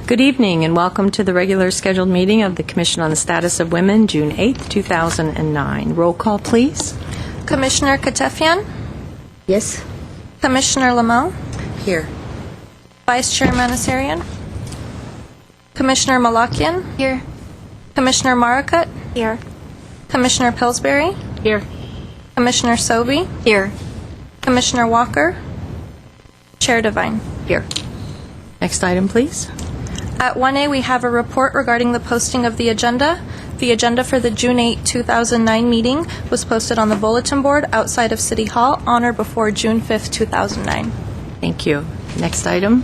Good evening and welcome to the regular scheduled meeting of the Commission on the Status of Women, June 8th, 2009. Roll call, please. Commissioner Katafian? Yes. Commissioner Lamel? Here. Vice Chair Manasarian? Commissioner Malakian? Here. Commissioner Marakat? Here. Commissioner Pillsbury? Here. Commissioner Sobey? Here. Commissioner Walker? Chair Devine? Here. Next item, please. At 1A, we have a report regarding the posting of the agenda. The agenda for the June 8, 2009 meeting was posted on the bulletin board outside of City Hall on or before June 5, 2009. Thank you. Next item.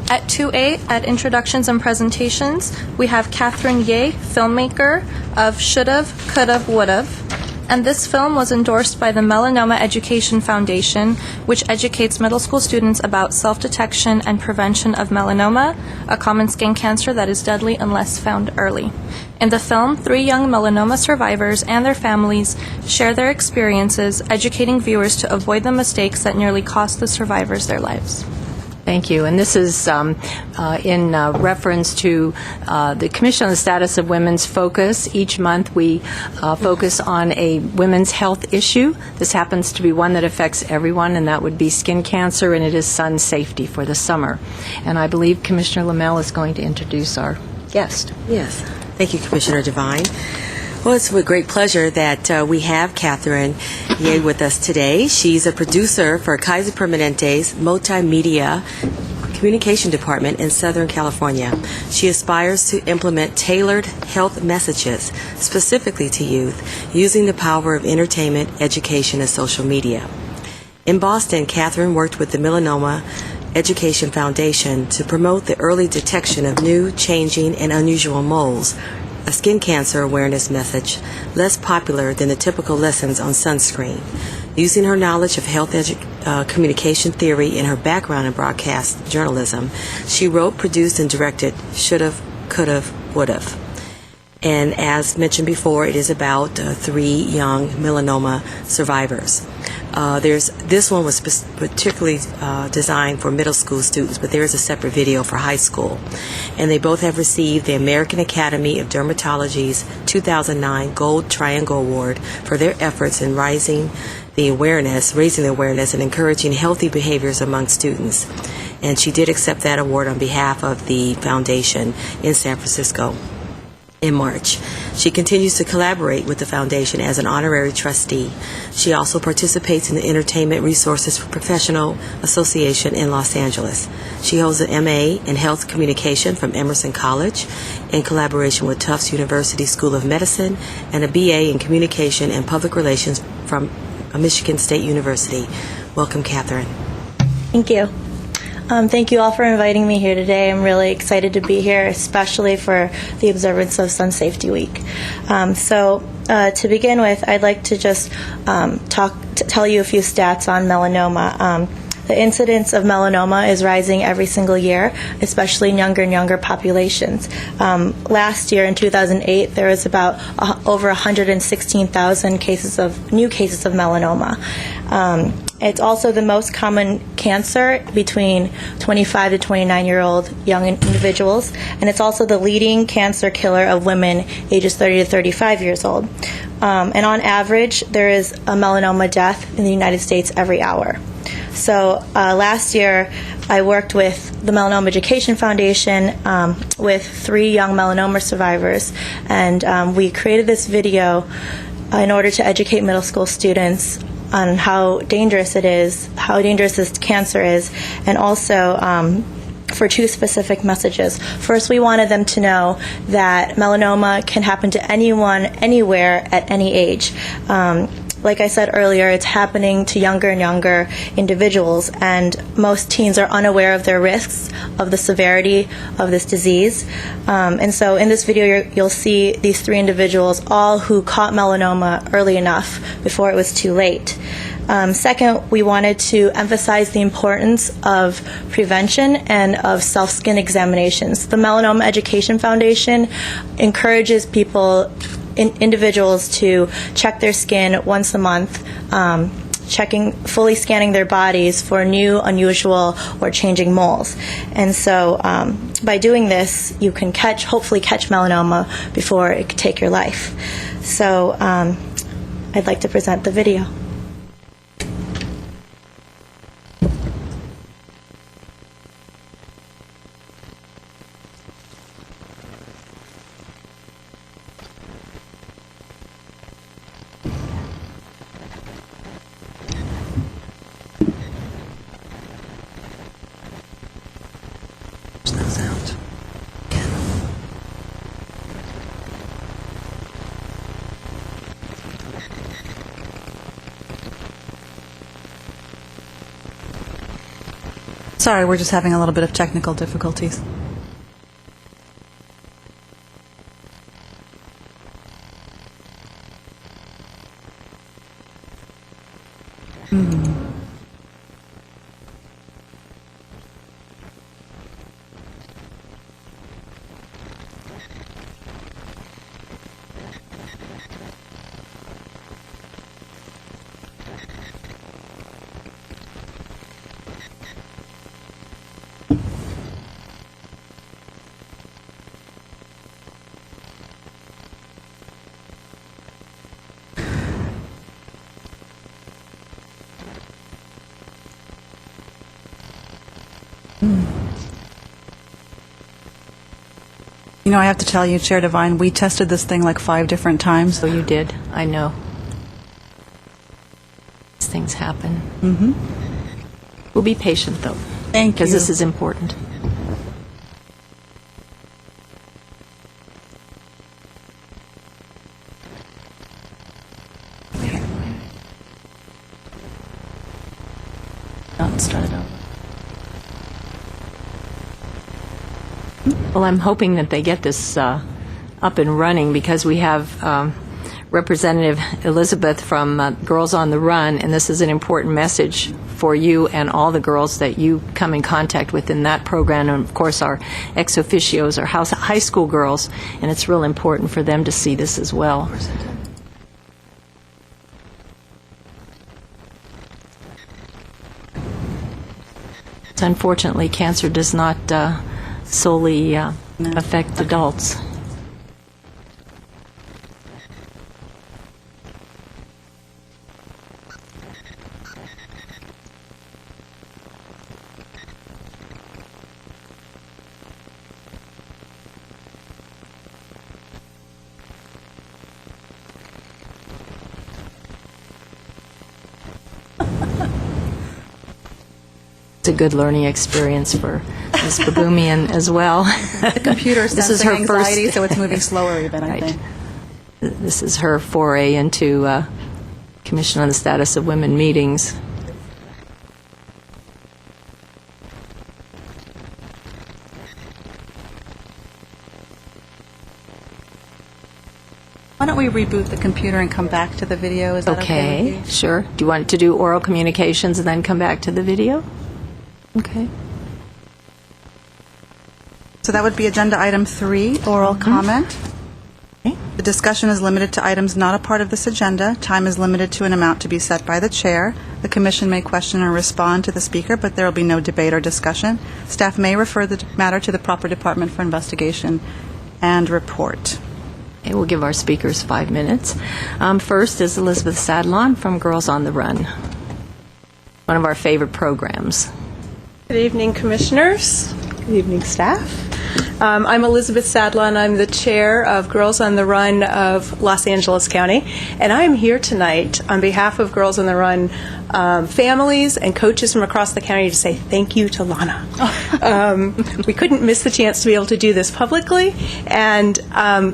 At 2A, at introductions and presentations, we have Catherine Ye, filmmaker of Should've, Could've, Would've. And this film was endorsed by the Melanoma Education Foundation, which educates middle school students about self-detection and prevention of melanoma, a common skin cancer that is deadly unless found early. In the film, 3 young melanoma survivors and their families share their experiences, educating viewers to avoid the mistakes that nearly cost the survivors their lives. Thank you. And this is in reference to the Commission on the Status of Women's focus. Each month we focus on a women's health issue. This happens to be one that affects everyone, and that would be skin cancer, and it is sun safety for the summer. And I believe Commissioner Lamel is going to introduce our guest. Yes. Thank you, Commissioner Devine. Well, it's with great pleasure that we have Catherine Ye with us today. She's a producer for Kaiser Permanente's Multimedia Communication Department in Southern California. She aspires to implement tailored health messages specifically to youth using the power of entertainment, education, and social media. In Boston, Catherine worked with the Melanoma Education Foundation to promote the early detection of new, changing, and unusual moles, a skin cancer awareness message less popular than the typical lessons on sunscreen. Using her knowledge of health communication theory and her background in broadcast journalism, she wrote, produced, and directed Should've, Could've, Would've. And as mentioned before, it is about 3 young melanoma survivors. This one was particularly designed for middle school students, but there is a separate video for high school. And they both have received the American Academy of Dermatology's 2009 Gold Triangle Award for their efforts in raising the awareness and encouraging healthy behaviors among students. And she did accept that award on behalf of the foundation in San Francisco in March. She continues to collaborate with the foundation as an honorary trustee. She also participates in the Entertainment Resources for Professional Association in Los Angeles. She holds an MA in Health Communication from Emerson College in collaboration with Tufts University School of Medicine and a BA in Communication and Public Relations from Michigan State University. Welcome, Catherine. Thank you. Thank you all for inviting me here today. I'm really excited to be here, especially for the observance of Sun Safety Week. To begin with, I'd like to just tell you a few stats on melanoma. The incidence of melanoma is rising every single year, especially in younger and younger populations. Last year, in 2008, there was about over 116,000 new cases of melanoma. It's also the most common cancer between 25 to 29-year-old young individuals, and it's also the leading cancer killer of women ages 30 to 35 years old. And on average, there is a melanoma death in the United States every hour. So last year, I worked with the Melanoma Education Foundation with 3 young melanoma survivors, and we created this video in order to educate middle school students on how dangerous it is, how dangerous this cancer is, and also for 2 specific messages. First, we wanted them to know that melanoma can happen to anyone, anywhere, at any age. Like I said earlier, it's happening to younger and younger individuals, and most teens are unaware of their risks, of the severity of this disease. And so in this video, you'll see these 3 individuals, all who caught melanoma early enough before it was too late. Second, we wanted to emphasize the importance of prevention and of self-skin examinations. The Melanoma Education Foundation encourages individuals to check their skin once a month fully scanning their bodies for new, unusual, or changing moles. And so by doing this, you can hopefully catch melanoma before it could take your life. So I'd like to present the video. Sorry, we're just having a little bit of technical difficulties. You know, I have to tell you, Chair Devine, we tested this thing like 5 different times. So you did. I know. These things happen. We'll be patient, though. Thank you. Because this is important. Start it over. Well, I'm hoping that they get this up and running because we have Representative Elizabeth from Girls on the Run, and this is an important message for you and all the girls that you come in contact with in that program, and of course our ex officios, our high school girls, and it's real important for them to see this as well. Unfortunately, cancer does not solely affect adults. It's a good learning experience for Ms. Babumian as well. The computer This is sensing her anxiety, first- so it's moving slower even, I Right. think. This is her foray into Commission on the Status of Women meetings. Why don't we reboot the computer and come back to the video? Is that okay with Okay, you? sure. Do you want to do oral communications and then come back to the video? Okay. So that would be Agenda Item 3, oral comment. Okay. The discussion is limited to items not a part of this agenda. Time is limited to an amount to be set by the chair. The commission may question or respond to the speaker, but there will be no debate or discussion. Staff may refer the matter to the proper department for investigation and report. Okay, we'll give our speakers 5 minutes. First is Elizabeth Sadlon from Girls on the Run, one of our favorite programs. Good evening, Commissioners. Good evening, staff. I'm Elizabeth Sadlon. I'm the chair of Girls on the Run of Los Angeles County, and I am here tonight on behalf of Girls on the Run families and coaches from across the county to say thank you to Lana. We couldn't miss the chance to be able to do this publicly, and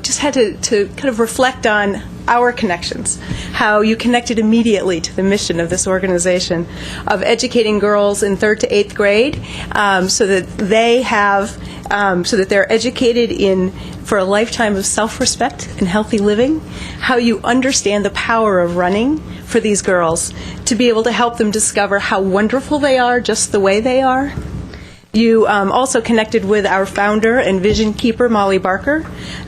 just had to kind of reflect on our connections, how you connected immediately to the mission of this organization of educating girls in 3rd to 8th grade so that they have, so that they're educated for a lifetime of self-respect and healthy living, how you understand the power of running for these girls to be able to help them discover how wonderful they are just the way they are, You also connected with our founder and vision keeper, Molly Barker,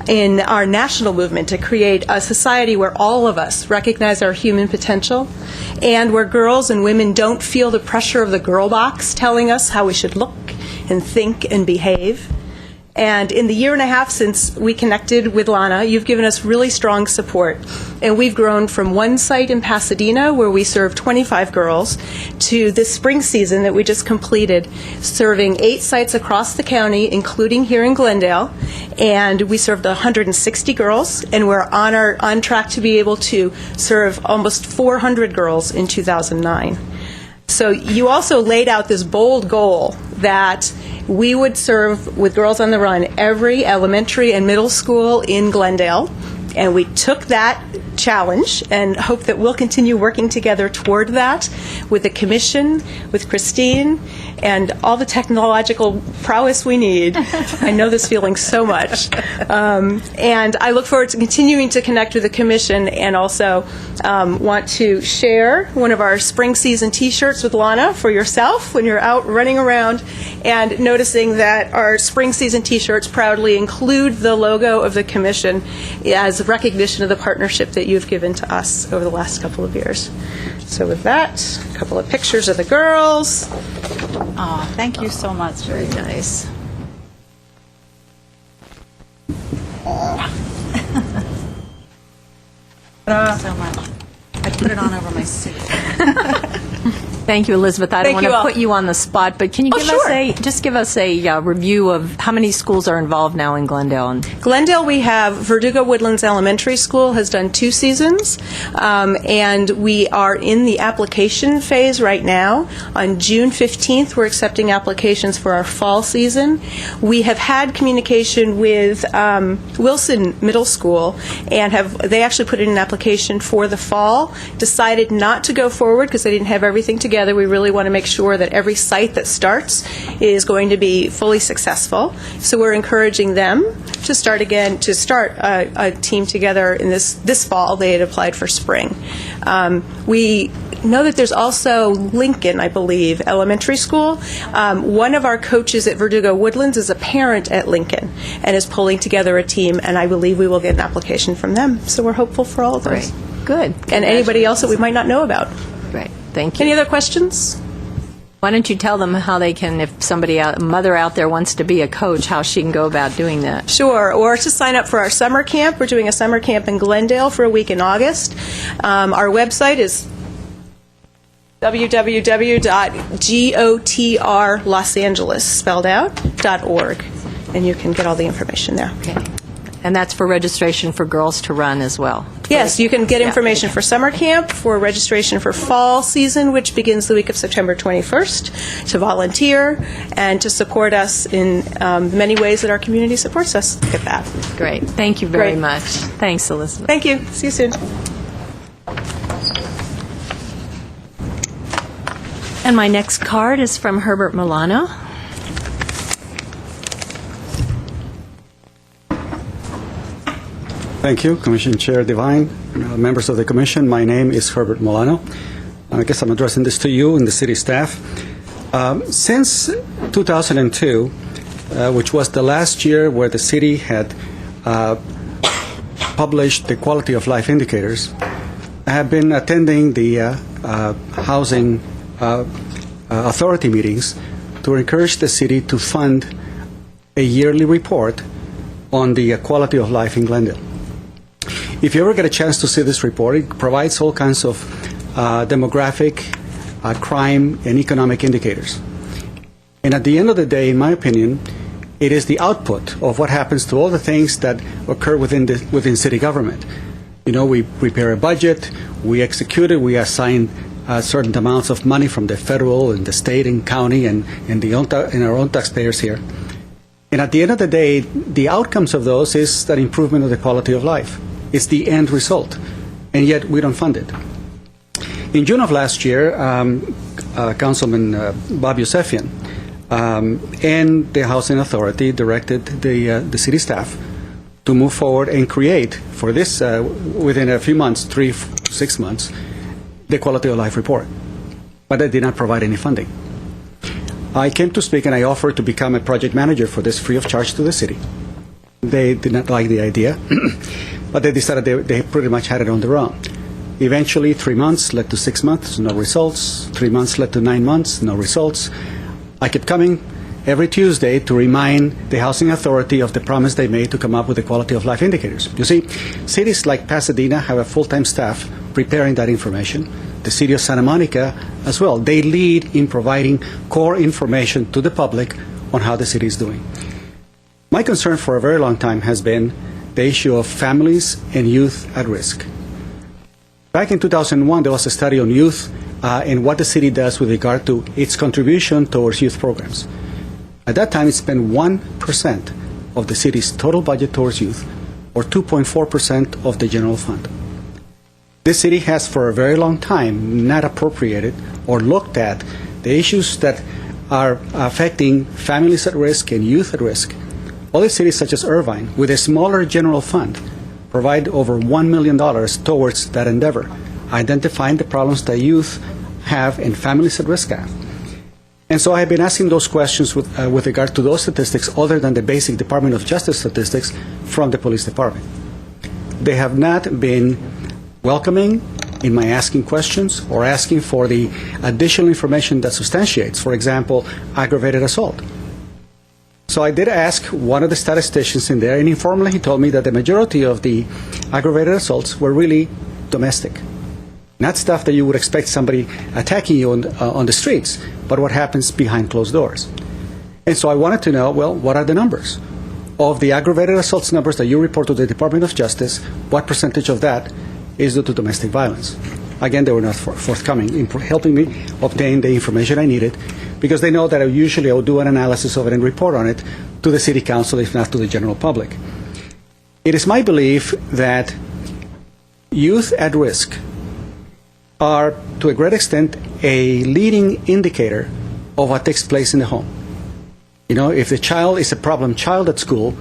in our national movement to create a society where all of us recognize our human potential and where girls and women don't feel the pressure of the girl box telling us how we should look and think and behave. And in the year and a half since we connected with Lana, you've given us really strong support. And we've grown from one site in Pasadena, where we serve 25 girls, to this spring season that we just completed, serving 8 sites across the county, including here in Glendale. And we served 160 girls, and we're on track to be able to serve almost 400 girls in 2009. So you also laid out this bold goal that we would serve with Girls on the Run every elementary and middle school in Glendale, and we took that challenge and hope that we'll continue working together toward that with the Commission, with Christine, and all the technological prowess we need. I know this feeling so much. And I look forward to continuing to connect with the Commission, and also want to share one of our spring season T-shirts with Lana for yourself when you're out running around, and noticing that our spring season T-shirts proudly include the logo of the Commission as recognition of the partnership that you've given to us over the last couple of years. So with that, a couple of pictures of the girls. Oh, thank you so much. Very nice. So much. I put it on over my suit. Thank you, Elizabeth. I don't Thank want you to all. put you on the spot, but can you give us a review of how many schools are involved now in Glendale? And Glendale, we have Verdugo Woodlands Elementary School has done 2 seasons, and we are in the application phase right now. On June 15th, we're accepting applications for our fall season. We have had communication with Wilson Middle School, and they actually put in an application for the fall, decided not to go forward because they didn't have everything together. We really want to make sure that every site that starts is going to be fully successful. So we're encouraging them to start a team together in this fall. They had applied for spring. We know that there's also Lincoln, I believe, elementary school. One of our coaches at Verdugo Woodlands is a parent at Lincoln and is pulling together a team, and I believe we will get an application from them. So we're hopeful for all of those. Great. Good. And anybody else that we might not know about. Great. Thank you. Any other questions? Why don't you tell them how they can, if a mother out there wants to be a coach, how she can go about doing that? Sure, or to sign up for our summer camp. We're doing a summer camp in Glendale for a week in August. Our website is www.gotrlosangeles.org, and you can get all the information there. Okay. And that's for registration for Girls to Run as well? Yes, you can get information for summer camp, for registration for fall season, which begins the week of September 21st, to volunteer, and to support us in many ways that our community supports us. Look at that. Great. Thank you very Great. much. Thanks, Elizabeth. Thank you. See you soon. And my next card is from Herbert Milano. Thank you, Commission Chair Devine, members of the Commission. My name is Herbert Milano. I guess I'm addressing this to you and the city staff. Since 2002, which was the last year where the city had published the quality of life indicators, I have been attending the housing authority meetings to encourage the city to fund a yearly report on the quality of life in Glendale. If you ever get a chance to see this report, it provides all kinds of demographic, crime, and economic indicators. And at the end of the day, in my opinion, it is the output of what happens to all the things that occur within city government. You know, we prepare a budget, we execute it, we assign certain amounts of money from the federal and the state and county and our own taxpayers here. And at the end of the day, the outcomes of those is that improvement of the quality of life. It's the end result, and yet we don't fund it. In June of last year, Councilman Bob Yosefian and the Housing Authority directed the city staff to move forward and create, for this, within a few months, 3-6 months, the quality of life report. But they did not provide any funding. I came to speak and I offered to become a project manager for this free of charge to the city. They did not like the idea, but they decided they pretty much had it on their own. Eventually, 3 months led to 6 months, no results. 3 months led to 9 months, no results. I kept coming every Tuesday to remind the Housing Authority of the promise they made to come up with the quality of life indicators. You see, cities like Pasadena have a full-time staff preparing that information. The city of Santa Monica as well. They lead in providing core information to the public on how the city is doing. My concern for a very long time has been the issue of families and youth at risk. Back in 2001, there was a study on youth and what the city does with regard to its contribution towards youth programs. At that time, it spent 1% of the city's total budget towards youth, or 2.4% of the general fund. This city has for a very long time not appropriated or looked at the issues that are affecting families at risk and youth at risk. Other cities such as Irvine, with a smaller general fund, provide over $1 million towards that endeavor, identifying the problems that youth have and families at risk have. And so I have been asking those questions with regard to those statistics other than the basic Department of Justice statistics from the police department. They have not been welcoming in my asking questions or asking for the additional information that substantiates, for example, aggravated assault. So I did ask one of the statisticians in there, and informally he told me that the majority of the aggravated assaults were really domestic. Not stuff that you would expect somebody attacking you on the streets, but what happens behind closed doors. And so I wanted to know, well, what are the numbers? Of the aggravated assaults numbers that you report to the Department of Justice, what percentage of that is due to domestic violence? Again, they were not forthcoming in helping me obtain the information I needed, because they know that I will do an analysis of it and report on it to the City Council, if not to the general public. It is my belief that youth at risk are, to a great extent, a leading indicator of what takes place in the home. You know, if the child is a problem child at school,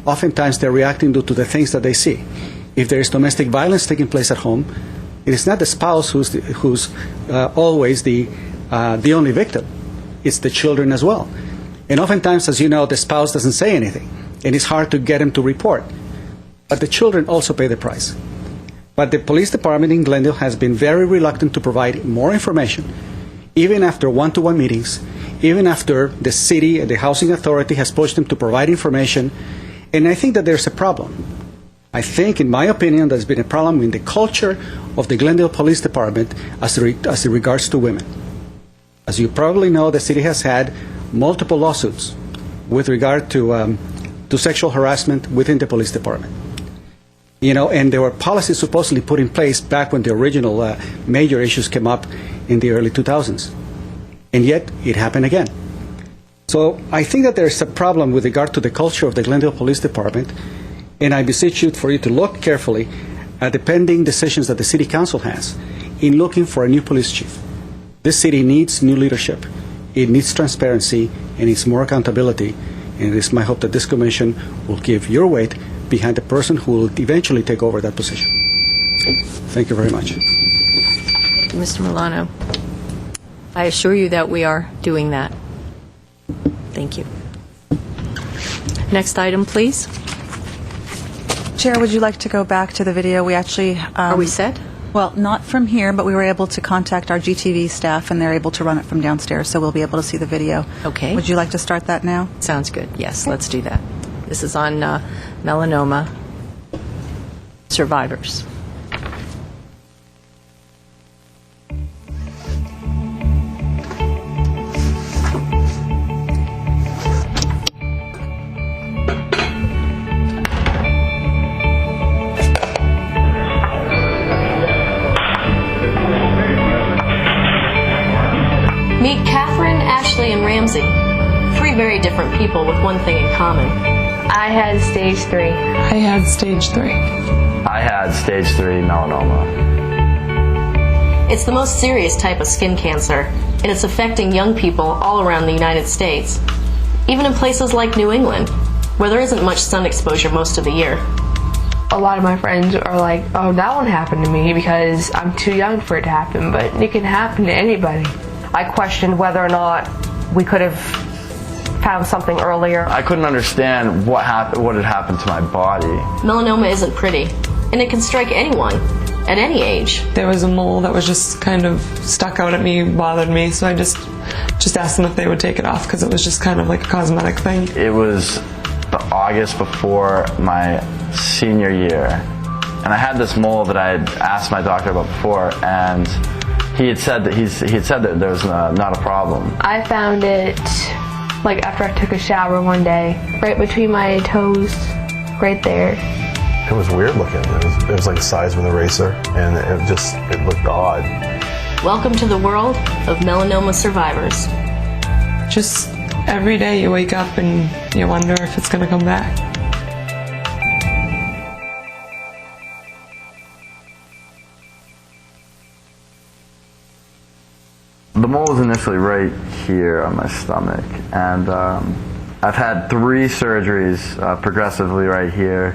oftentimes they're reacting due to the things that they see. If there is domestic violence taking place at home, it is not the spouse who's always the only victim. It's the children as well. And oftentimes, as you know, the spouse doesn't say anything, and it's hard to get him to report. But the children also pay the price. But the police department in Glendale has been very reluctant to provide more information, even after one-to-one meetings, even after the city and the housing authority has pushed them to provide information. And I think that there's a problem. I think, in my opinion, there's been a problem in the culture of the Glendale Police Department as it regards to women. As you probably know, the city has had multiple lawsuits with regard to sexual harassment within the police department. You know, and there were policies supposedly put in place back when the original major issues came up in the early 2000s. And yet, it happened again. So I think that there's a problem with regard to the culture of the Glendale Police Department, and I beseech you for you to look carefully at the pending decisions that the City Council has in looking for a new police chief. This city needs new leadership. It needs transparency and needs more accountability. And it is my hope that this commission will give your weight behind the person who will eventually take over that position. Thank you very much. Mr. Milano, I assure you that we are doing that. Thank you. Next item, please. Chair, would you like to go back to the video? We actually... Are we set? Well, not from here, but we were able to contact our GTV staff, and they're able to run it from downstairs, so we'll be able to see the video. Okay. Would you like to start that now? Sounds good. Yes, let's do that. This is on melanoma survivors. Meet Catherine, Ashley, and Ramsey. 3 very different people with one thing in common. I had stage 3. I had stage 3. I had stage 3 melanoma. It's the most serious type of skin cancer, and it's affecting young people all around the United States, even in places like New England, where there isn't much sun exposure most of the year. A lot of my friends are like, oh, that won't happen to me because I'm too young for it to happen, but it can happen to anybody. I questioned whether or not we could have found something earlier. I couldn't understand what had happened to my body. Melanoma isn't pretty, and it can strike anyone at any age. There was a mole that was just kind of stuck out at me, bothered me, so I just asked them if they would take it off because it was just kind of like a cosmetic thing. It was the August before my senior year, and I had this mole that I had asked my doctor about before, and he had said that there was not a problem. I found it like after I took a shower one day, right between my toes, right there. It was weird looking. It was like the size of an eraser, and it looked odd. Welcome to the world of melanoma survivors. Just every day you wake up and you wonder if it's going to come back. The mole was initially right here on my stomach, and I've had 3 surgeries progressively right here.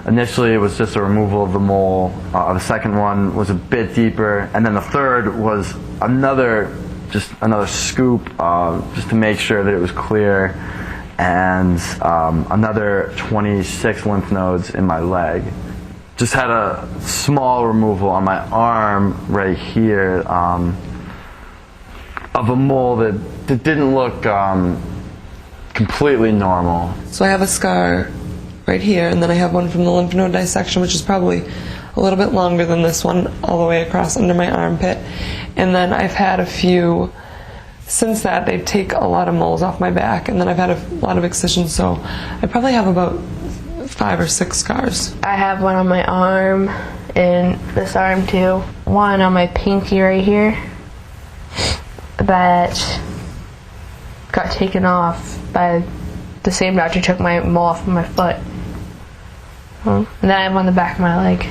Initially, it was just a removal of the mole. The second one was a bit deeper, and then the third was another scoop just to make sure that it was clear, and another 26 lymph nodes in my leg. Just had a small removal on my arm right here of a mole that didn't look completely normal. So I have a scar right here, and then I have one from the lymph node dissection, which is probably a little bit longer than this one, all the way across under my armpit. And then I've had a few, since that, they take a lot of moles off my back, and then I've had a lot of excisions, so I probably have about 5 or 6 scars. I have one on my arm, and this arm too. One on my pinky right here that got taken off by the same doctor who took my mole off of my foot. And then I have on the back of my leg.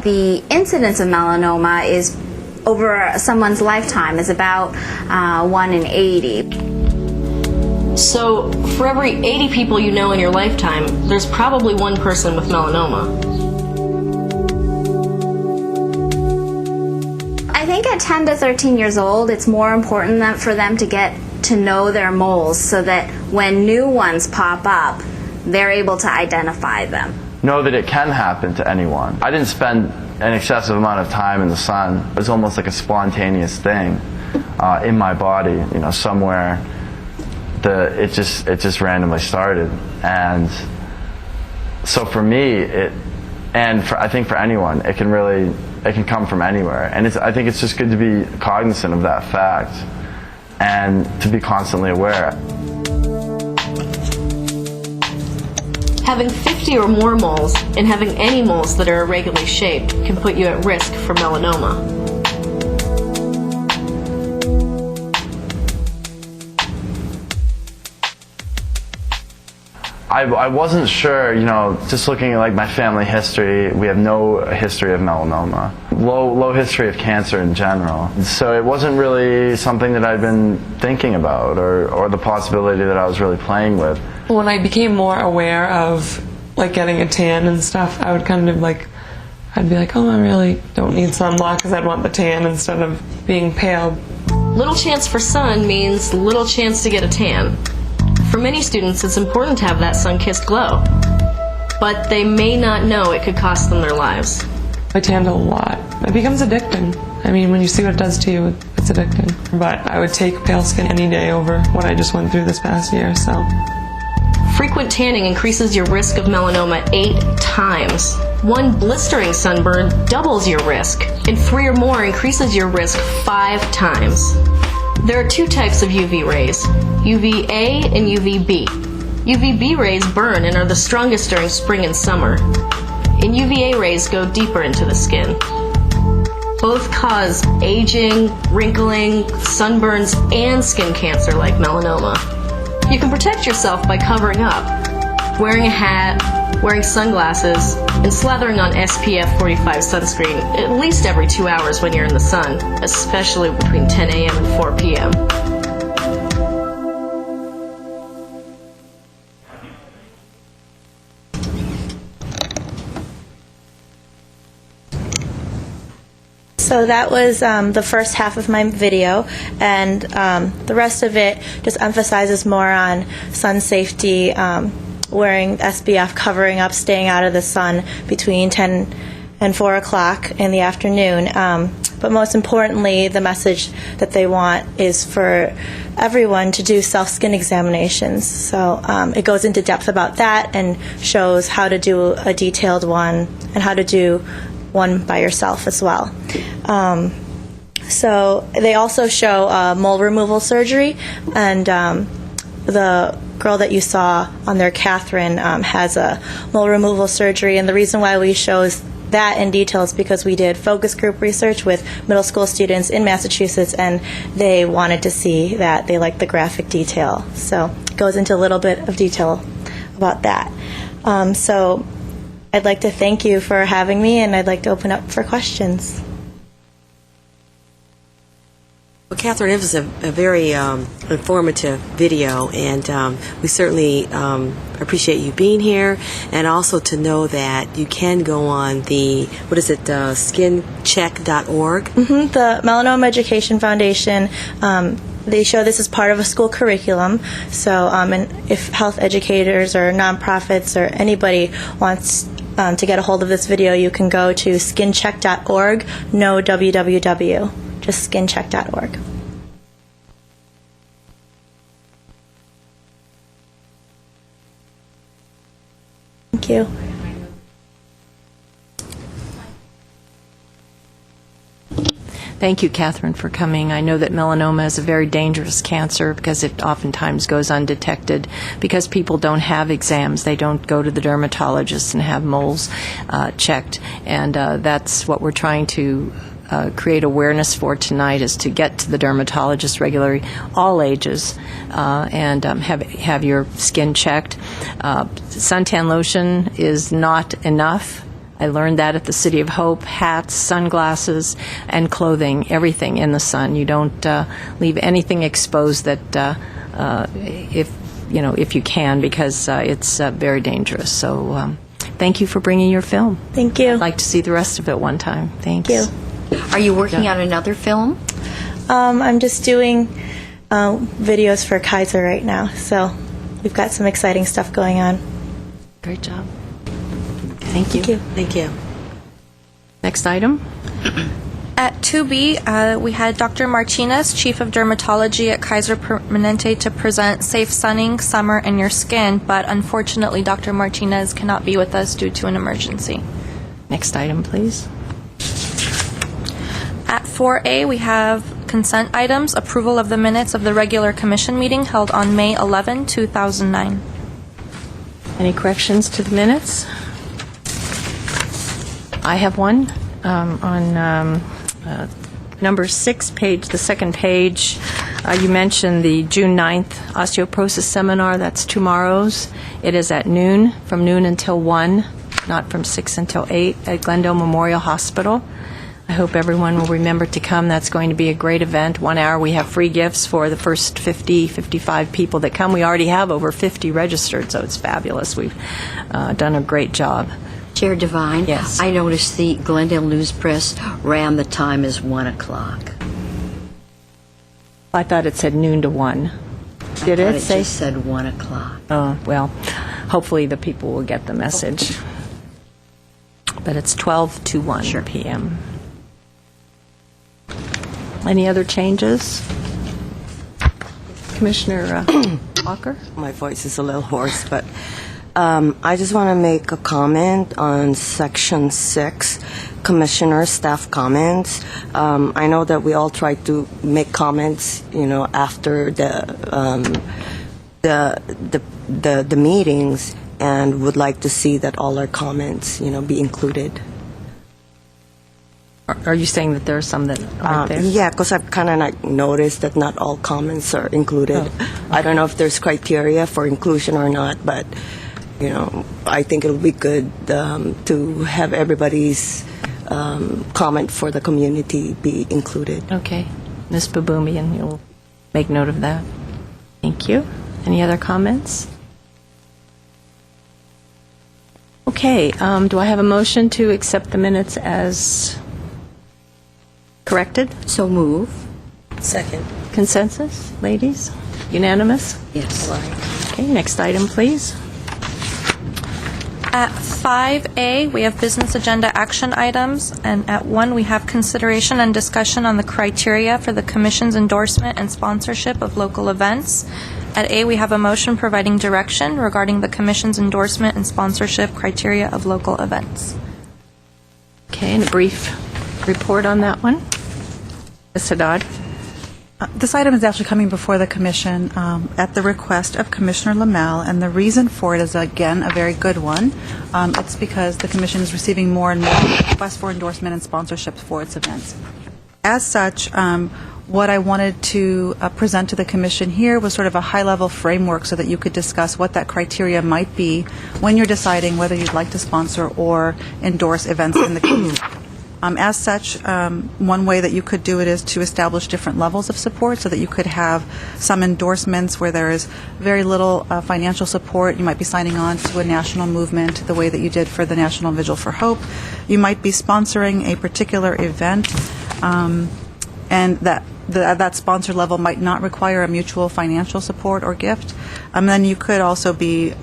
The incidence of melanoma is over someone's lifetime is about 1 in 80. So, for every 80 people you know in your lifetime, there's probably one person with melanoma. I think at 10 to 13 years old, it's more important for them to get to know their moles so that when new ones pop up, they're able to identify them. Know that it can happen to anyone. I didn't spend an excessive amount of time in the sun. It was almost like a spontaneous thing in my body, somewhere. It just randomly started, and so for me, I think for anyone, it can come from anywhere, and I think it's just good to be cognizant of that fact and to be constantly aware. Having 50 or more moles and having any moles that are irregularly shaped can put you at risk for melanoma. I wasn't sure, just looking at my family history, we have no history of melanoma. Low history of cancer in general. So it wasn't really something that I'd been thinking about or the possibility that I was really playing with. When I became more aware of getting a tan and stuff, I would kind of I'd be like, oh, I really don't need sunblock because I'd want the tan instead of being pale. Little chance for sun means little chance to get a tan. For many students, it's important to have that sun-kissed glow, but they may not know it could cost them their lives. I tanned a lot. It becomes addicting. I mean, when you see what it does to you, it's addicting. But I would take pale skin any day over what I just went through this past year, so. Frequent tanning increases your risk of melanoma 8 times. 1 blistering sunburn doubles your risk, and 3 or more increases your risk 5 times. There are 2 types of UV rays, UVA and UVB. UVB rays burn and are the strongest during spring and summer, and UVA rays go deeper into the skin. Both cause aging, wrinkling, sunburns, and skin cancer like melanoma. You can protect yourself by covering up, wearing a hat, wearing sunglasses, and slathering on SPF 45 sunscreen at least every 2 hours when you're in the sun, especially between 10 a.m. and 4 p.m. So that was the first half of my video, and the rest of it just emphasizes more on sun safety, wearing SPF, covering up, staying out of the sun between 10 and 4 o'clock in the afternoon. But most importantly, the message that they want is for everyone to do self-skin examinations. So it goes into depth about that and shows how to do a detailed one and how to do one by yourself as well. So they also show mole removal surgery, and the girl that you saw on there, Catherine, has a mole removal surgery, and the reason why we shows that in detail is because we did focus group research with middle school students in Massachusetts, and they wanted to see that. They liked the graphic detail. So it goes into a little bit of detail about that. So I'd like to thank you for having me, and I'd like to open up for questions. Well, Catherine, it was a very informative video, and we certainly appreciate you being here, and also to know that you can go on the, skincheck.org? The Melanoma Education Foundation, they show this as part of a school curriculum. So and if health educators or nonprofits or anybody wants to get a hold of this video, you can go to skincheck.org, no www. Just skincheck.org. Thank you. Thank you, Catherine, for coming. I know that melanoma is a very dangerous cancer because it oftentimes goes undetected because people don't have exams. They don't go to the dermatologist and have moles checked. And that's what we're trying to create awareness for tonight, is to get to the dermatologist regularly, all ages, and have your skin checked. Suntan lotion is not enough. I learned that at the City of Hope. Hats, sunglasses, and clothing, everything in the sun. You don't leave anything exposed that if you can, because it's very dangerous. So thank you for bringing your film. Thank you. I'd like to see the rest of it one time. Thanks. Thank you. Are you working on another film? I'm just doing videos for Kaiser right now, so we've got some exciting stuff going on. Great job. Thank you. Thank you. Next item. At 2B, we had Dr. Martinez, Chief of Dermatology at Kaiser Permanente, to present Safe Sunning, Summer, and Your Skin, but unfortunately Dr. Martinez cannot be with us due to an emergency. Next item, please. At 4A, we have consent items, approval of the minutes of the regular commission meeting held on May 11, 2009. Any corrections to the minutes? I have one on number 6, the second page. You mentioned the June 9th osteoporosis seminar. That's tomorrow's. It is at noon, from noon until 1, not from 6 until 8, at Glendale Memorial Hospital. I hope everyone will remember to come. That's going to be a great event. 1 hour. We have free gifts for the first 55 people that come. We already have over 50 registered, so it's fabulous. We've done a great job. Chair Devine? Yes. I noticed the Glendale News Press ran the time as 1 o'clock. I thought it said noon to 1. Did I thought it say? just said 1 o'clock. Oh, well, hopefully the people will get the message. But it's 12 to 1 p.m. Any other changes? Commissioner Walker? My voice is a little hoarse, but I just want to make a comment on Section 6, Commissioner Staff Comments. I know that we all try to make comments, after the meetings, and would like to see that all our comments, be included. Are you saying that there are some that aren't there? Yeah, because I've kind of noticed that not all comments are included. Oh, okay. I don't know if there's criteria for inclusion or not, but I think it'll be good to have everybody's comment for the community be included. Okay. Ms. Baboumian, you'll make note of that. Thank you. Any other comments? Okay. Do I have a motion to accept the minutes as corrected? So move. Second. Consensus, ladies? Unanimous? Yes. Okay, next item, please. At 5A, we have business agenda action items, and at 1, we have consideration and discussion on the criteria for the Commission's endorsement and sponsorship of local events. At A, we have a motion providing direction regarding the Commission's endorsement and sponsorship criteria of local events. Okay, and a brief report on that one. Ms. Haddad? This item is actually coming before the Commission at the request of Commissioner Lamel, and the reason for it is, again, a very good one. It's because the Commission is receiving more and more requests for endorsement and sponsorships for its events. As such, what I wanted to present to the Commission here was sort of a high-level framework so that you could discuss what that criteria might be when you're deciding whether you'd like to sponsor or endorse events in the community. As such, one way that you could do it is to establish different levels of support so that you could have some endorsements where there is very little financial support. You might be signing on to a national movement the way that you did for the National Vigil for Hope. You might be sponsoring a particular event, and that sponsor level might not require a mutual financial support or gift. Then you could also be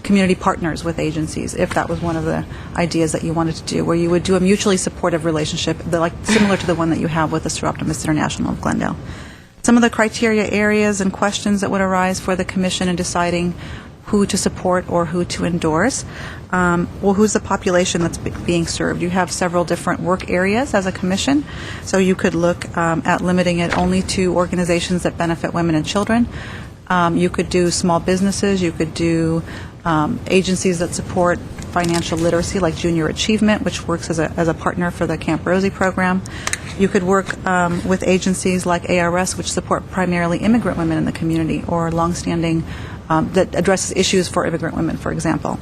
community partners with agencies, if that was one of the ideas that you wanted to do, where you would do a mutually supportive relationship, similar to the one that you have with the Seroptimus International of Glendale. Some of the criteria areas and questions that would arise for the Commission in deciding who to support or who to endorse. Who's the population that's being served? You have several different work areas as a Commission, so you could look at limiting it only to organizations that benefit women and children. You could do small businesses. You could do agencies that support financial literacy, like Junior Achievement, which works as a partner for the Camp Rosie program. You could work with agencies like ARS, which support primarily immigrant women in the community, or longstanding that addresses issues for immigrant women, for example.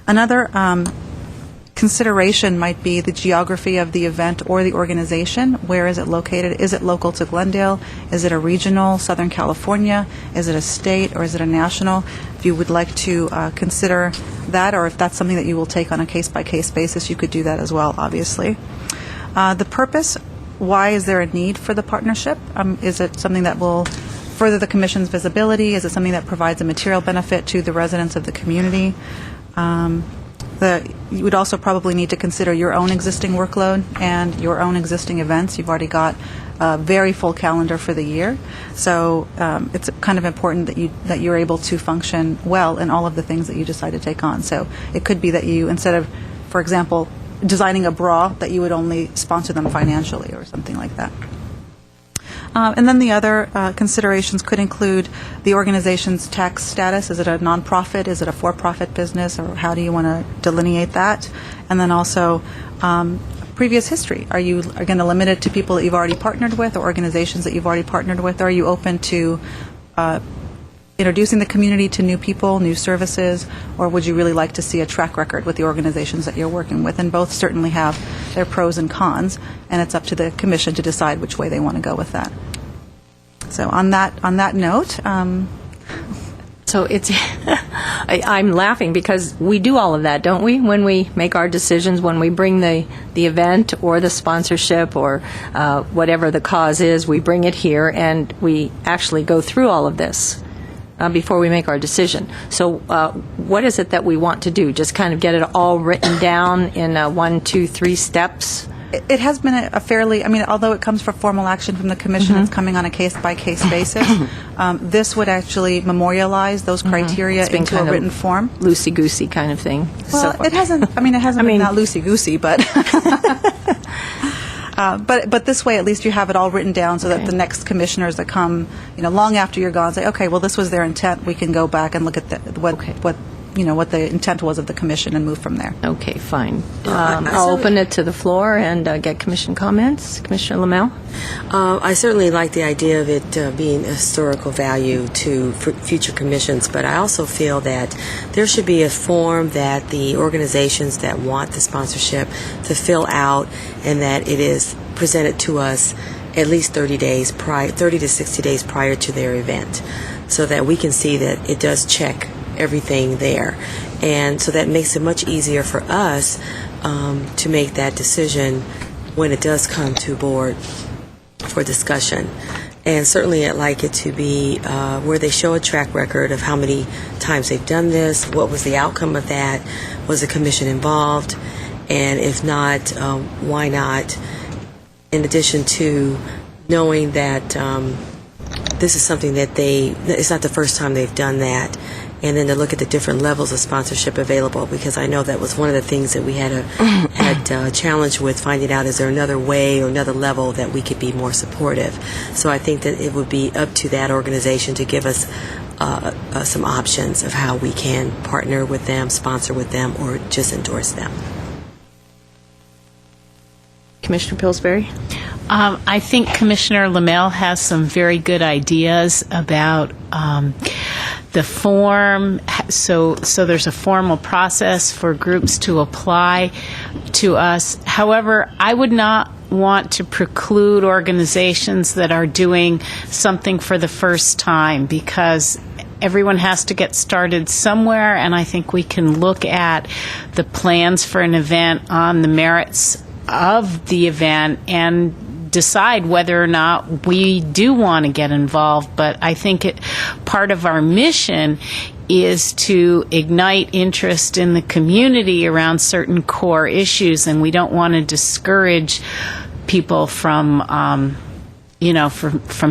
Another consideration might be the geography of the event or the organization. Where is it located? Is it local to Glendale? Is it a regional, Southern California? Is it a state, or is it a national? If you would like to consider that, or if that's something that you will take on a case-by-case basis, you could do that as well, obviously. The purpose, why is there a need for the partnership? Is it something that will further the Commission's visibility? Is it something that provides a material benefit to the residents of the community? You would also probably need to consider your own existing workload and your own existing events. You've already got a very full calendar for the year, so it's kind of important that you're able to function well in all of the things that you decide to take on. So it could be that you, instead of, for example, designing a bra, that you would only sponsor them financially or something like that. And then the other considerations could include the organization's tax status. Is it a nonprofit? Is it a for-profit business? Or how do you want to delineate that? And then also previous history. Are you going to limit it to people that you've already partnered with, or organizations that you've already partnered with? Or are you open to introducing the community to new people, new services, or would you really like to see a track record with the organizations that you're working with? And both certainly have their pros and cons, and it's up to the Commission to decide which way they want to go with that. So on that note, So it's, I'm laughing because we do all of that, don't we? When we make our decisions, when we bring the event or the sponsorship or whatever the cause is, we bring it here and we actually go through all of this before we make our decision. So what is it that we want to do? Just kind of get it all written down in 1, 2, 3 steps? It has been a fairly, although it comes for formal action from the Commission, it's coming on a case-by-case basis. This would actually memorialize those criteria into a written form. Loosey-goosey kind of thing. Well, it hasn't been that loosey-goosey, but... But this way, at least you have it all written down so that the next commissioners that come, long after you're gone, say, okay, well, this was their intent. We can go back and look at what the intent was of the Commission and move from there. Okay, fine. I'll open it to the floor and get Commission comments. Commissioner Lamel? I certainly like the idea of it being a historical value to future commissions, but I also feel that there should be a form that the organizations that want the sponsorship to fill out, and that it is presented to us at least 30 to 60 days prior to their event, so that we can see that it does check everything there. And so that makes it much easier for us to make that decision when it does come to board for discussion. And certainly I'd like it to be where they show a track record of how many times they've done this, what was the outcome of that, was the commission involved, and if not, why not? In addition to knowing that this is something that it's not the first time they've done that, and then to look at the different levels of sponsorship available, because I know that was one of the things that we had a challenge with, finding out is there another way or another level that we could be more supportive. So I think that it would be up to that organization to give us some options of how we can partner with them, sponsor with them, or just endorse them. Commissioner Pillsbury? I think Commissioner Lamel has some very good ideas about the form. So there's a formal process for groups to apply to us. However, I would not want to preclude organizations that are doing something for the first time, because everyone has to get started somewhere, and I think we can look at the plans for an event on the merits of the event and decide whether or not we do want to get involved. But I think part of our mission is to ignite interest in the community around certain core issues, and we don't want to discourage people from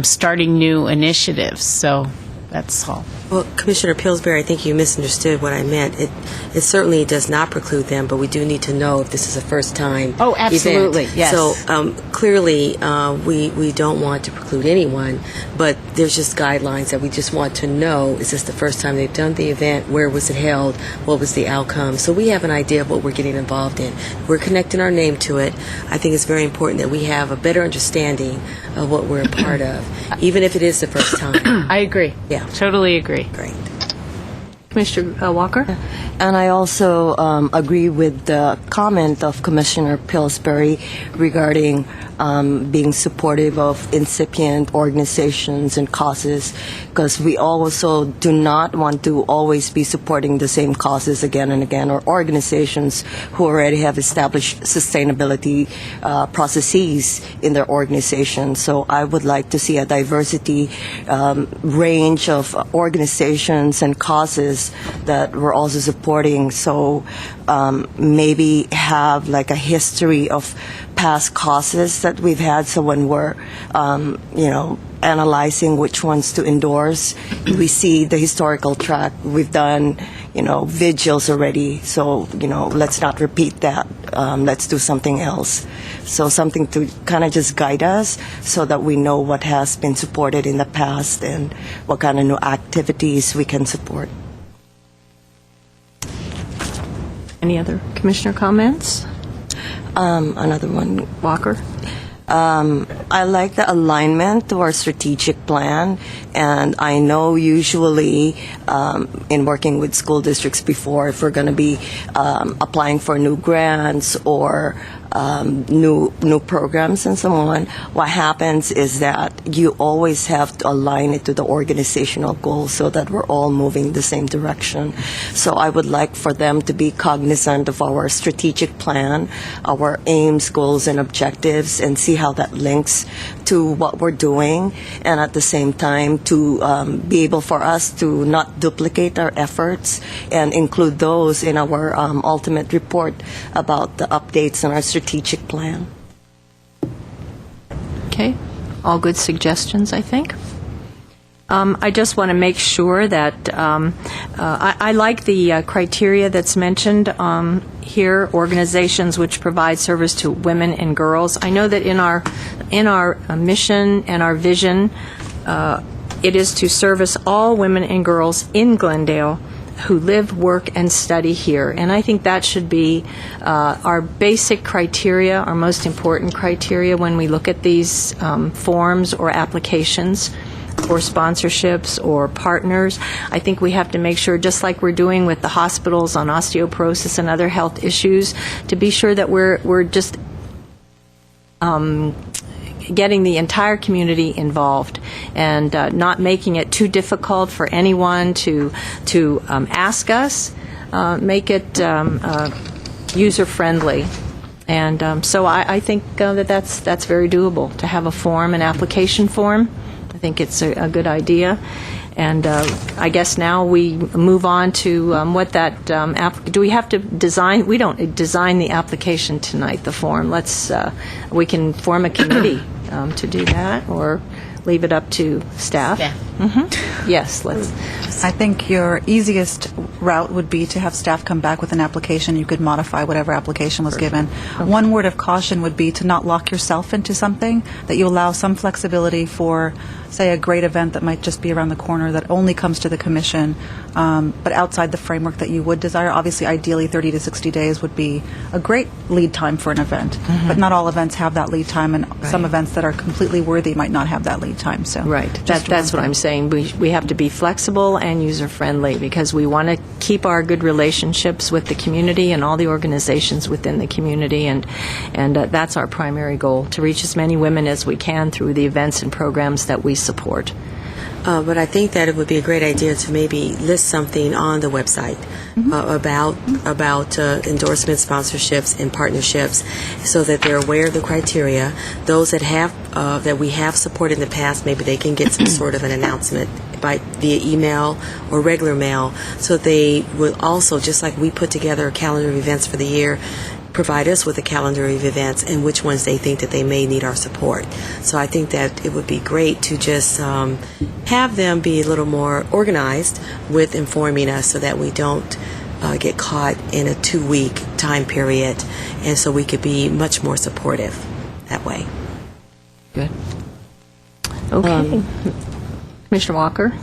starting new initiatives. So that's all. Well, Commissioner Pillsbury, I think you misunderstood what I meant. It certainly does not preclude them, but we do need to know if this is a first-time Oh, absolutely, event. yes. So clearly, we don't want to preclude anyone, but there's just guidelines that we just want to know. Is this the first time they've done the event? Where was it held? What was the outcome? So we have an idea of what we're getting involved in. We're connecting our name to it. I think it's very important that we have a better understanding of what we're a part of, even if it is the first time. I agree. Yeah. Totally agree. Great. Commissioner Walker? And I also agree with the comment of Commissioner Pillsbury regarding being supportive of incipient organizations and causes, because we also do not want to always be supporting the same causes again and again, or organizations who already have established sustainability processes in their organization. So I would like to see a diversity range of organizations and causes that we're also supporting. So maybe have like a history of past causes that we've had. So when we're, analyzing which ones to endorse, we see the historical track. We've done, vigils already. So, let's not repeat that. Let's do something else. So something to kind of just guide us so that we know what has been supported in the past and what kind of new activities we can support. Any other commissioner comments? Another one. Walker? I like the alignment to our strategic plan, and I know usually in working with school districts before, if we're going to be applying for new grants or new programs and so on, what happens is that you always have to align it to the organizational goals so that we're all moving the same direction. So I would like for them to be cognizant of our strategic plan, our aims, goals, and objectives, and see how that links to what we're doing, and at the same time to be able for us to not duplicate our efforts and include those in our ultimate report about the updates on our strategic plan. Okay. All good suggestions, I think. I just want to make sure that I like the criteria that's mentioned here, organizations which provide service to women and girls. I know that in our mission and our vision, it is to service all women and girls in Glendale who live, work, and study here. And I think that should be our basic criteria, our most important criteria when we look at these forms or applications or sponsorships or partners. I think we have to make sure, just like we're doing with the hospitals on osteoporosis and other health issues, to be sure that we're just getting the entire community involved and not making it too difficult for anyone to ask us. Make it user-friendly. And so I think that's very doable, to have a form, an application form. I think it's a good idea. And I guess now we move on to what that, do we have to design? We don't design the application tonight, the form. We can form a committee to do that, or leave it up to staff. Yes, let's. I think your easiest route would be to have staff come back with an application. You could modify whatever application was given. One word of caution would be to not lock yourself into something, that you allow some flexibility for, say, a great event that might just be around the corner that only comes to the commission, but outside the framework that you would desire. Obviously, ideally, 30 to 60 days would be a great lead time for an event, but not all events have that lead time, and some events that are completely worthy might not have that lead time. So Right. That's what I'm saying. We have to be flexible and user-friendly, because we want to keep our good relationships with the community and all the organizations within the community, and that's our primary goal, to reach as many women as we can through the events and programs that we support. But I think that it would be a great idea to maybe list something on the website about endorsement, sponsorships, and partnerships, so that they're aware of the criteria. Those that have that we have supported in the past, maybe they can get some sort of an announcement via email or regular mail, so they will also, just like we put together a calendar of events for the year, provide us with a calendar of events and which ones they think that they may need our support. So I think that it would be great to just have them be a little more organized with informing us, so that we don't get caught in a 2-week time period, and so we could be much more supportive that way. Good. Okay. Commissioner Walker?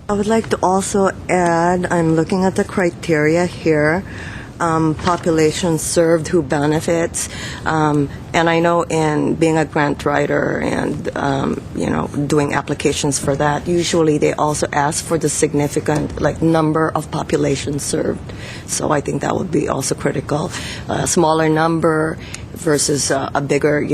I would like to also add, I'm looking at the criteria here, population served who benefits, and I know in being a grant writer and, doing applications for that, usually they also ask for the significant, number of populations served. So I think that would be also critical. A smaller number versus a bigger,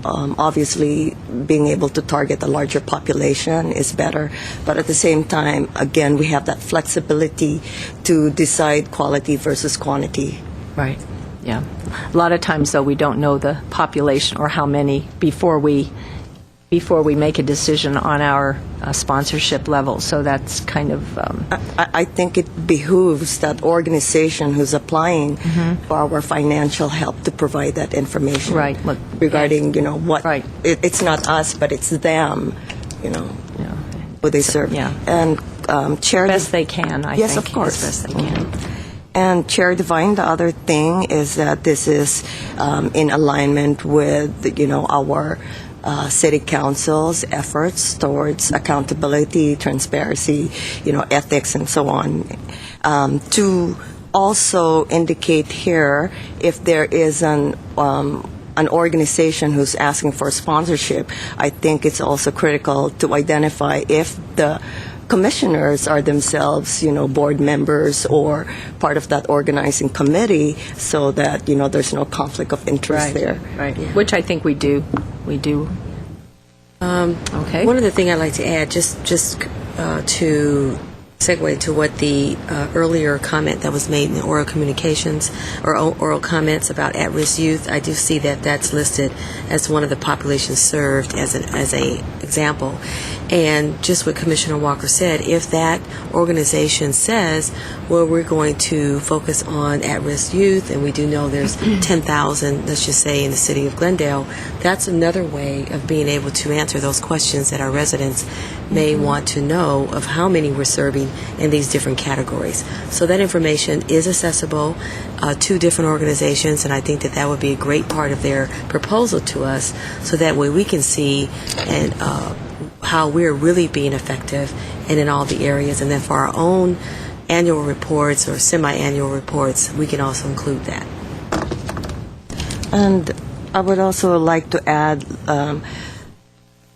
obviously being able to target a larger population is better. But at the same time, again, we have that flexibility to decide quality versus quantity. Right. Yeah. A lot of times, though, we don't know the population or how many before we make a decision on our sponsorship level. So that's kind of... I think it behooves that organization who's applying for our financial help to provide that information. Right. Regarding, what... Right. It's not us, but it's them, who they serve. Yeah. And Chair... Best they can, I think. Yes, of course. As best they can. And Chair Devine, the other thing is that this is in alignment with, our City Council's efforts towards accountability, transparency, ethics, and so on. To also indicate here, if there is an organization who's asking for sponsorship, I think it's also critical to identify if the commissioners are themselves, board members or part of that organizing committee, so that, there's no conflict of interest there. Right. Yeah. Which I think we do. We do. Okay. One other thing I'd like to add, just to segue to what the earlier comment that was made in the oral communications or oral comments about at-risk youth, I do see that that's listed as one of the populations served as a example. And just what Commissioner Walker said, if that organization says, well, we're going to focus on at-risk youth, and we do know there's 10,000, let's just say, in the city of Glendale, that's another way of being able to answer those questions that our residents may want to know of how many we're serving in these different categories. So that information is accessible to different organizations, and I think that would be a great part of their proposal to us, so that way we can see and how we're really being effective and in all the areas. And then for our own annual reports or semi-annual reports, we can also include that. And I would also like to add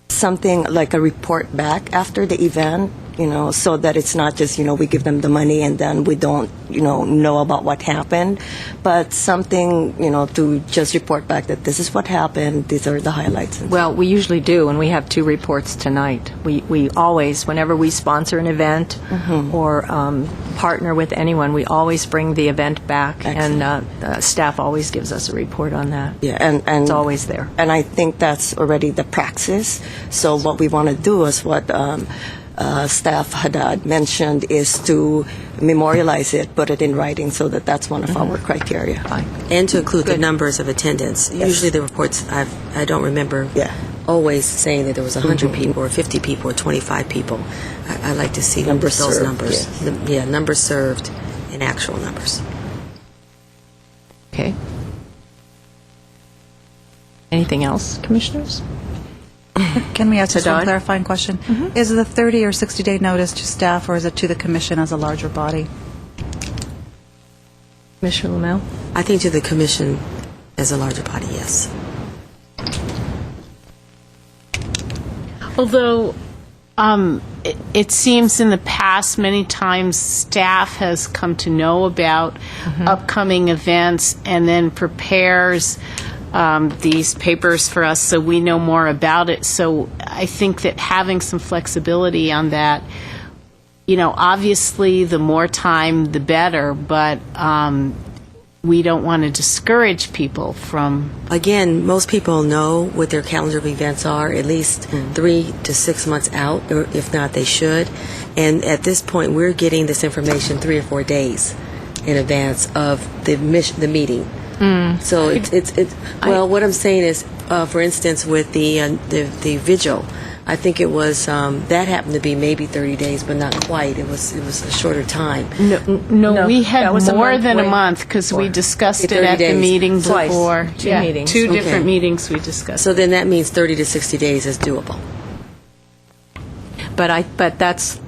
something like a report back after the event, so that it's not just, we give them the money and then we don't, know about what happened, but something, to just report back that this is what happened, these are the highlights. Well, we usually do, and we have 2 reports tonight. We always, whenever we sponsor an event or partner with anyone, we always bring the event back, and staff always gives us a report on that. Yeah, and it's always there. And I think that's already the praxis. So what we want to do is what Staff Haddad mentioned is to memorialize it, put it in writing, so that that's one of our criteria. And to include the numbers of attendance. Yes. Usually the reports, I don't remember always saying that there was 100 people or 50 people or 25 people. I like to see Numbers those served, numbers. Numbers served and actual numbers. Okay. Anything else, commissioners? Can we ask just one Haddad? clarifying question? Is the 30 or 60-day notice to staff, or is it to the commission as a larger body? Commissioner Lamel? I think to the commission as a larger body, yes. Although it seems in the past many times staff has come to know about upcoming events and then prepares these papers for us so we know more about it. So I think that having some flexibility on that, obviously the more time the better, but we don't want to discourage people from... Again, most people know what their calendar of events are at least 3 to 6 months out, or if not, they should. And at this point, we're getting this information 3 or 4 days in advance of the meeting. So what I'm saying is, for instance, with the vigil, I think it was that happened to be maybe 30 days, but not quite. It was a shorter time. No, we had that was more than a month because we discussed it at the meeting Twice. before. 2 meetings. 2 different meetings we discussed. So then that means 30 to 60 days is doable. But that's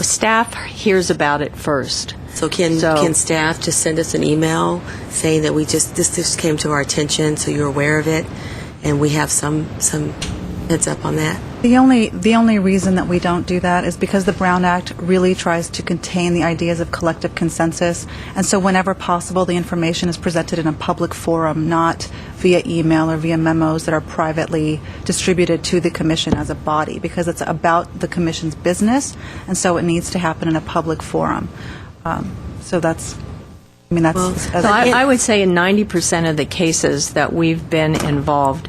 staff hears about it first. So can staff just send us an email saying that this just came to our attention, so you're aware of it, and we have some heads up on that? The only reason that we don't do that is because the Brown Act really tries to contain the ideas of collective consensus, and so whenever possible, the information is presented in a public forum, not via email or via memos that are privately distributed to the commission as a body, because it's about the commission's business, and so it needs to happen in a public forum. So that's... I would say in 90% of the cases that we've been involved,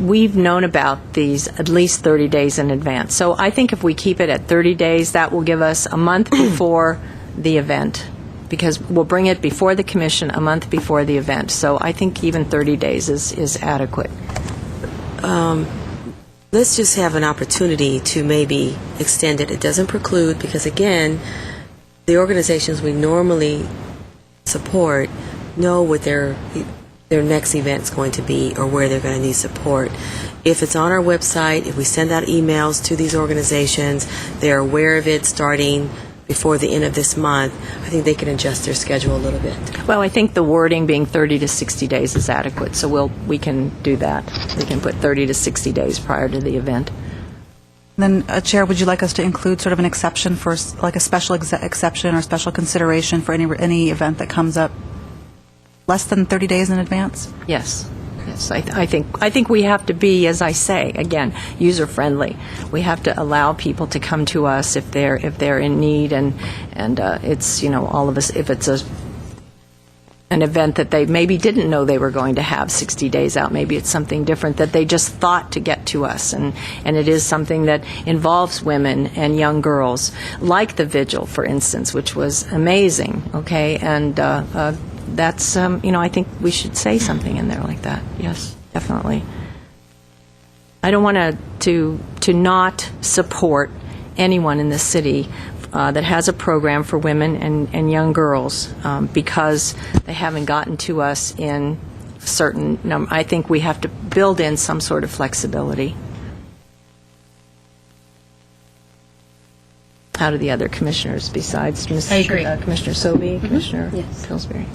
we've known about these at least 30 days in advance. So I think if we keep it at 30 days, that will give us a month before the event, because we'll bring it before the commission a month before the event. So I think even 30 days is adequate. Let's just have an opportunity to maybe extend it. It doesn't preclude, because again, the organizations we normally support know what their next event's going to be or where they're going to need support. If it's on our website, if we send out emails to these organizations, they're aware of it starting before the end of this month, I think they can adjust their schedule a little bit. Well, I think the wording being 30 to 60 days is adequate, so we can do that. We can put 30 to 60 days prior to the event. Then, Chair, would you like us to include sort of an exception for, like a special exception or special consideration for any event that comes up less than 30 days in advance? Yes. Yes, I think we have to be, as I say, again, user friendly. We have to allow people to come to us if they're in need, and it's all of us. If it's an event that they maybe didn't know they were going to have 60 days out, maybe it's something different that they just thought to get to us, and it is something that involves women and young girls, like the vigil, for instance, which was amazing. Okay, and that's I think we should say something in there like that. Yes, definitely. I don't want to not support anyone in the city that has a program for women and young girls because they haven't gotten to us in a certain number. I think we have to build in some sort of flexibility. How do the other commissioners, besides I agree. Commissioner Sobey, Commissioner Pillsbury? Okay.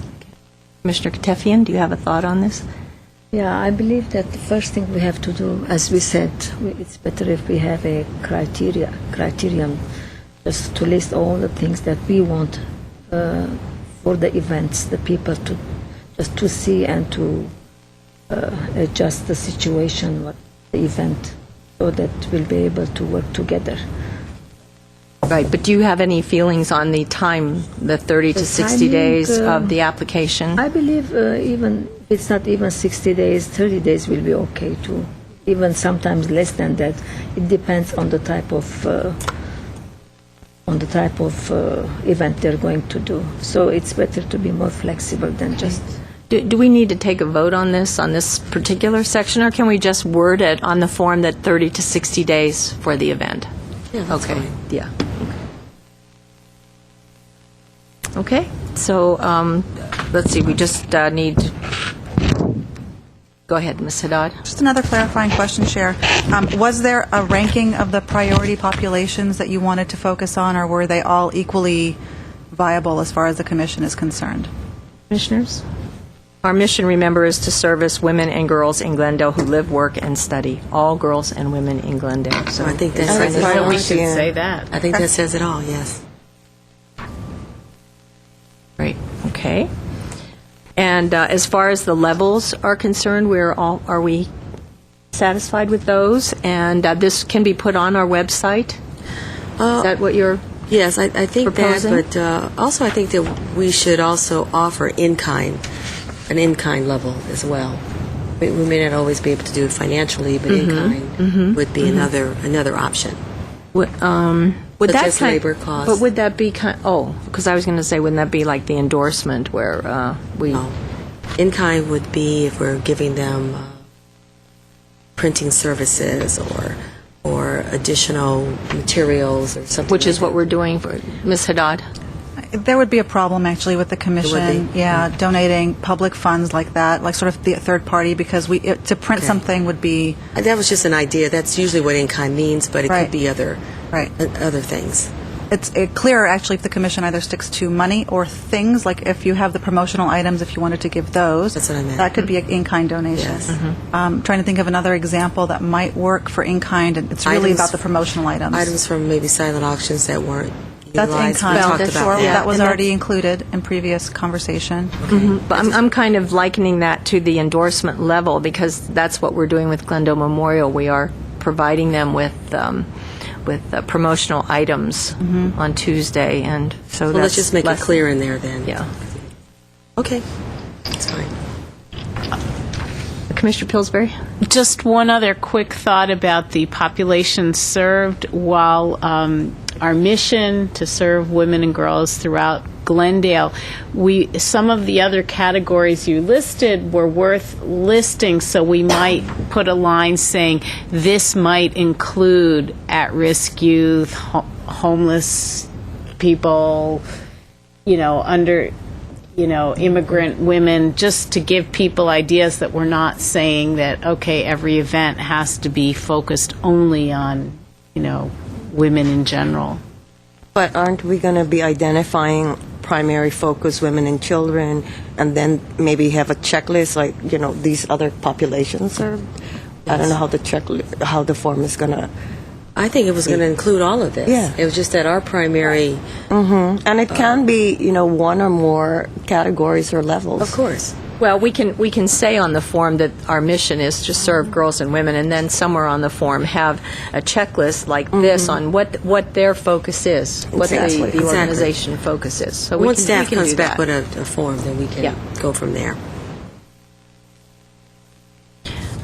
Commissioner Katefian, do you have a thought on this? Yeah, I believe that the first thing we have to do, as we said, it's better if we have a criterion, just to list all the things that we want for the events, the people to see and to adjust the situation, what the event, so that we'll be able to work together. Right, but do you have any feelings on the time, the 30 to 60 days of the application? I believe even it's not even 60 days, 30 days will be okay too. Even sometimes less than that. It depends on the type of event they're going to do. So it's better to be more flexible than just. Do we need to take a vote on this particular section, or can we just word it on the form that 30 to 60 days for the event? Yeah, that's okay. fine. Yeah. Okay. So let's see. We just need. Go ahead, Ms. Haddad. Just another clarifying question, Chair. Was there a ranking of the priority populations that you wanted to focus on, or were they all equally viable as far as the Commission is concerned? Commissioners? Our mission, remember, is to service women and girls in Glendale who live, work, and study. All girls and women in Glendale. So I think that says it all. So we should say that. I think that says it all, yes. Right. Okay. And as far as the levels are concerned, are we satisfied with those? And this can be put on our website? Is that what you're Yes, I think proposing? that, but also I think that we should also offer an in-kind level as well. We may not always be able to do it financially, but in-kind would be another option. Would Such that as labor costs. But would that be because I was going to say, wouldn't that be like the endorsement where we? No. In-kind would be if we're giving them printing services or additional materials or something. Which is what we're doing for Ms. Haddad. There would be a problem, actually, with the Commission, donating public funds like that, like sort of the third party, because to print something would be... That was just an idea. That's usually what in-kind means, but it could be other things. It's clearer, actually, if the Commission either sticks to money or things, like if you have the promotional items, if you wanted to give those. That's what I meant. That could be an in-kind donation. Yes. Trying to think of another example that might work for in-kind, and it's really about the promotional items. Items from maybe silent auctions that weren't That's utilized. in-kind. We talked about That was already included in previous conversation. But I'm kind of likening that to the endorsement level because that's what we're doing with Glendale Memorial. We are providing them with promotional items on Tuesday, and so let's just make it clear in there then. Yeah. Okay, that's fine. Commissioner Pillsbury? Just one other quick thought about the population served. While our mission to serve women and girls throughout Glendale, some of the other categories you listed were worth listing, so we might put a line saying this might include at-risk youth, homeless people, immigrant women, just to give people ideas that we're not saying that, okay, every event has to be focused only on, women in general. But aren't we going to be identifying primary focus women and children, and then maybe have a checklist like, these other populations served? Yes. I don't know how the form is going to... I think it was going to include all of this. Yeah. It was just that our primary... And it can be, one or more categories or levels. Of course. Well, we can say on the form that our mission is to serve girls and women, and then somewhere on the form have a checklist like this on what their focus is, what the organization focus is. So once staff comes back with a form, then we can go from there.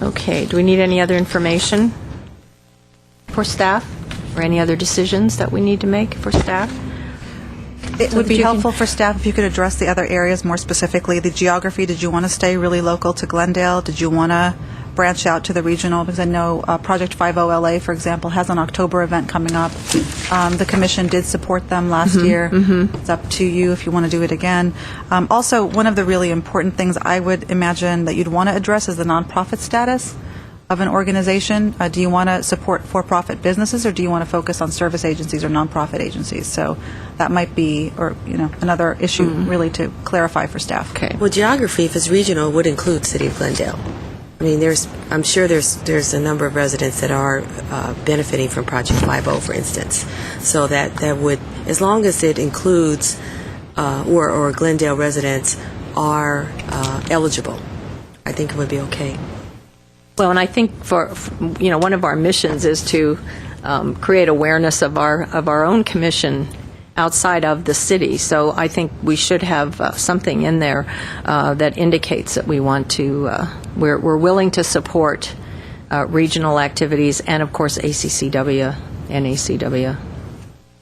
Okay. Do we need any other information for staff, or any other decisions that we need to make for staff? It would be helpful for staff if you could address the other areas more specifically. The geography, did you want to stay really local to Glendale? Did you want to branch out to the regional? Because I know Project 50 LA, for example, has an October event coming up. The Commission did support them last year. It's up to you if you want to do it again. Also, one of the really important things I would imagine that you'd want to address is the nonprofit status of an organization. Do you want to support for-profit businesses, or do you want to focus on service agencies or nonprofit agencies? So that might be, another issue really to clarify for staff. Okay. Well, geography, if it's regional, would include City of Glendale. I mean, I'm sure there's a number of residents that are benefiting from Project 50, for instance. So that would, as long as it includes, or Glendale residents are eligible, I think it would be okay. Well, and I think for one of our missions is to create awareness of our own commission outside of the city. So I think we should have something in there that indicates that we want to, we're willing to support regional activities and, of course, ACCW and ACW,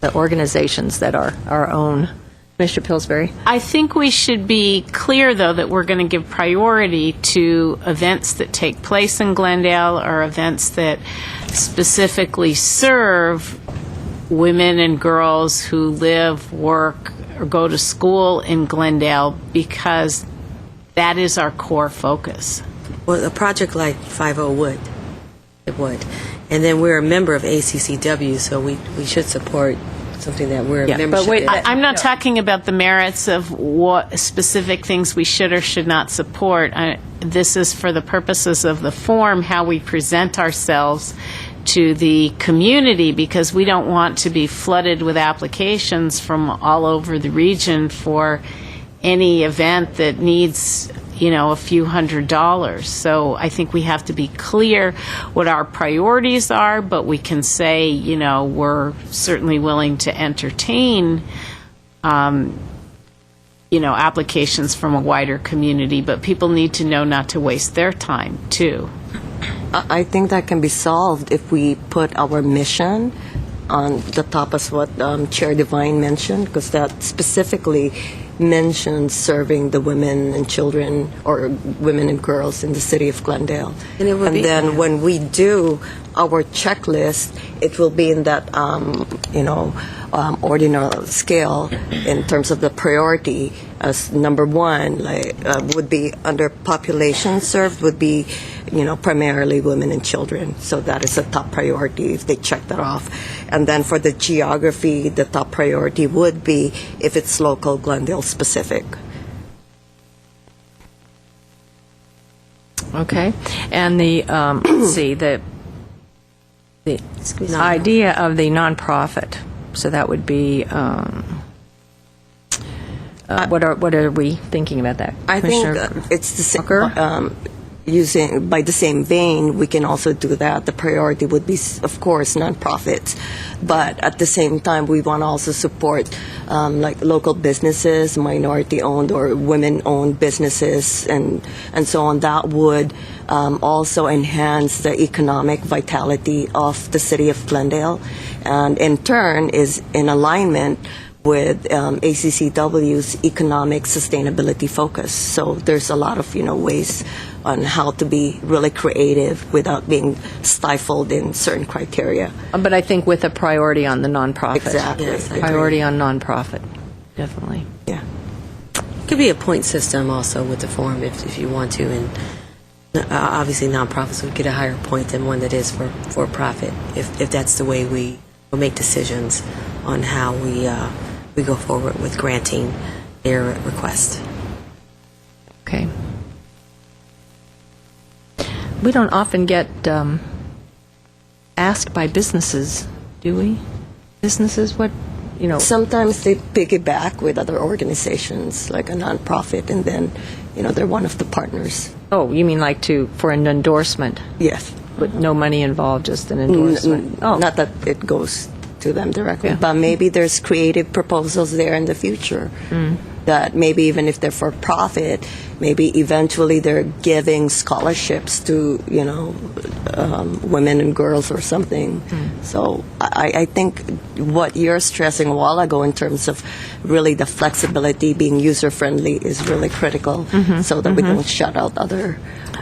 the organizations that are our own. Mr. Pillsbury? I think we should be clear, though, that we're going to give priority to events that take place in Glendale or events that specifically serve women and girls who live, work, or go to school in Glendale, because that is our core focus. Well, a project like 50 would. It would. And then we're a member of ACCW, so we should support something that we're a membership. But wait, in. I'm not talking about the merits of what specific things we should or should not support. This is for the purposes of the form, how we present ourselves to the community, because we don't want to be flooded with applications from all over the region for any event that needs a few $100s. So I think we have to be clear what our priorities are, but we can say, we're certainly willing to entertain, applications from a wider community, but people need to know not to waste their time, too. I think that can be solved if we put our mission on the top as what Chair Devine mentioned, because that specifically mentions serving the women and children or women and girls in the city of Glendale. And then when we do our checklist, it will be in that, ordinal scale in terms of the priority. As number one, would be under population served would be, primarily women and children. So that is a top priority if they check that off. And then for the geography, the top priority would be if it's local Glendale specific. Okay. And the let's see, the idea of the nonprofit. So that would be what are we thinking about that? I think it's the same. Using by the same vein, we can also do that. The priority would be, of course, nonprofits, but at the same time, we want to also support like local businesses, minority-owned or women-owned businesses, and so on. That would also enhance the economic vitality of the city of Glendale, and in turn is in alignment with ACCW's economic sustainability focus. So there's a lot of ways on how to be really creative without being stifled in certain criteria. But I think with a priority on the nonprofit. Exactly. Yes, priority on nonprofit, definitely. Yeah. It could be a point system also with the form if you want to, and obviously nonprofits would get a higher point than one that is for profit if that's the way we will make decisions on how we go forward with granting their request. Okay. We don't often get asked by businesses, do we? Businesses, Sometimes they piggyback with other organizations, like a nonprofit, and then, they're one of the partners. Oh, you mean like for an endorsement? Yes. But no money involved, just an endorsement? Not that it goes to them directly, but maybe there's creative proposals there in the future that maybe even if they're for profit, maybe eventually they're giving scholarships to women and girls or something. So I think what you're stressing a while ago in terms of really the flexibility, being user friendly, is really critical, so that we don't shut out other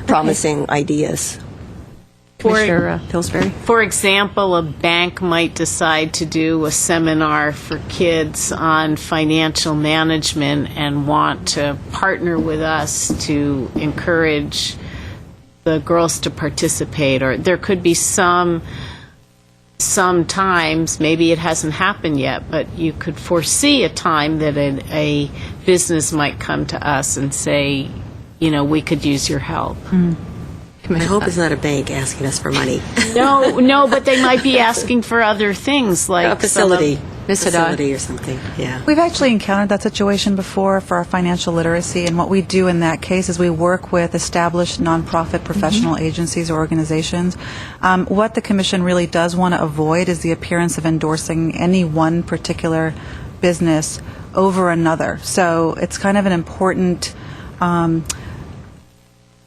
promising ideas. Commissioner Pillsbury? For example, a bank might decide to do a seminar for kids on financial management and want to partner with us to encourage the girls to participate. Or there could be sometimes, maybe it hasn't happened yet, but you could foresee a time that a business might come to us and say, we could use your help. I hope it's not a bank asking us for money. No, but they might be asking for other things like A facility. Miss Haddad. Facility or something, yeah. We've actually encountered that situation before for our financial literacy, and what we do in that case is we work with established nonprofit professional agencies or organizations. What the Commission really does want to avoid is the appearance of endorsing any one particular business over another. So it's kind of an important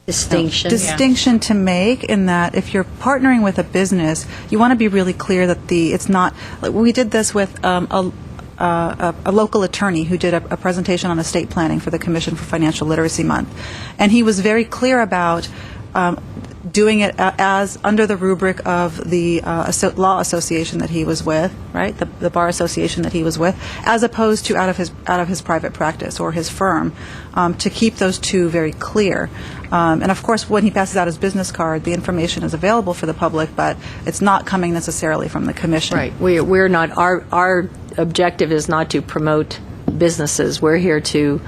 distinction to make, in that if you're partnering with a business, you want to be really clear that it's not. Like, we did this with a local attorney who did a presentation on estate planning for the Commission for Financial Literacy Month, and he was very clear about doing it as under the rubric of the law association that he was with, right? The bar association that he was with, as opposed to out of his private practice or his firm, to keep those two very clear. And of course, when he passes out his business card, the information is available for the public, but it's not coming necessarily from the Commission. Right. We're not. Our objective is not to promote businesses. We're here to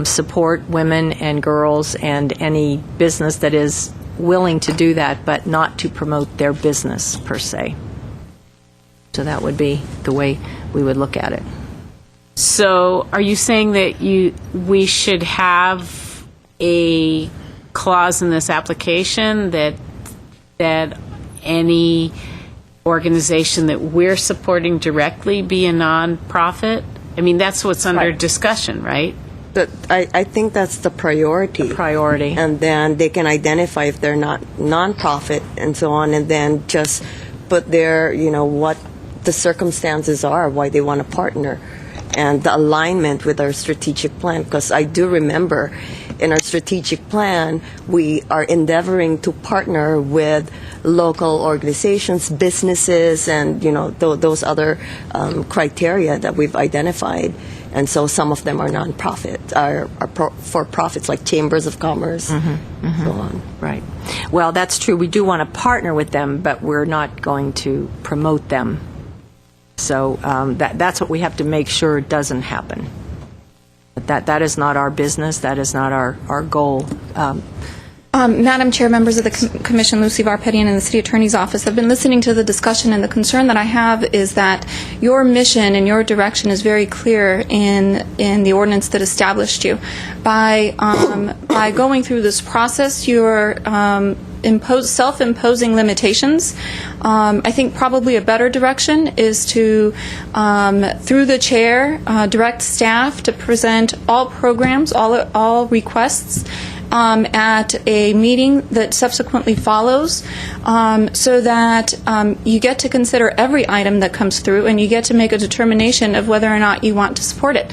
support women and girls and any business that is willing to do that, but not to promote their business per se. So that would be the way we would look at it. So are you saying that we should have a clause in this application that any organization that we're supporting directly be a nonprofit? I mean, that's what's under discussion, right? I think that's the priority. And then they can identify if they're not nonprofit and so on, and then just put their, what the circumstances are, why they want to partner, and the alignment with our strategic plan. Because I do remember in our strategic plan, we are endeavoring to partner with local organizations, businesses, and, those other criteria that we've identified. And so some of them are nonprofit, are for-profits, like chambers of commerce, so on. Right. Well, that's true. We do want to partner with them, but we're not going to promote them. So that's what we have to make sure doesn't happen. That is not our business. That is not our goal. Madam Chair, members of the Commission, Lucy Varpetian in the City Attorney's Office, I've been listening to the discussion, and the concern that I have is that your mission and your direction is very clear in the ordinance that established you. By going through this process, you're self-imposing limitations. I think probably a better direction is to, through the chair, direct staff to present all programs, all requests, at a meeting that subsequently follows, so that you get to consider every item that comes through, and you get to make a determination of whether or not you want to support it.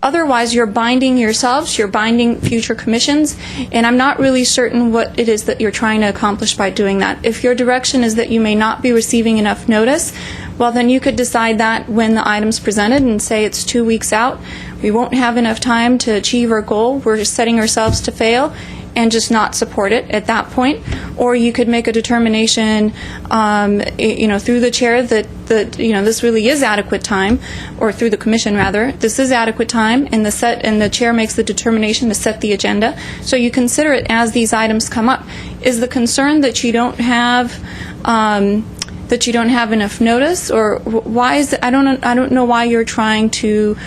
Otherwise, you're binding yourselves, you're binding future commissions, and I'm not really certain what it is that you're trying to accomplish by doing that. If your direction is that you may not be receiving enough notice, well, then you could decide that when the item's presented and say it's 2 weeks out. We won't have enough time to achieve our goal. We're just setting ourselves to fail, and just not support it at that point. Or you could make a determination, through the chair that this really is adequate time, or through the commission rather, this is adequate time, and the chair makes the determination to set the agenda. So you consider it as these items come up. Is the concern that you don't have enough notice, or why is it? I don't know why you're trying to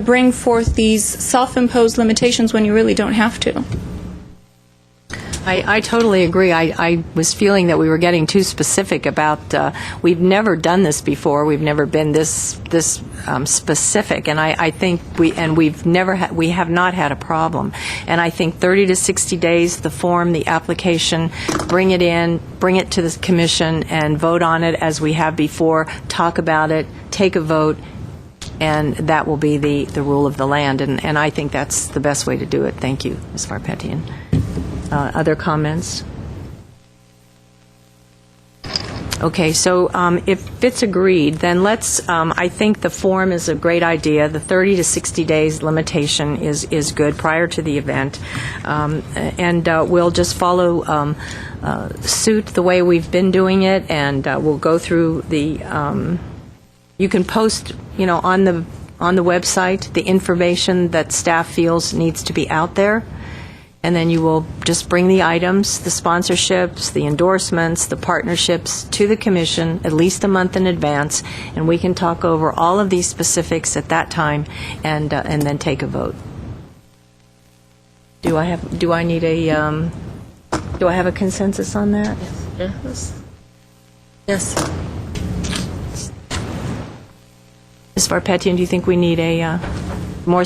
bring forth these self-imposed limitations when you really don't have to. I totally agree. I was feeling that we were getting too specific about, we've never done this before. We've never been this specific, and I think we have not had a problem. And I think 30 to 60 days, the form, the application, bring it in, bring it to the commission, and vote on it as we have before, talk about it, take a vote, and that will be the rule of the land. And I think that's the best way to do it. Thank you, Ms. Varpetian. Other comments? Okay, so if it's agreed, then let's, I think the form is a great idea. The 30 to 60 days limitation is good prior to the event. And we'll just follow suit the way we've been doing it, and we'll go through the, you can post, on the website, the information that staff feels needs to be out there. and then you will just bring the items, the sponsorships, the endorsements, the partnerships to the commission at least a month in advance, and we can talk over all of these specifics at that time and then take a vote. Do I have a consensus on that? Yes. Ms. Varpetian, do you think we need a more...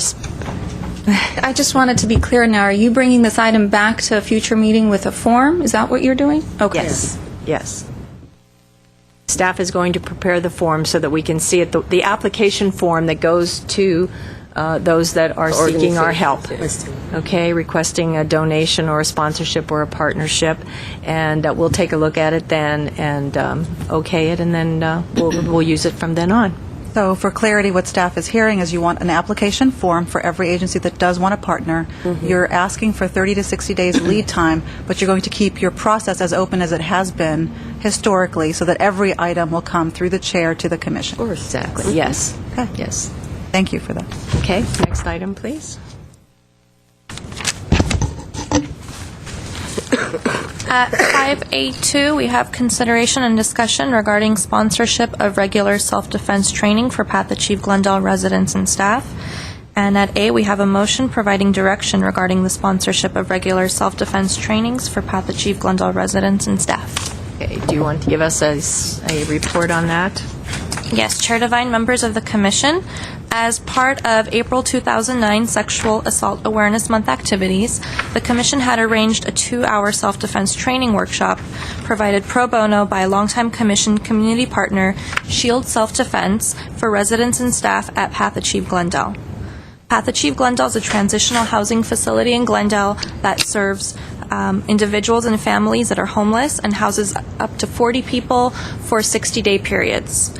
I just wanted to be clear now. Are you bringing this item back to a future meeting with a form? Is that what you're doing? Okay. Yes. Staff is going to prepare the form so that we can see it, the application form that goes to those that are seeking our help. Okay, requesting a donation or a sponsorship or a partnership, and we'll take a look at it then and okay it, and then we'll use it from then on. So for clarity, what staff is hearing is you want an application form for every agency that does want to partner. You're asking for 30 to 60 days lead time, but you're going to keep your process as open as it has been historically so that every item will come through the chair to the commission. Exactly. Yes. Okay. Yes. Thank you for that. Okay, next item, please. At 5A2, we have consideration and discussion regarding sponsorship of regular self-defense training for Pathachief Glendale residents and staff. And at A, we have a motion providing direction regarding the sponsorship of regular self-defense trainings for Pathachief Glendale residents and staff. Okay, do you want to give us a report on that? Yes, Chair Devine, members of the Commission, as part of April 2009 Sexual Assault Awareness Month activities, the Commission had arranged a 2-hour self-defense training workshop provided pro bono by a longtime Commission community partner, Shield Self-Defense, for residents and staff at Pathachief Glendale. Pathachief Glendale is a transitional housing facility in Glendale that serves individuals and families that are homeless and houses up to 40 people for 60-day periods.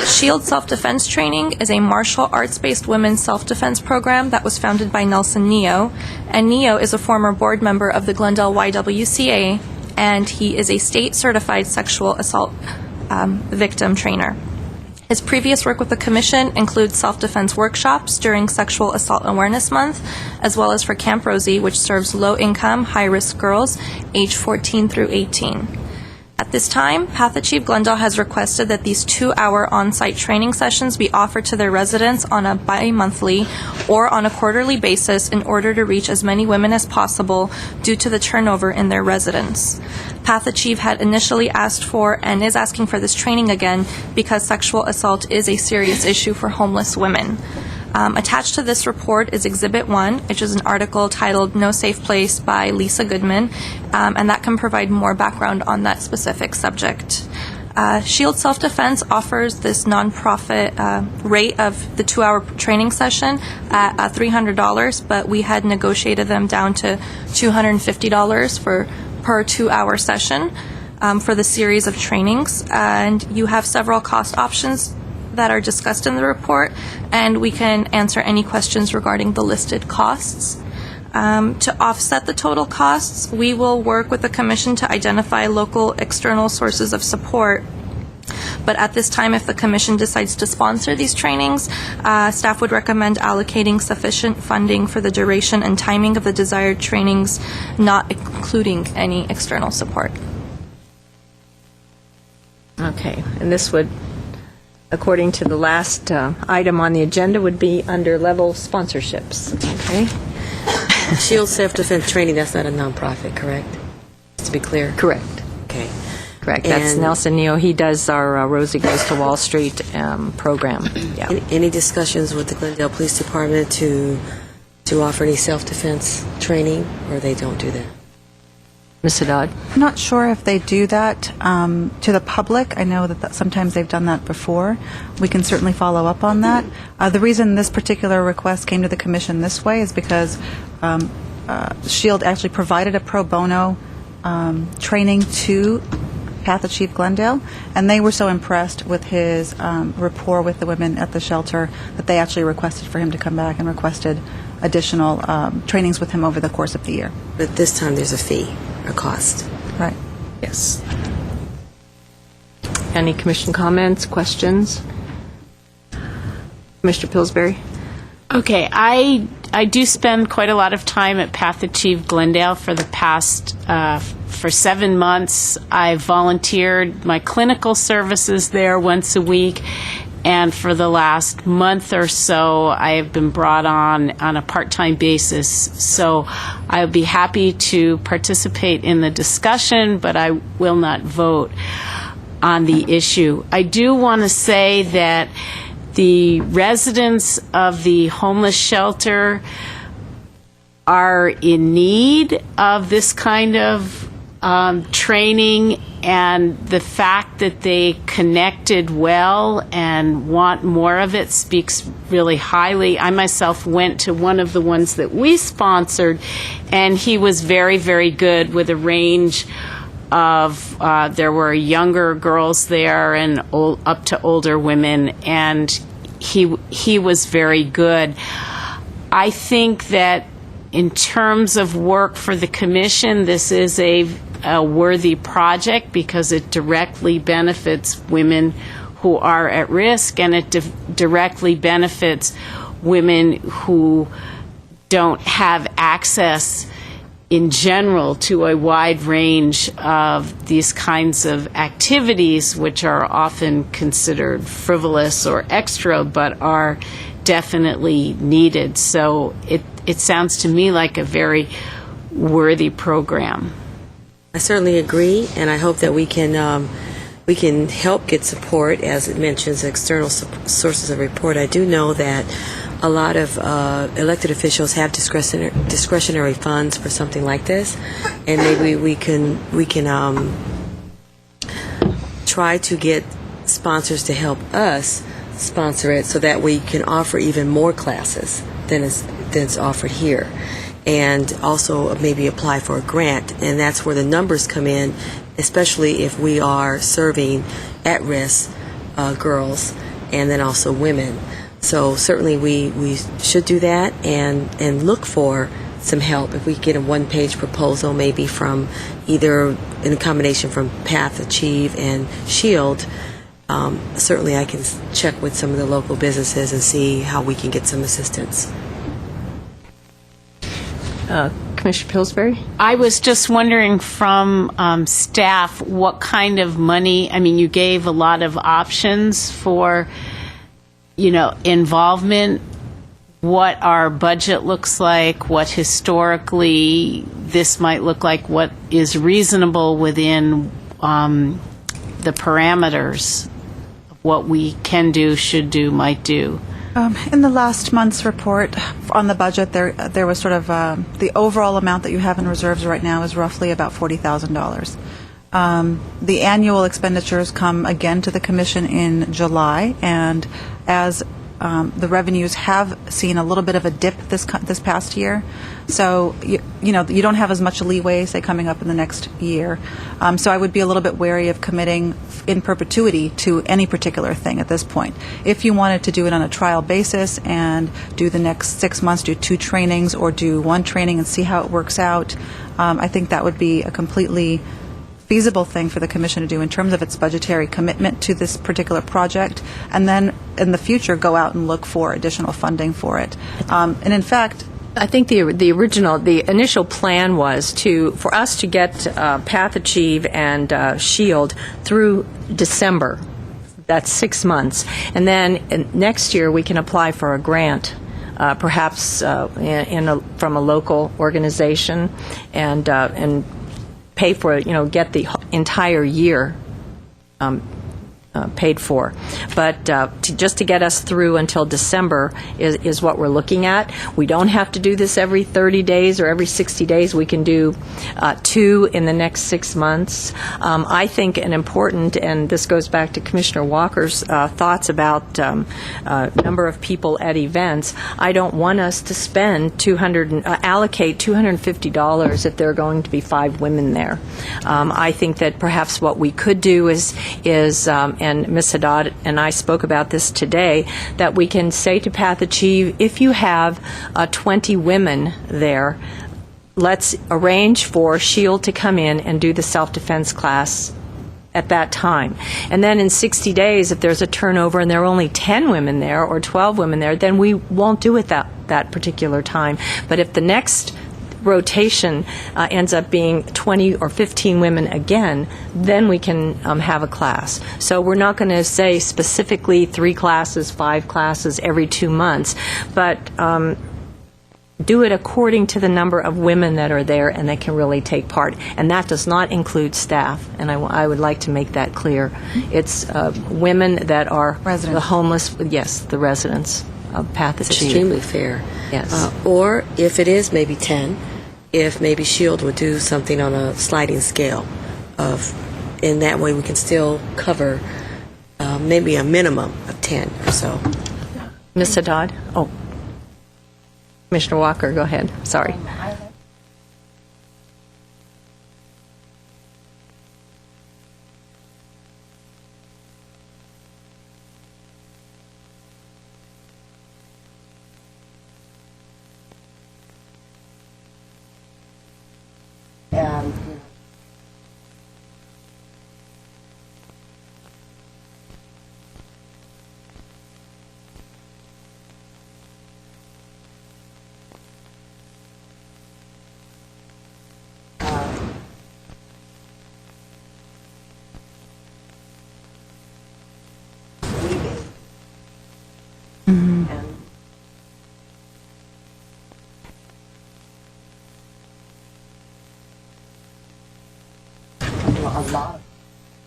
Shield Self-Defense Training is a martial arts-based women's self-defense program that was founded by Nelson Neo, and Neo is a former board member of the Glendale YWCA, and he is a state-certified sexual assault victim trainer. His previous work with the Commission includes self-defense workshops during Sexual Assault Awareness Month, as well as for Camp Rosie, which serves low-income, high-risk girls aged 14 through 18. At this time, Pathachief Glendale has requested that these 2-hour on-site training sessions be offered to their residents on a bi-monthly or on a quarterly basis in order to reach as many women as possible due to the turnover in their residence. Pathachief had initially asked for and is asking for this training again because sexual assault is a serious issue for homeless women. Attached to this report is Exhibit 1, which is an article titled No Safe Place by Lisa Goodman, and that can provide more background on that specific subject. Shield Self-Defense offers this nonprofit rate of the 2-hour training session at $300, but we had negotiated them down to $250 per 2-hour session for the series of trainings. And you have several cost options that are discussed in the report, and we can answer any questions regarding the listed costs. To offset the total costs, we will work with the Commission to identify local external sources of support. But at this time, if the Commission decides to sponsor these trainings, staff would recommend allocating sufficient funding for the duration and timing of the desired trainings, not including any external support. Okay, and this would, according to the last item on the agenda, would be under level sponsorships. Okay? Shield Self-Defense Training, that's not a nonprofit, correct? Just to be clear? Correct. Okay. Correct. That's And Nelson Neo. He does our Rosie Goes to Wall Street program. Yeah. Any discussions with the Glendale Police Department to offer any self-defense training, or they don't do that? Ms. Haddad? I'm not sure if they do that to the public. I know that sometimes they've done that before. We can certainly follow up on that. The reason this particular request came to the Commission this way is because SHIELD actually provided a pro bono training to Pathachief Glendale, and they were so impressed with his rapport with the women at the shelter that they actually requested for him to come back and requested additional trainings with him over the course of the year. But this time there's a fee, a cost. Right. Yes. Any Commission comments, questions? Mr. Pillsbury? Okay, I do spend quite a lot of time at Path Achieve Glendale for the past for 7 months. I volunteered my clinical services there once a week, and for the last month or so, I have been brought on a part-time basis. So I'll be happy to participate in the discussion, but I will not vote on the issue. I do want to say that the residents of the homeless shelter are in need of this kind of training, and the fact that they connected well and want more of it speaks really highly. I myself went to one of the ones that we sponsored, and he was very, very good with a range of, there were younger girls there and up to older women, and he was very good. I think that in terms of work for the commission, this is a worthy project because it directly benefits women who are at risk, and it directly benefits women who don't have access in general to a wide range of these kinds of activities, which are often considered frivolous or extra, but are definitely needed. So it sounds to me like a very worthy program. I certainly agree, and I hope that we can help get support, as it mentions external sources of report. I do know that a lot of elected officials have discretionary funds for something like this, and maybe we can try to get sponsors to help us sponsor it so that we can offer even more classes than is offered here, and also maybe apply for a grant. And that's where the numbers come in, especially if we are serving at-risk girls and then also women. So certainly we should do that and look for some help. If we get a one-page proposal maybe from either in a combination from Path, Achieve, and SHIELD, certainly I can check with some of the local businesses and see how we can get some assistance. Commissioner Pillsbury? I was just wondering from staff what kind of money, I mean, you gave a lot of options for, involvement, what our budget looks like, what historically this might look like, what is reasonable within the parameters of what we can do, should do, might do. In the last month's report on the budget, there was sort of the overall amount that you have in reserves right now is roughly about $40,000. The annual expenditures come again to the Commission in July, and as the revenues have seen a little bit of a dip this past year, so you don't have as much leeway, say, coming up in the next year. So I would be a little bit wary of committing in perpetuity to any particular thing at this point. If you wanted to do it on a trial basis and do the next 6 months, do 2 trainings or do 1 training and see how it works out, I think that would be a completely feasible thing for the Commission to do in terms of its budgetary commitment to this particular project, and then in the future go out and look for additional funding for it. And in fact, I think the initial plan was for us to get Path Achieve and SHIELD through December. That's 6 months, and then next year we can apply for a grant, perhaps from a local organization, and pay for it. Get the entire year paid for. But just to get us through until December is what we're looking at. We don't have to do this every 30 days or every 60 days. We can do 2 in the next 6 months. I think an important, and this goes back to Commissioner Walker's thoughts about number of people at events, I don't want us to spend allocate $250 if there are going to be 5 women there. I think that perhaps what we could do is and Ms. Haddad and I spoke about this today, that we can say to Path Achieve, if you have 20 women there, let's arrange for SHIELD to come in and do the self-defense class at that time. And then in 60 days, if there's a turnover and there are only 10 women there or 12 women there, then we won't do it that particular time. But if the next rotation ends up being 20 or 15 women again, then we can have a class. So we're not going to say specifically 3 classes, 5 classes every 2 months, but do it according to the number of women that are there and that can really take part. And that does not include staff, and I would like to make that clear. It's women that are the homeless, yes, the residents of Path It's Achieve. extremely fair. Yes. Or if it is maybe 10, if maybe SHIELD would do something on a sliding scale of, in that way we can still cover maybe a minimum of 10 or so. Ms. Haddad? Oh. Commissioner Walker, go ahead. Sorry.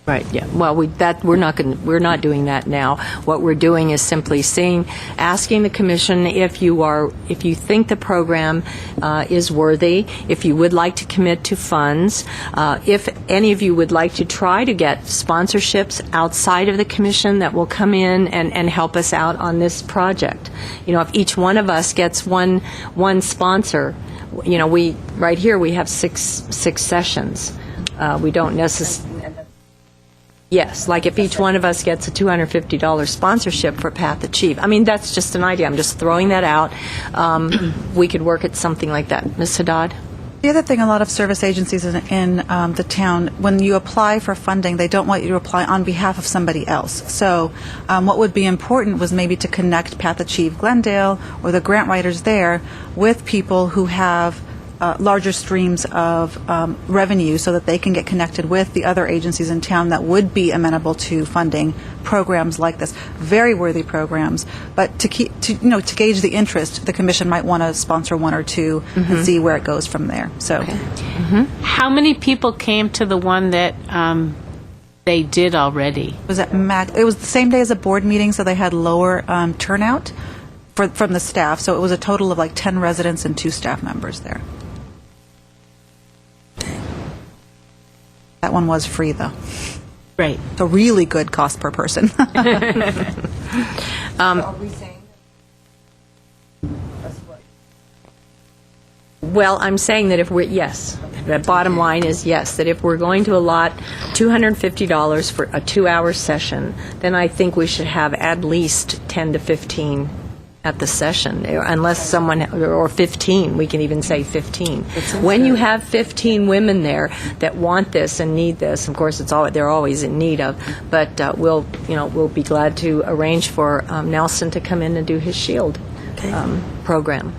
Right. Yeah. Well, we're not doing that now. What we're doing is simply asking the commission if you think the program is worthy, if you would like to commit to funds, if any of you would like to try to get sponsorships outside of the commission that will come in and help us out on this project. You know, if each one of us gets one sponsor, you know, right here we have six sessions. We don't necessarily. Yes, like if each one of us gets a $250 sponsorship for Path Achieve. I mean, that's just an idea. I'm just throwing that out. We could work at something like that. Ms. Haddad? The other thing, a lot of service agencies in the town, when you apply for funding, they don't want you to apply on behalf of somebody else. So what would be important was maybe to connect Path Achieve Glendale or the grant writers there with people who have larger streams of revenue so that they can get connected with the other agencies in town that would be amenable to funding programs like this. Very worthy programs, but to gauge the interest, the commission might want to sponsor one or two and see where it goes from there. So, How many people came to the one that they did already? It was the same day as a board meeting, so they had lower turnout from the staff. So it was a total of like 10 residents and 2 staff members there. That one was free, though. Right. It's a really good cost per person. Well, I'm saying that yes, the bottom line is yes, that if we're going to allot $250 for a 2-hour session, then I think we should have at least 10 to 15 at the session, unless someone, or 15, we can even say 15. When you have 15 women there that want this and need this, of course, they're always in need of, but we'll be glad to arrange for Nelson to come in and do his SHIELD program.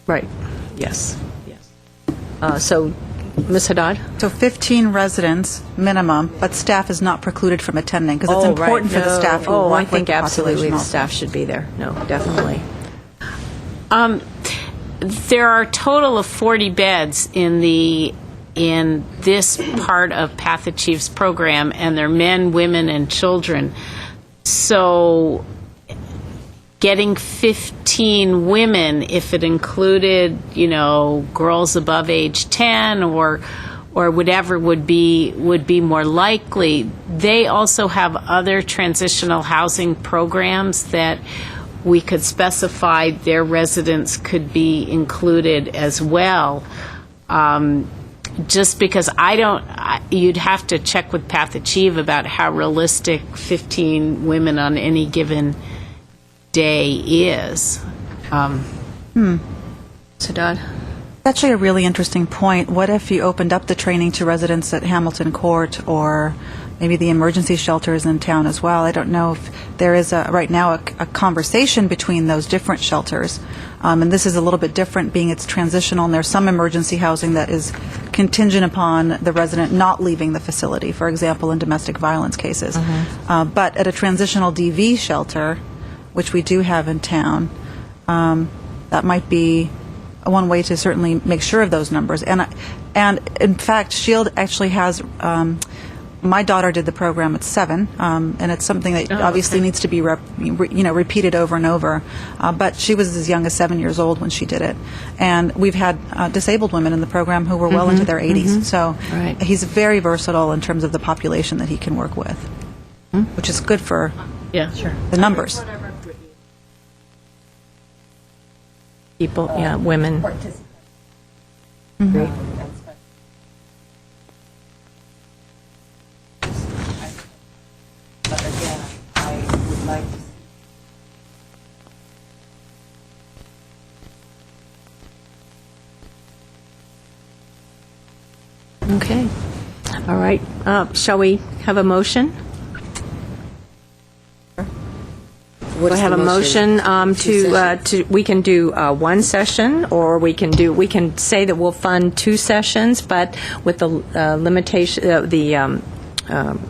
Right. Yes. So, Ms. Haddad? So 15 residents minimum, but staff is not precluded from attending because it's important for the staff who work I with think the absolutely population the also. staff should be there. No, definitely. There are a total of 40 beds in this part of Path Achieve's program, and they're men, women, and children. So getting 15 women, if it included, girls above age 10 or whatever, would be more likely. They also have other transitional housing programs that we could specify their residents could be included as well. Just because you'd have to check with Path Achieve about how realistic 15 women on any given day is. Sadat? That's actually a really interesting point. What if you opened up the training to residents at Hamilton Court or maybe the emergency shelters in town as well? I don't know if there is right now a conversation between those different shelters. And this is a little bit different, being it's transitional, and there's some emergency housing that is contingent upon the resident not leaving the facility, for example, in domestic violence cases. But at a transitional DV shelter, which we do have in town, that might be one way to certainly make sure of those numbers. And in fact, SHIELD actually has, my daughter did the program at 7, and it's something that obviously needs to be repeated over and over. But she was as young as 7 years old when she did it. And we've had disabled women in the program who were well into their 80s. So he's very versatile in terms of the population that he can work with, which is good for the numbers. People, women. But again, I would like to see. Okay. All right. Shall we have a motion? We have a motion to we can do one session, or we can say that we'll fund 2 sessions, but with the limitation,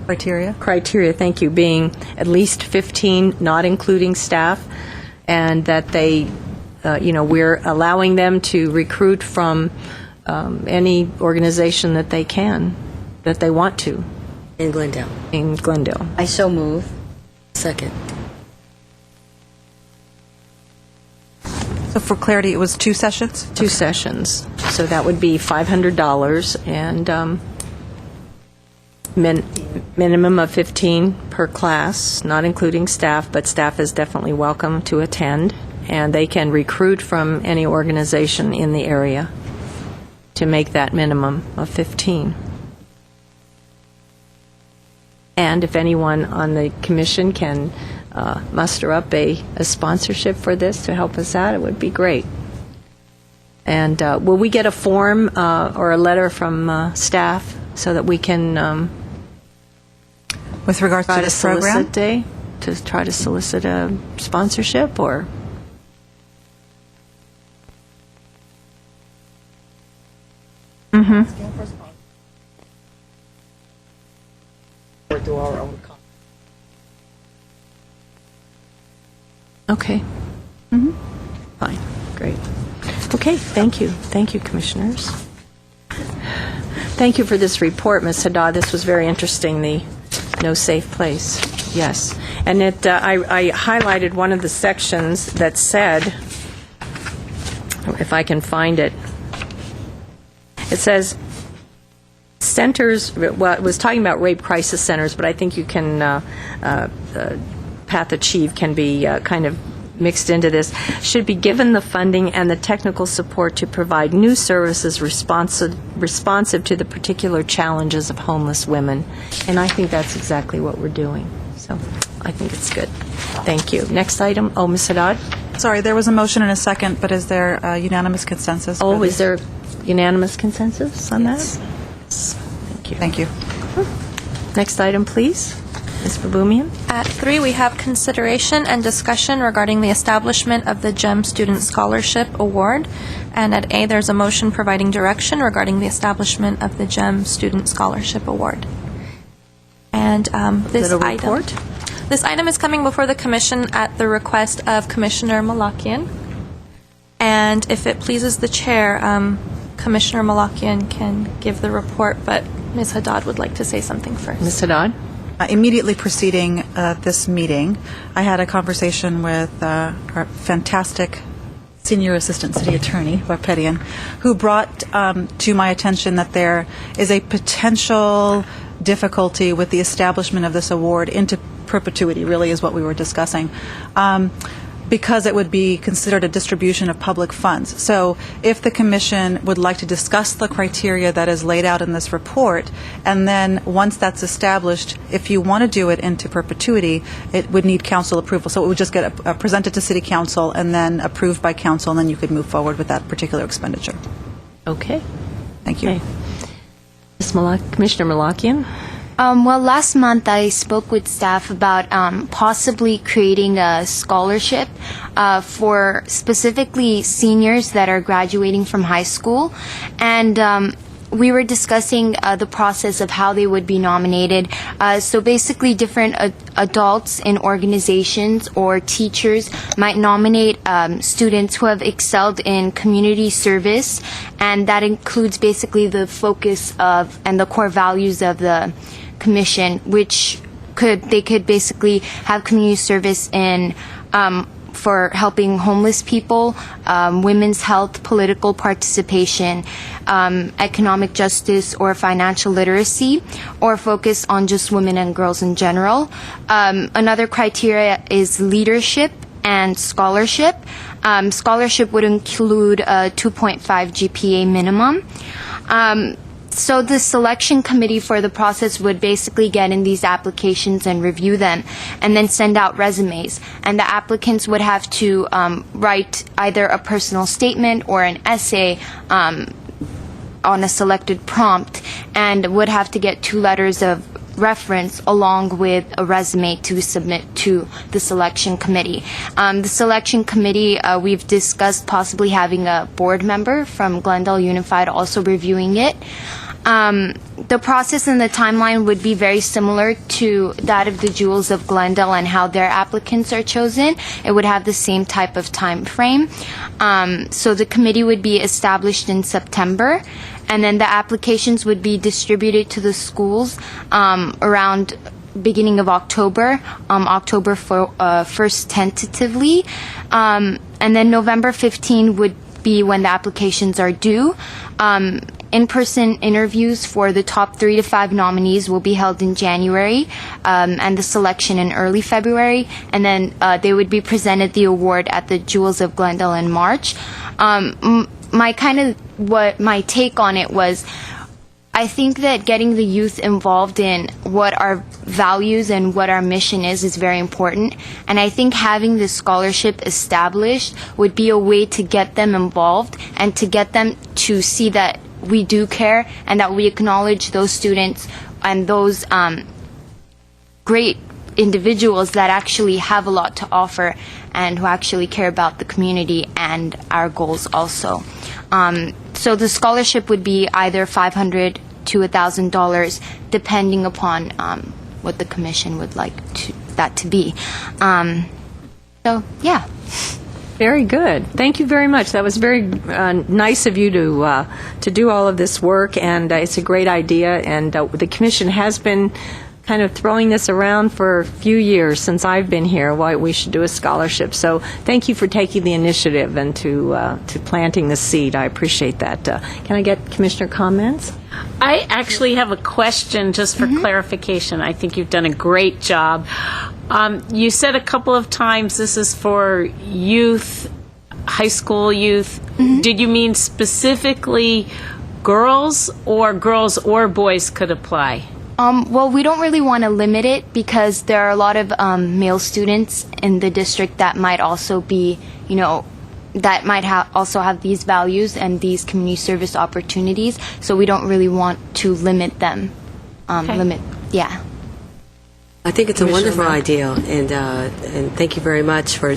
criteria, thank you, being at least 15, not including staff, and that they, we're allowing them to recruit from any organization that they can, that they want to. In Glendale. In Glendale. I so move. Second. So for clarity, it was 2 sessions? 2 sessions. So that would be $500 and minimum of 15 per class, not including staff, but staff is definitely welcome to attend. And they can recruit from any organization in the area to make that minimum of 15. And if anyone on the commission can muster up a sponsorship for this to help us out, it would be great. And will we get a form or a letter from staff so that we can with regards to this program, to try to solicit a sponsorship, or? Or do our own. Okay. Fine. Great. Okay. Thank you. Thank you, commissioners. Thank you for this report, Ms. Haddad. This was very interesting, the No Safe Place. Yes. And I highlighted one of the sections that said, if I can find it, it says, centers, well, it was talking about rape crisis centers, but I think you can, Path Achieve can be kind of mixed into this, should be given the funding and the technical support to provide new services responsive to the particular challenges of homeless women. And I think that's exactly what we're doing. So I think it's good. Thank you. Next item. Oh, Ms. Haddad? Sorry, there was a motion and a second, but is there unanimous consensus? Oh, is there unanimous consensus on that? Yes. Thank you. Thank you. Next item, please. Ms. Babumian? At 3, we have consideration and discussion regarding the establishment of the GEM Student Scholarship Award. And at A, there's a motion providing direction regarding the establishment of the GEM Student Scholarship Award. And this item is coming before the Commission at the request of Commissioner Malakian. And if it pleases the Chair, Commissioner Malakian can give the report, but Ms. Haddad would like to say something first. Ms. Haddad? Immediately preceding this meeting, I had a conversation with our fantastic Senior Assistant City Attorney, Varpetian, who brought to my attention that there is a potential difficulty with the establishment of this award into perpetuity, really is what we were discussing. because it would be considered a distribution of public funds. So if the commission would like to discuss the criteria that is laid out in this report, and then once that's established, if you want to do it into perpetuity, it would need council approval. So it would just get presented to City Council and then approved by council, and then you could move forward with that particular expenditure. Okay. Thank you. Okay. Commissioner Malakian? Well, last month I spoke with staff about possibly creating a scholarship for specifically seniors that are graduating from high school. And we were discussing the process of how they would be nominated. So basically different adults in organizations or teachers might nominate students who have excelled in community service, and that includes basically the focus of and the core values of the commission, which they could basically have community service in for helping homeless people, women's health, political participation, economic justice or financial literacy, or focus on just women and girls in general. Another criteria is leadership and scholarship. Scholarship would include a 2.5 GPA minimum. So the selection committee for the process would basically get in these applications and review them and then send out resumes. And the applicants would have to write either a personal statement or an essay on a selected prompt, and would have to get 2 letters of reference along with a resume to submit to the selection committee. The selection committee, we've discussed possibly having a board member from Glendale Unified also reviewing it. The process and the timeline would be very similar to that of the Jewels of Glendale and how their applicants are chosen. It would have the same type of time frame. So the committee would be established in September, and then the applications would be distributed to the schools around beginning of October, October 1st tentatively, and then November 15 would be when the applications are due. In-person interviews for the top 3 to 5 nominees will be held in January, and the selection in early February, and then they would be presented the award at the Jewels of Glendale in March. My take on it was, I think that getting the youth involved in what our values and what our mission is very important. And I think having this scholarship established would be a way to get them involved and to get them to see that we do care and that we acknowledge those students and those great individuals that actually have a lot to offer and who actually care about the community and our goals also. So the scholarship would be either $500 to $1,000, depending upon what the commission would like that to be. So, yeah. Very good. Thank you very much. That was very nice of you to do all of this work, and it's a great idea. And the commission has been kind of throwing this around for a few years since I've been here, why we should do a scholarship. So thank you for taking the initiative and to planting the seed. I appreciate that. Can I get Commissioner comments? I actually have a question just for clarification. I think you've done a great job. You said a couple of times this is for youth, high school youth. Did you mean specifically girls or boys could apply? Well, we don't really want to limit it because there are a lot of male students in the district that might also be, that might also have these values and these community service opportunities. So we don't really want to limit them. Yeah. I think it's a wonderful idea, and thank you very much for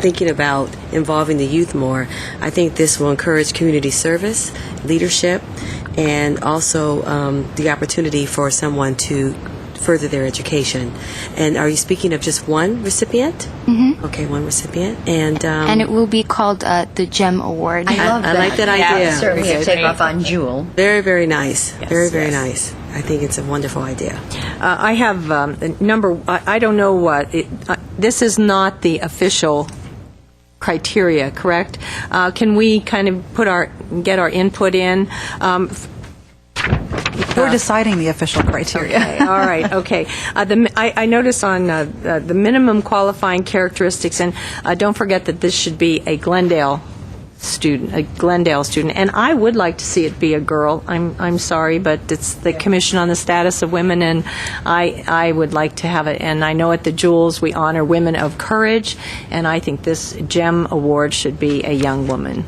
thinking about involving the youth more. I think this will encourage community service, leadership, and also the opportunity for someone to further their education. And are you speaking of just one recipient? Mm-hmm. Okay, one recipient. And it will be called the GEM Award. I like that idea. Yeah, certainly a takeoff on Jewel. Very, very nice. Yes, very nice. I think it's a wonderful idea. I have I don't know what, this is not the official criteria, correct? Can we kind of get our input in? We're deciding the official criteria. Okay, all right, okay. I notice on the minimum qualifying characteristics, and don't forget that this should be a Glendale student, and I would like to see it be a girl. I'm sorry, but it's the Commission on the Status of Women, and I would like to have it. And I know at the Jewels we honor women of courage, and I think this GEM award should be a young woman.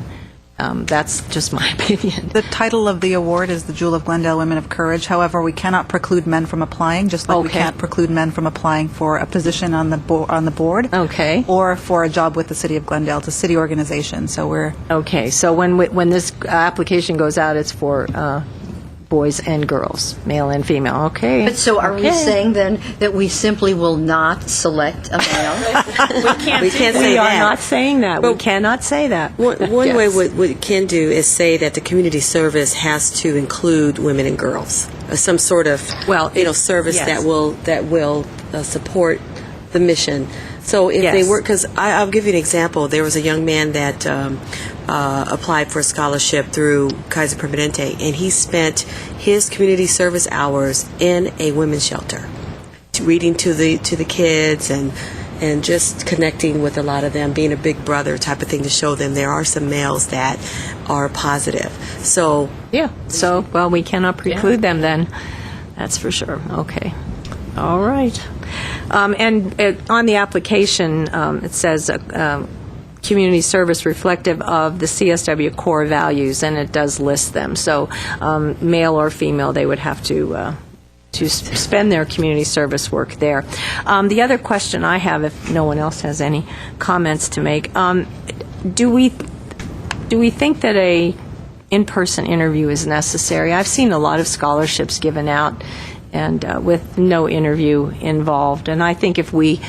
That's just my opinion. The title of the award is the Jewel of Glendale Women of Courage. However, we cannot preclude men from applying, just like we can't preclude men from applying for a position on the board. Okay. Or for a job with the City of Glendale. It's a city organization, so we're... Okay, so when this application goes out, it's for boys and girls, male and female. Okay. But so are we saying then that we simply will not select a male? We can't say We that. are not saying that. We cannot say that. One way what it can do is say that the community service has to include women and girls, some sort of service yes. that will support the mission. So if they work, because I'll give you an example. There was a young man that applied for a scholarship through Kaiser Permanente, and he spent his community service hours in a women's shelter, reading to the kids and just connecting with a lot of them, being a big brother type of thing to show them there are some males that are positive. So we cannot preclude them then. That's for sure. Okay. All right. And on the application, it says community service reflective of the CSW core values, and it does list them. So male or female, they would have to spend their community service work there. The other question I have, if no one else has any comments to make, do we think that a in-person interview is necessary? I've seen a lot of scholarships given out and with no interview involved. And I think if we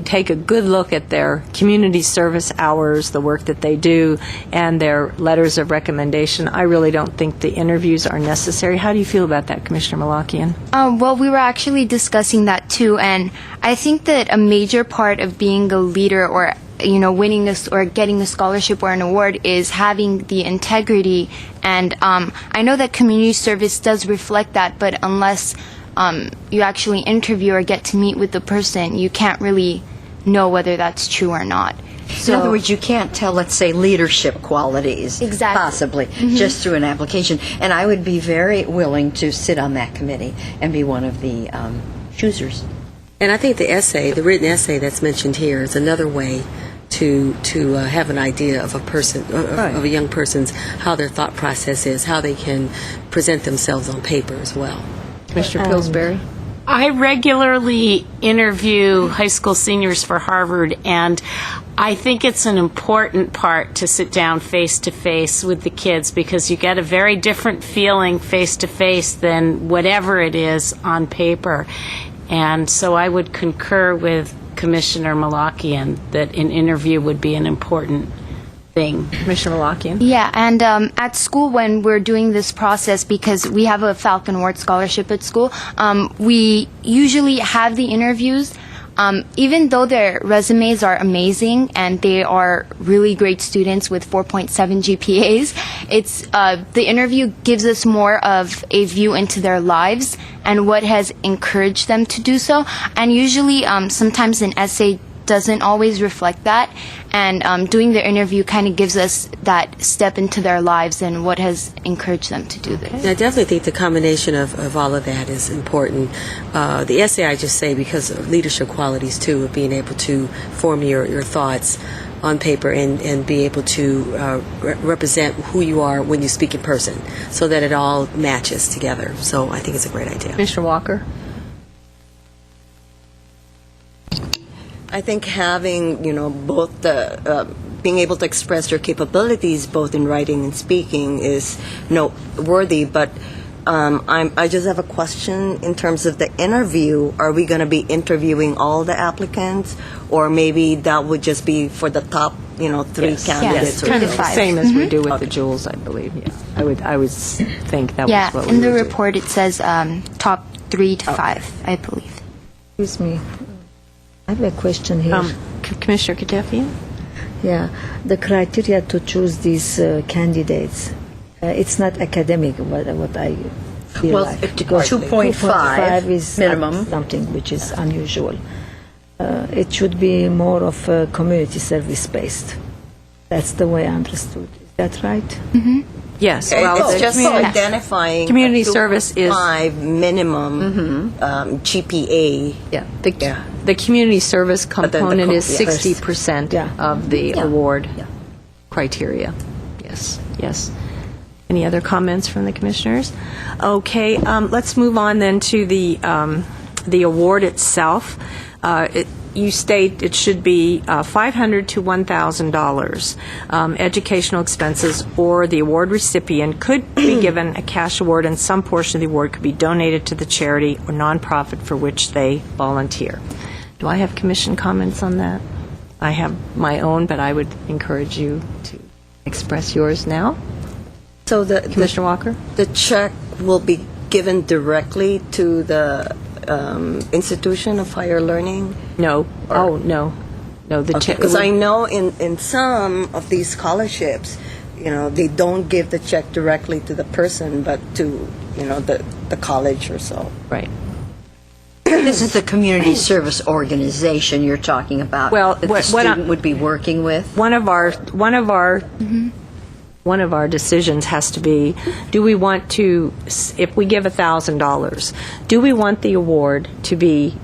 take a good look at their community service hours, the work that they do, and their letters of recommendation, I really don't think the interviews are necessary. How do you feel about that, Commissioner Malakian? Well, we were actually discussing that too, and I think that a major part of being a leader or winning this or getting a scholarship or an award is having the integrity. And I know that community service does reflect that, but unless you actually interview or get to meet with the person, you can't really know whether that's true or not. In other words, you can't tell, let's say, leadership qualities, possibly, just through an application. And I would be very willing to sit on that committee and be one of the choosers. And I think the written essay that's mentioned here is another way to have an idea of a person, of a young person's, how their thought process is, how they can present themselves on paper as well. Commissioner Pillsbury? I regularly interview high school seniors for Harvard, and I think it's an important part to sit down face-to-face with the kids because you get a very different feeling face-to-face than whatever it is on paper. And so I would concur with Commissioner Malakian that an interview would be an important thing. Commissioner Malakian? Yeah, and at school when we're doing this process, because we have a Falcon Award scholarship at school, we usually have the interviews. Even though their resumes are amazing and they are really great students with 4.7 GPAs, it's the interview gives us more of a view into their lives and what has encouraged them to do so. And usually, sometimes an essay doesn't always reflect that, and doing the interview kind of gives us that step into their lives and what has encouraged them to do this. And I definitely think the combination of all of that is important. The essay, I just say, because of leadership qualities, too, of being able to form your thoughts on paper and be able to represent who you are when you speak in person, so that it all matches together. So I think it's a great idea. Commissioner Walker? I think having, both the being able to express your capabilities both in writing and speaking is noteworthy. But I just have a question in terms of the interview. Are we going to be interviewing all the applicants, or maybe that would just be for the top, 3 candidates? Yes, or kind of so? the same as we do with the Jewels, I believe. Yeah, I would think that was what we in the would do. report it says top 3 to 5, I believe. Excuse me. I have a question here. Commissioner Kadefian? Yeah, the criteria to choose these candidates, it's not academic, what I be Well, like. if- Because 2.5 is minimum. something which is unusual. It should be more of a community service based. That's the way I understood. Is that right? Mm-hmm. Yes. It's just community- identifying community a service is 2.5 minimum GPA. Yeah. The community service then the component is yes. 60% of the award criteria. Yes. Yes. Any other comments from the commissioners? Okay. Let's move on then to the award itself. You state it should be $500 to $1,000. Educational expenses or the award recipient could be given a cash award, and some portion of the award could be donated to the charity or nonprofit for which they volunteer. Do I have commission comments on that? I have my own, but I would encourage you to express yours now. So Commissioner Walker? The check will be given directly to the institution of higher learning? No. No. No, the check. Because I know in some of these scholarships, they don't give the check directly to the person, but to, the college or so. Right. This is the community service organization you're talking about. Well, that the student would be working with. One of our decisions has to be, do we want to, if we give $1,000, do we want the award to be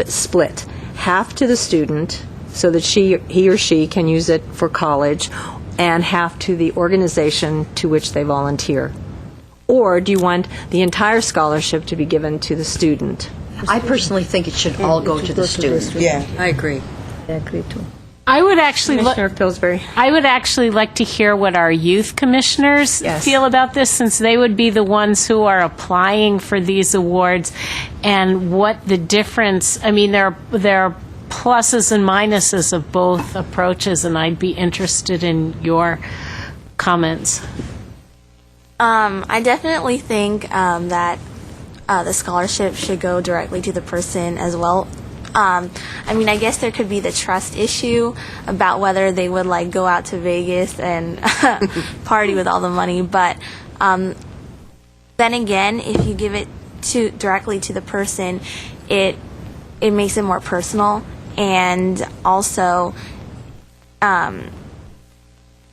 split half to the student so that he or she can use it for college, and half to the organization to which they volunteer? Or do you want the entire scholarship to be given to the student? I personally think it should all go to the student. Yeah, I agree. I agree too. I would actually Commissioner Pillsbury. I would actually like to hear what our youth commissioners feel about this, since they would be the ones who are applying for these awards, and what the difference. I mean, there are pluses and minuses of both approaches, and I'd be interested in your comments. I definitely think that the scholarship should go directly to the person as well. I mean, I guess there could be the trust issue about whether they would go out to Vegas and party with all the money. But then again, if you give it directly to the person, it makes it more personal, and also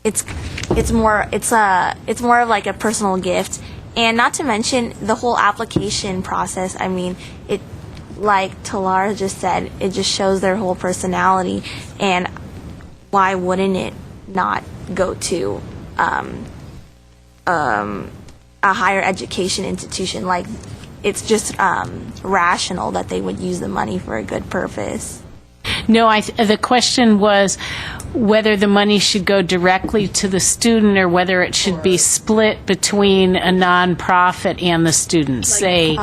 it's more of like a personal gift. And not to mention the whole application process. I mean, like Talara just said, it just shows their whole personality, and why wouldn't it not go to a higher education institution? Like, it's just rational that they would use the money for a good purpose. No, the question was whether the money should go directly to the student or whether it should be split between a nonprofit and the student. Say,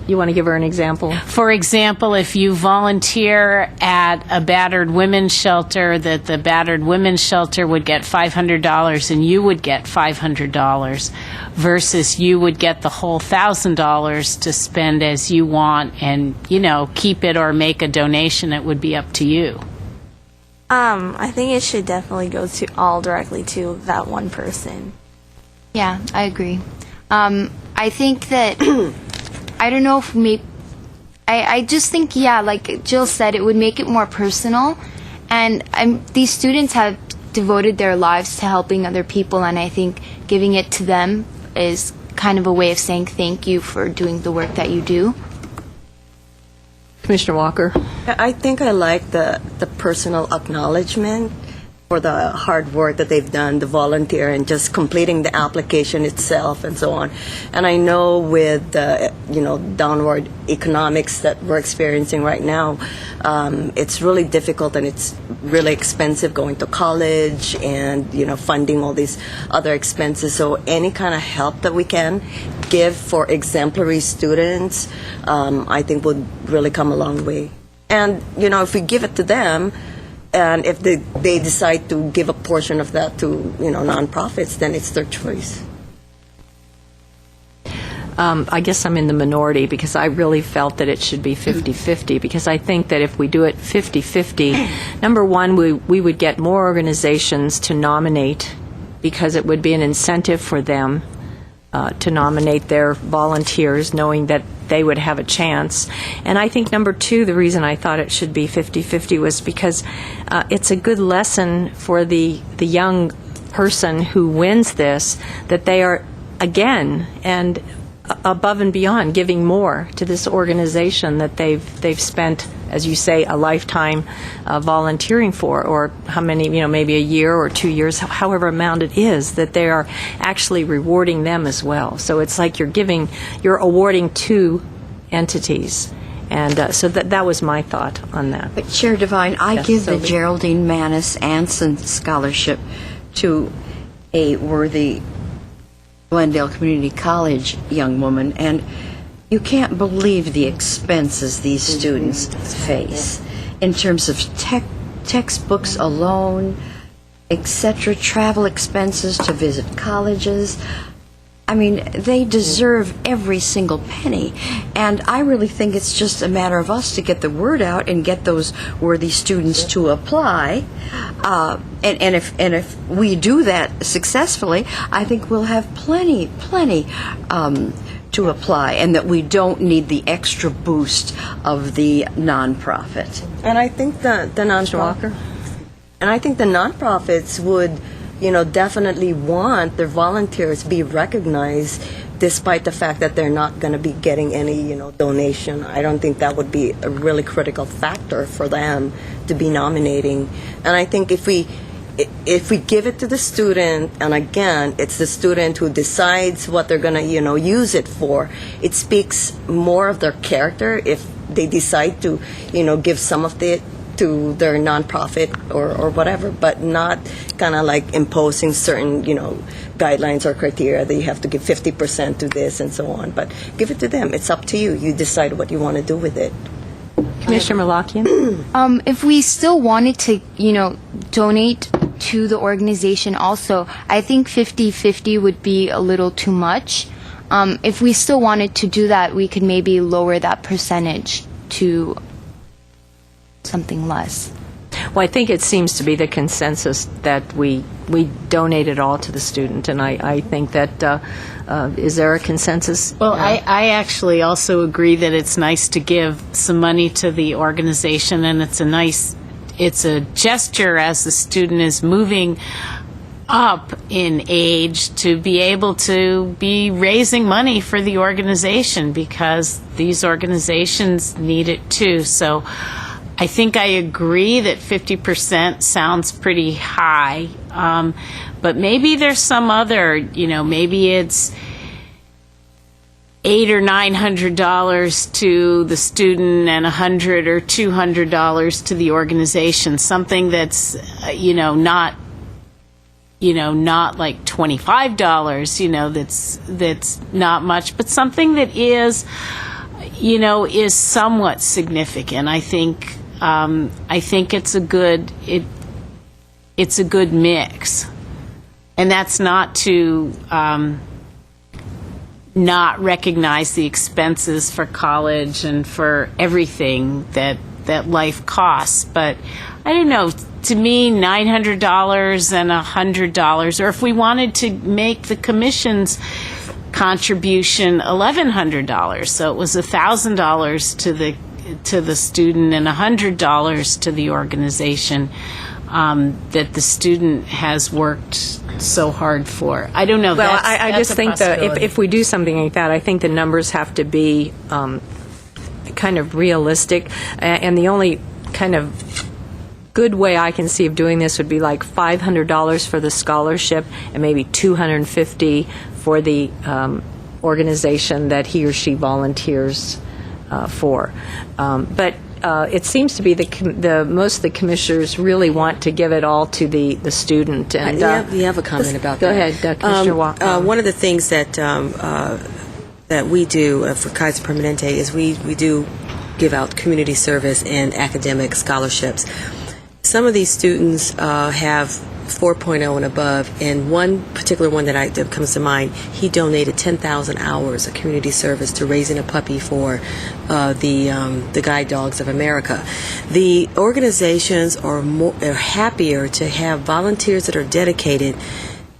you want to give her an example? For example, if you volunteer at a battered women's shelter, that the battered women's shelter would get $500 and you would get $500, versus you would get the whole $1,000 to spend as you want, and keep it or make a donation. It would be up to you. I think it should definitely go all directly to that one person. Yeah, I agree. I think that, I don't know if I just think, like Jill said, it would make it more personal. And these students have devoted their lives to helping other people, and I think giving it to them is kind of a way of saying thank you for doing the work that you do. Commissioner Walker? I think I like the personal acknowledgement for the hard work that they've done, the volunteer, and just completing the application itself and so on. And I know with the downward economics that we're experiencing right now, it's really difficult and it's really expensive going to college and funding all these other expenses. So any kind of help that we can give for exemplary students, I think would really come a long way. And if we give it to them, and if they decide to give a portion of that to nonprofits, then it's their choice. I guess I'm in the minority because I really felt that it should be 50-50, because I think that if we do it 50-50, number one, we would get more organizations to nominate, because it would be an incentive for them to nominate their volunteers, knowing that they would have a chance. And I think number two, the reason I thought it should be 50-50 was because it's a good lesson for the young person who wins this, that they are, again, and above and beyond, giving more to this organization that they've spent, as you say, a lifetime volunteering for, or how many, maybe a year or 2 years, however amount it is, that they are actually rewarding them as well. So it's like you're awarding two entities. And so that was my thought on that. But Chair Devine, I Yes, give the Sylvia. Geraldine Mannis Anson Scholarship to a worthy Glendale Community College young woman, and you can't believe the expenses these students face in terms of textbooks alone, etc., travel expenses to visit colleges. I mean, they deserve every single penny, and I really think it's just a matter of us to get the word out and get those worthy students to apply. And if we do that successfully, I think we'll have plenty to apply, and that we don't need the extra boost of the nonprofit. And I think the nonprofit, and I think the nonprofits would, definitely want their volunteers be recognized, despite the fact that they're not going to be getting any, donation. I don't think that would be a really critical factor for them to be nominating. And I think if we give it to the student, and again, it's the student who decides what they're going to, use it for, it speaks more of their character if they decide to, give some of it to their nonprofit or whatever, but not kind of like imposing certain, guidelines or criteria that you have to give 50% to this and so on. But give it to them. It's up to you. You decide what you want to do with it. Commissioner Malakian? If we still wanted to, donate to the organization also, I think 50-50 would be a little too much. If we still wanted to do that, we could maybe lower that percentage to something less. Well, I think it seems to be the consensus that we donate it all to the student, and I think that, is there a consensus? Well, I actually also agree that it's nice to give some money to the organization, and it's a gesture as the student is moving up in age to be able to be raising money for the organization, because these organizations need it too. So I think I agree that 50% sounds pretty high, but maybe there's some other, maybe it's $800 or $900 to the student and $100 or $200 to the organization. Something that's, not like $25, that's not much, but something that is, is somewhat significant. I think it's a good mix, and that's not to not recognize the expenses for college and for everything that life costs. But I don't know, to me, $900 and $100, or if we wanted to make the commission's contribution $1,100, so it was $1,000 to the student and $100 to the organization that the student has worked so hard for. I don't know. Well, I just think that if we do something like that, I think the numbers have to be kind of realistic, and the only kind of good way I can see of doing this would be like $500 for the scholarship and maybe $250 for the organization that he or she volunteers for. But it seems to be the most of the commissioners really want to give it all to the student. And you have a comment about go that. Go ahead, Commissioner Walker. One of the things that that we do for Kaiser Permanente is we do give out community service and academic scholarships. Some of these students have 4.0 and above, and one particular one that comes to mind, he donated 10,000 hours of community service to raising a puppy for the Guide Dogs of America. The organizations are happier to have volunteers that are dedicated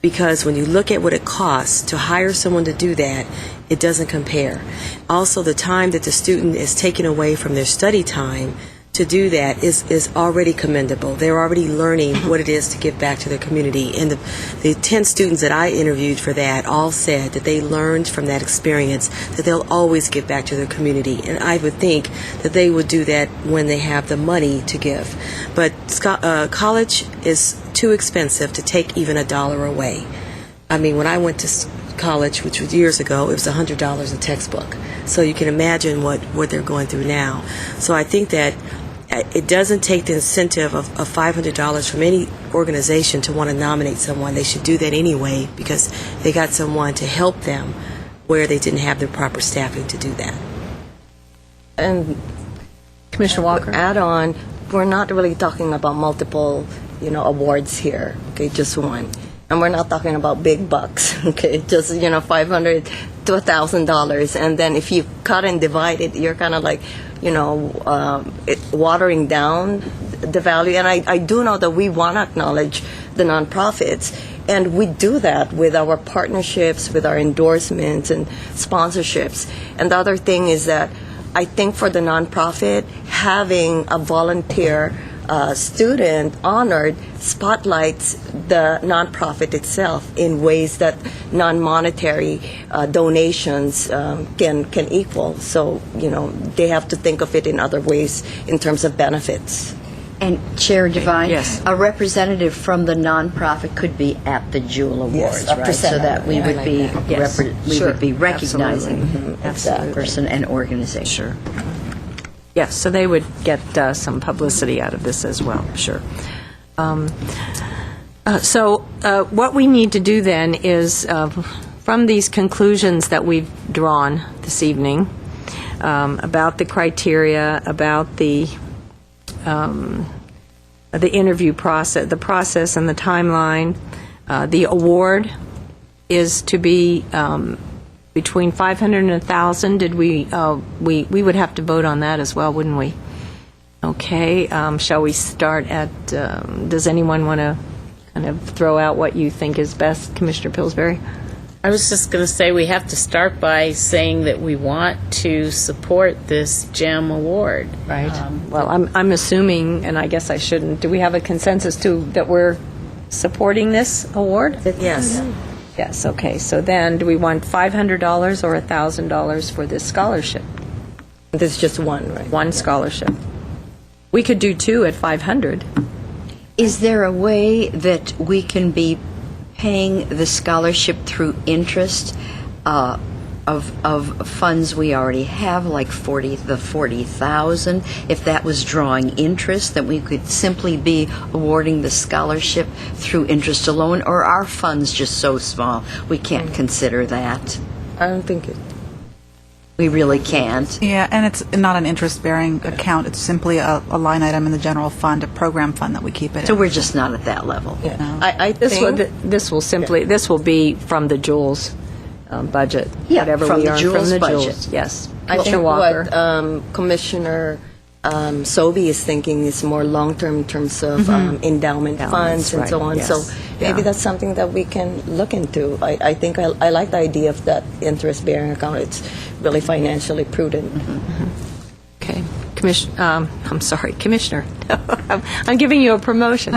because when you look at what it costs to hire someone to do that, it doesn't compare. Also, the time that the student is taking away from their study time to do that is already commendable. They're already learning what it is to give back to their community. And the 10 students that I interviewed for that all said that they learned from that experience that they'll always give back to their community. And I would think that they would do that when they have the money to give. But college is too expensive to take even $1 away. I mean, when I went to college, which was years ago, it was $100 a textbook. So you can imagine what they're going through now. So I think that it doesn't take the incentive of $500 from any organization to want to nominate someone. They should do that anyway because they got someone to help them where they didn't have the proper staffing to do that. And Commissioner Walker? Add on, we're not really talking about multiple, awards here. Okay, just one. And we're not talking about big bucks. Okay, just $500 to $1,000, and then if you cut and divide it, you're kind of like, watering down the value. And I do know that we want to acknowledge the nonprofits, and we do that with our partnerships, with our endorsements and sponsorships. And the other thing is that I think for the nonprofit, having a volunteer student honored spotlights the nonprofit itself in ways that non-monetary donations can equal. So, they have to think of it in other ways in terms of benefits. And Chair Devine, Yes. a representative from the nonprofit could be at the Jewel Awards, Yes, a right? So that we would be Yes. we would be recognizing Absolutely. that person and organization. Sure. Yes, so they would get some publicity out of this as well, sure. So what we need to do then is, from these conclusions that we've drawn this evening about the criteria, about the interview process, the process and the timeline, the award is to be between 500 and 1,000. Did we would have to vote on that as well, wouldn't we? Okay. Shall we start at? Does anyone want to kind of throw out what you think is best, Commissioner Pillsbury? I was just going to say we have to start by saying that we want to support this GEM award. Right. Well, I'm assuming, and I guess I shouldn't. Do we have a consensus that we're supporting this award? Yes. Yes, okay. So then, do we want $500 or $1,000 for this scholarship? There's just one, right? One scholarship. We could do two at $500. Is there a way that we can be paying the scholarship through interest of funds we already have, like the $40,000? If that was drawing interest, that we could simply be awarding the scholarship through interest alone, or are funds just so small we can't consider that? I don't think it. We really can't. Yeah, and it's not an interest-bearing account. It's simply a line item in the general fund, a program fund that we keep it So in. we're just not at that level. Yeah. No. I think This will be from the Jules budget. Yeah, whatever from we the earn Jules from the budget. Jules. Yes. I think Commissioner Walker. what Commissioner Sobey is thinking is more long-term in terms of endowment funds and so right, on. yes. So maybe Yeah. that's something that we can look into. I think I like the idea of that interest-bearing account. It's really financially prudent. Okay. I'm sorry, Commissioner. I'm giving you a promotion.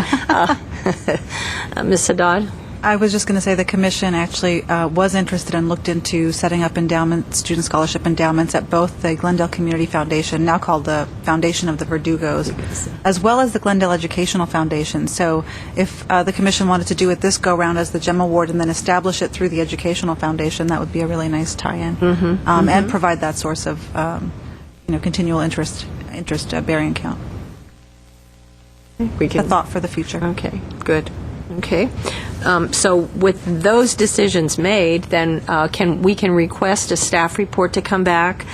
Ms. Haddad? I was just going to say the commission actually was interested and looked into setting up endowments, student scholarship endowments at both the Glendale Community Foundation, now called the Foundation of the Verdugos, as well as the Glendale Educational Foundation. So if the commission wanted to do it this go-round as the GEM Award and then establish it through the Educational Foundation, that would be a really nice tie-in. And provide that source of continual interest-bearing account. We can. A thought for the future. Okay, good. Okay. So with those decisions made, then we can request a staff report to come back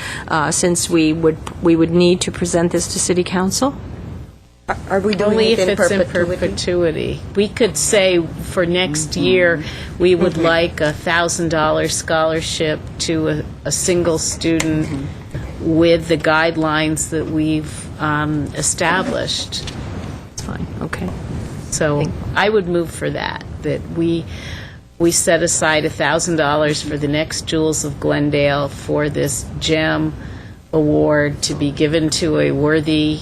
since we would need to present this to City Council? Are we doing Only it if in it's in perpetuity? perpetuity. We could say for next year, we would like a $1,000 scholarship to a single student with the guidelines that we've established. That's fine, okay. So I would move for that we we set aside $1,000 for the next Jewels of Glendale for this GEM award to be given to a worthy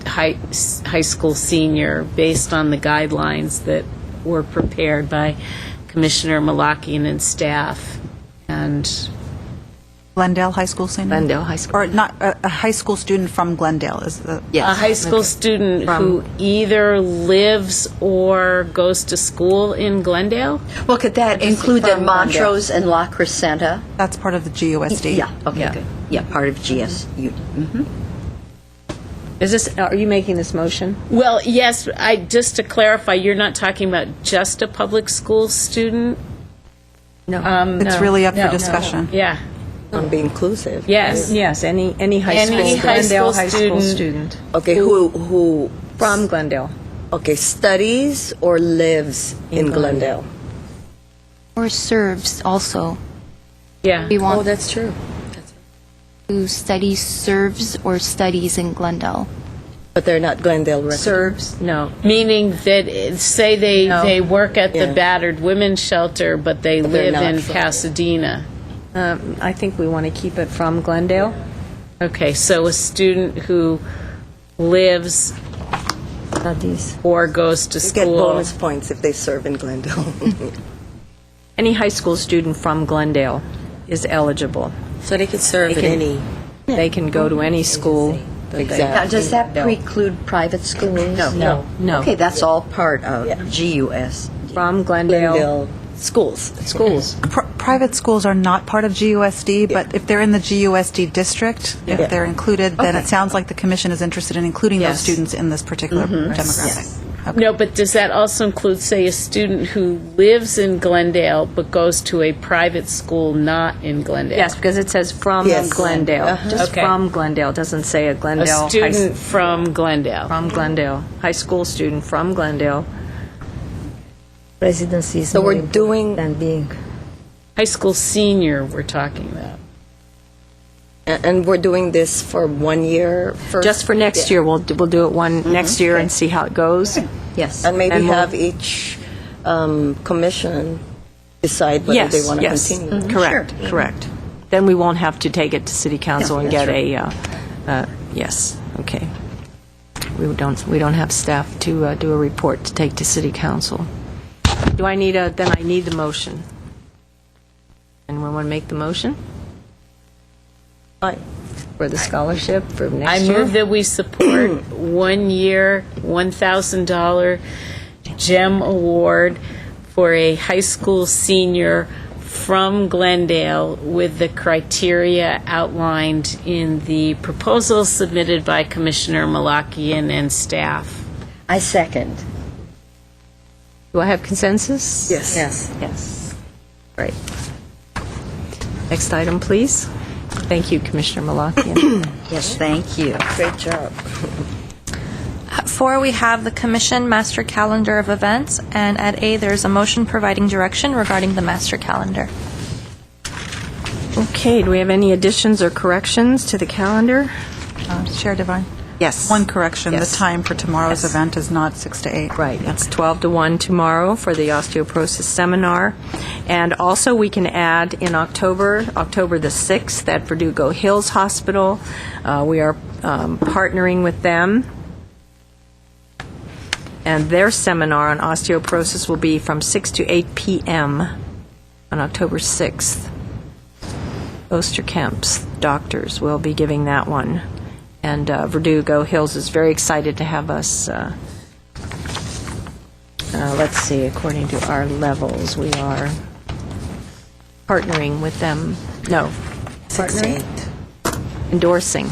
high school senior based on the guidelines that were prepared by Commissioner Malakian and staff. And Glendale High School senior? Glendale High School. Or not, a high school student from Glendale is the... a high school student who either lives or goes to school in Glendale? Well, could that include the Montrose and La Crescenta? That's part of the GUSD. Yeah, okay, good. Yeah, part of GSU. Are you making this motion? Well, yes, just to clarify, you're not talking about just a public school student? No. It's really up for discussion. Yeah. And be inclusive. Yes. Yes, any high Any school, high Glendale school high school student. Okay, who From Glendale. okay, studies or lives in Glendale? Or serves also. Yeah. We want that's true. who studies serves or studies in Glendale. But they're not Glendale residents. Serves? No. Meaning that, say they work at the Yeah. battered women's shelter, but they But they're live not in from Pasadena. I think we want to keep it from Glendale. Okay, so a student who lives Studies. or goes to You get school. bonus points if they serve in Glendale. Any high school student from Glendale is eligible. So they could serve They at can- any... They can go to any school. that they- Exactly. Now, does that preclude private schools? No. No. Okay, that's all part of GUS. From Glendale. Glendale schools. Schools. Private schools are not part of GUSD, but if they're in the GUSD district, if Yeah. they're included, then Okay. it sounds like the commission is interested in including those Yes. students in this particular demographic. Okay. No, but does that also include, say, a student who lives in Glendale but goes to a private school not in Glendale? Yes, because it says from Yes. Glendale. Just Okay. from Glendale. It doesn't say a Glendale. A student from Glendale. From Glendale. High school student from Glendale. Residency is So more we're important doing- than being. High school senior we're talking about. And we're doing this for 1 year first? Just for next year. We'll do it next year and see how it goes. Yes. And maybe And we'll- have each commission decide whether they want to continue. Correct, correct. Then we won't have to take it to city council and get yes, okay. We don't have staff to do a report to take to city council. Then I need the motion. Anyone want to make the motion? Fine. For the scholarship for next I year? move that we support 1 year, $1,000 GEM award for a high school senior from Glendale with the criteria outlined in the proposal submitted by Commissioner Malakian and staff. I second. Do I have consensus? Yes. Yes. Great. Next item, please. Thank you, Commissioner Malakian. Yes, thank you. Great job. At 4, we have the Commission Master Calendar of Events, and at A, there's a motion providing direction regarding the master calendar. Okay, do we have any additions or corrections to the calendar? Chair Devine? Yes. One correction, Yes. the time for tomorrow's Yes. event is not 6 to 8. Right, it's 12 to 1 tomorrow for the osteoporosis seminar. And also, we can add in October the 6th, at Verdugo Hills Hospital. We are partnering with them. And their seminar on osteoporosis will be from 6 to 8 p.m. on October 6th. Osterkamp's doctors will be giving that one. And Verdugo Hills is very excited to have us, let's see, according to our levels, we are partnering with them. No, partnering? Endorsing.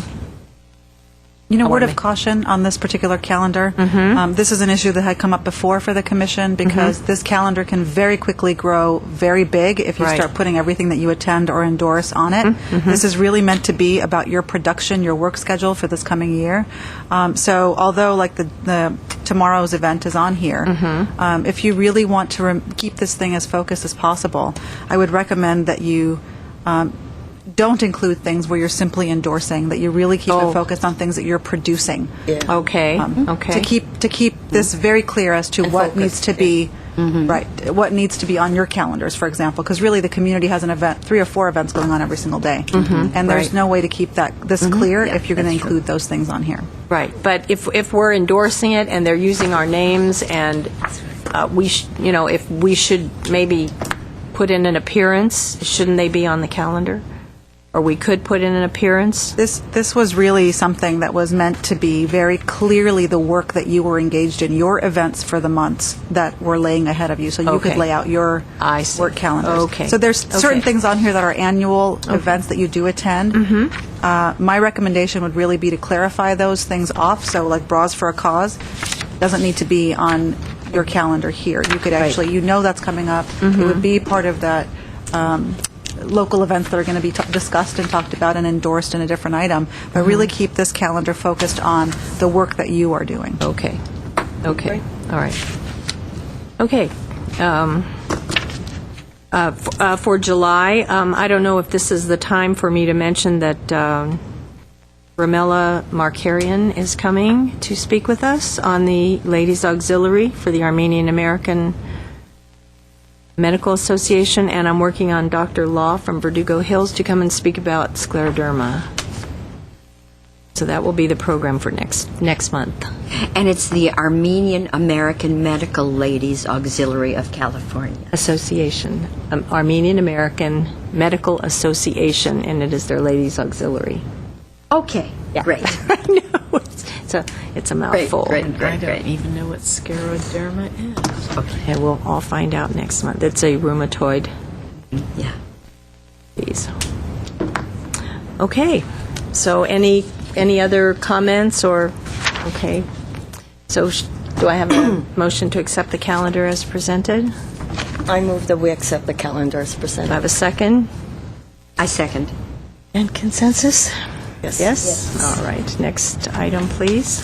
You know, I word wanna of caution on this particular calendar. Mm-hmm. This is an issue that had come up before for the commission because this calendar can very quickly grow very big if you Right. start putting everything that you attend or endorse on it. This is really meant to be about your production, your work schedule for this coming year. So although like the tomorrow's event is on here, if you really want to keep this thing as focused as possible, I would recommend that you don't include things where you're simply endorsing, that you really keep it focused on things that you're producing. Okay, To keep this very clear as to And what focused, needs to be Right. What needs to be on your calendars, for example, because really the community has an event, 3 or 4 events going on every single day. And there's Right. no way to keep this clear if you're going to that's true. include those things on here. Right, but if we're endorsing it and they're using our names and if we should maybe put in an appearance, shouldn't they be on the calendar? Or we could put in an appearance? This was really something that was meant to be very clearly the work that you were engaged in, your events for the months that were laying ahead of you, so you could Okay. lay out your work calendars. Okay. So there's certain Okay. things on here that are annual events that you do attend. My recommendation would really be to clarify those things off, so like Bras for a Cause doesn't need to be on your calendar here. You could actually, that's coming up. It would be part of that local events that are going to be discussed and talked about and endorsed in a different item, but really keep this calendar focused on the work that you are doing. Okay. All right. Okay. For July, I don't know if this is the time for me to mention that Ramela Markarian is coming to speak with us on the Ladies Auxiliary for the Armenian American Medical Association, and I'm working on Dr. Law from Verdugo Hills to come and speak about scleroderma. So that will be the program for next month. And it's the Armenian American Medical Ladies Auxiliary of California. Association, Armenian American Medical Association, and it is their Ladies Auxiliary. Okay, great. I know, it's a mouthful. Great. I don't even know what scleroderma is. Okay, and we'll all find out next month. It's a rheumatoid disease. Okay, so any other comments or, okay. So do I have a motion to accept the calendar as presented? I move that we accept the calendar as Do presented. I have a second? I second. And consensus? Yes. Yes? All right, next item, please.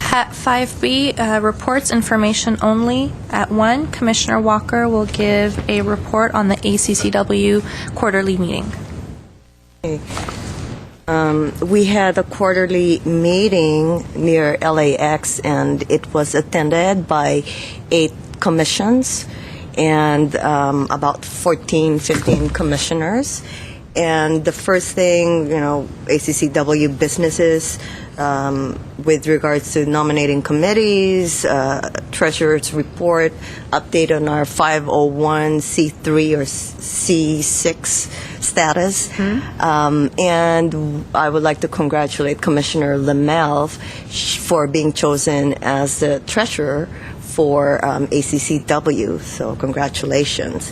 At 5B, reports information only. At 1, Commissioner Walker will give a report on the ACCW quarterly meeting. We had a quarterly meeting near LAX, and it was attended by 8 commissions and about 14, 15 commissioners. And the first thing, ACCW businesses with regards to nominating committees, treasurer's report, update on our 501c3 or C6 status. And I would like to congratulate Commissioner Lamel for being chosen as the treasurer for ACCW. So congratulations.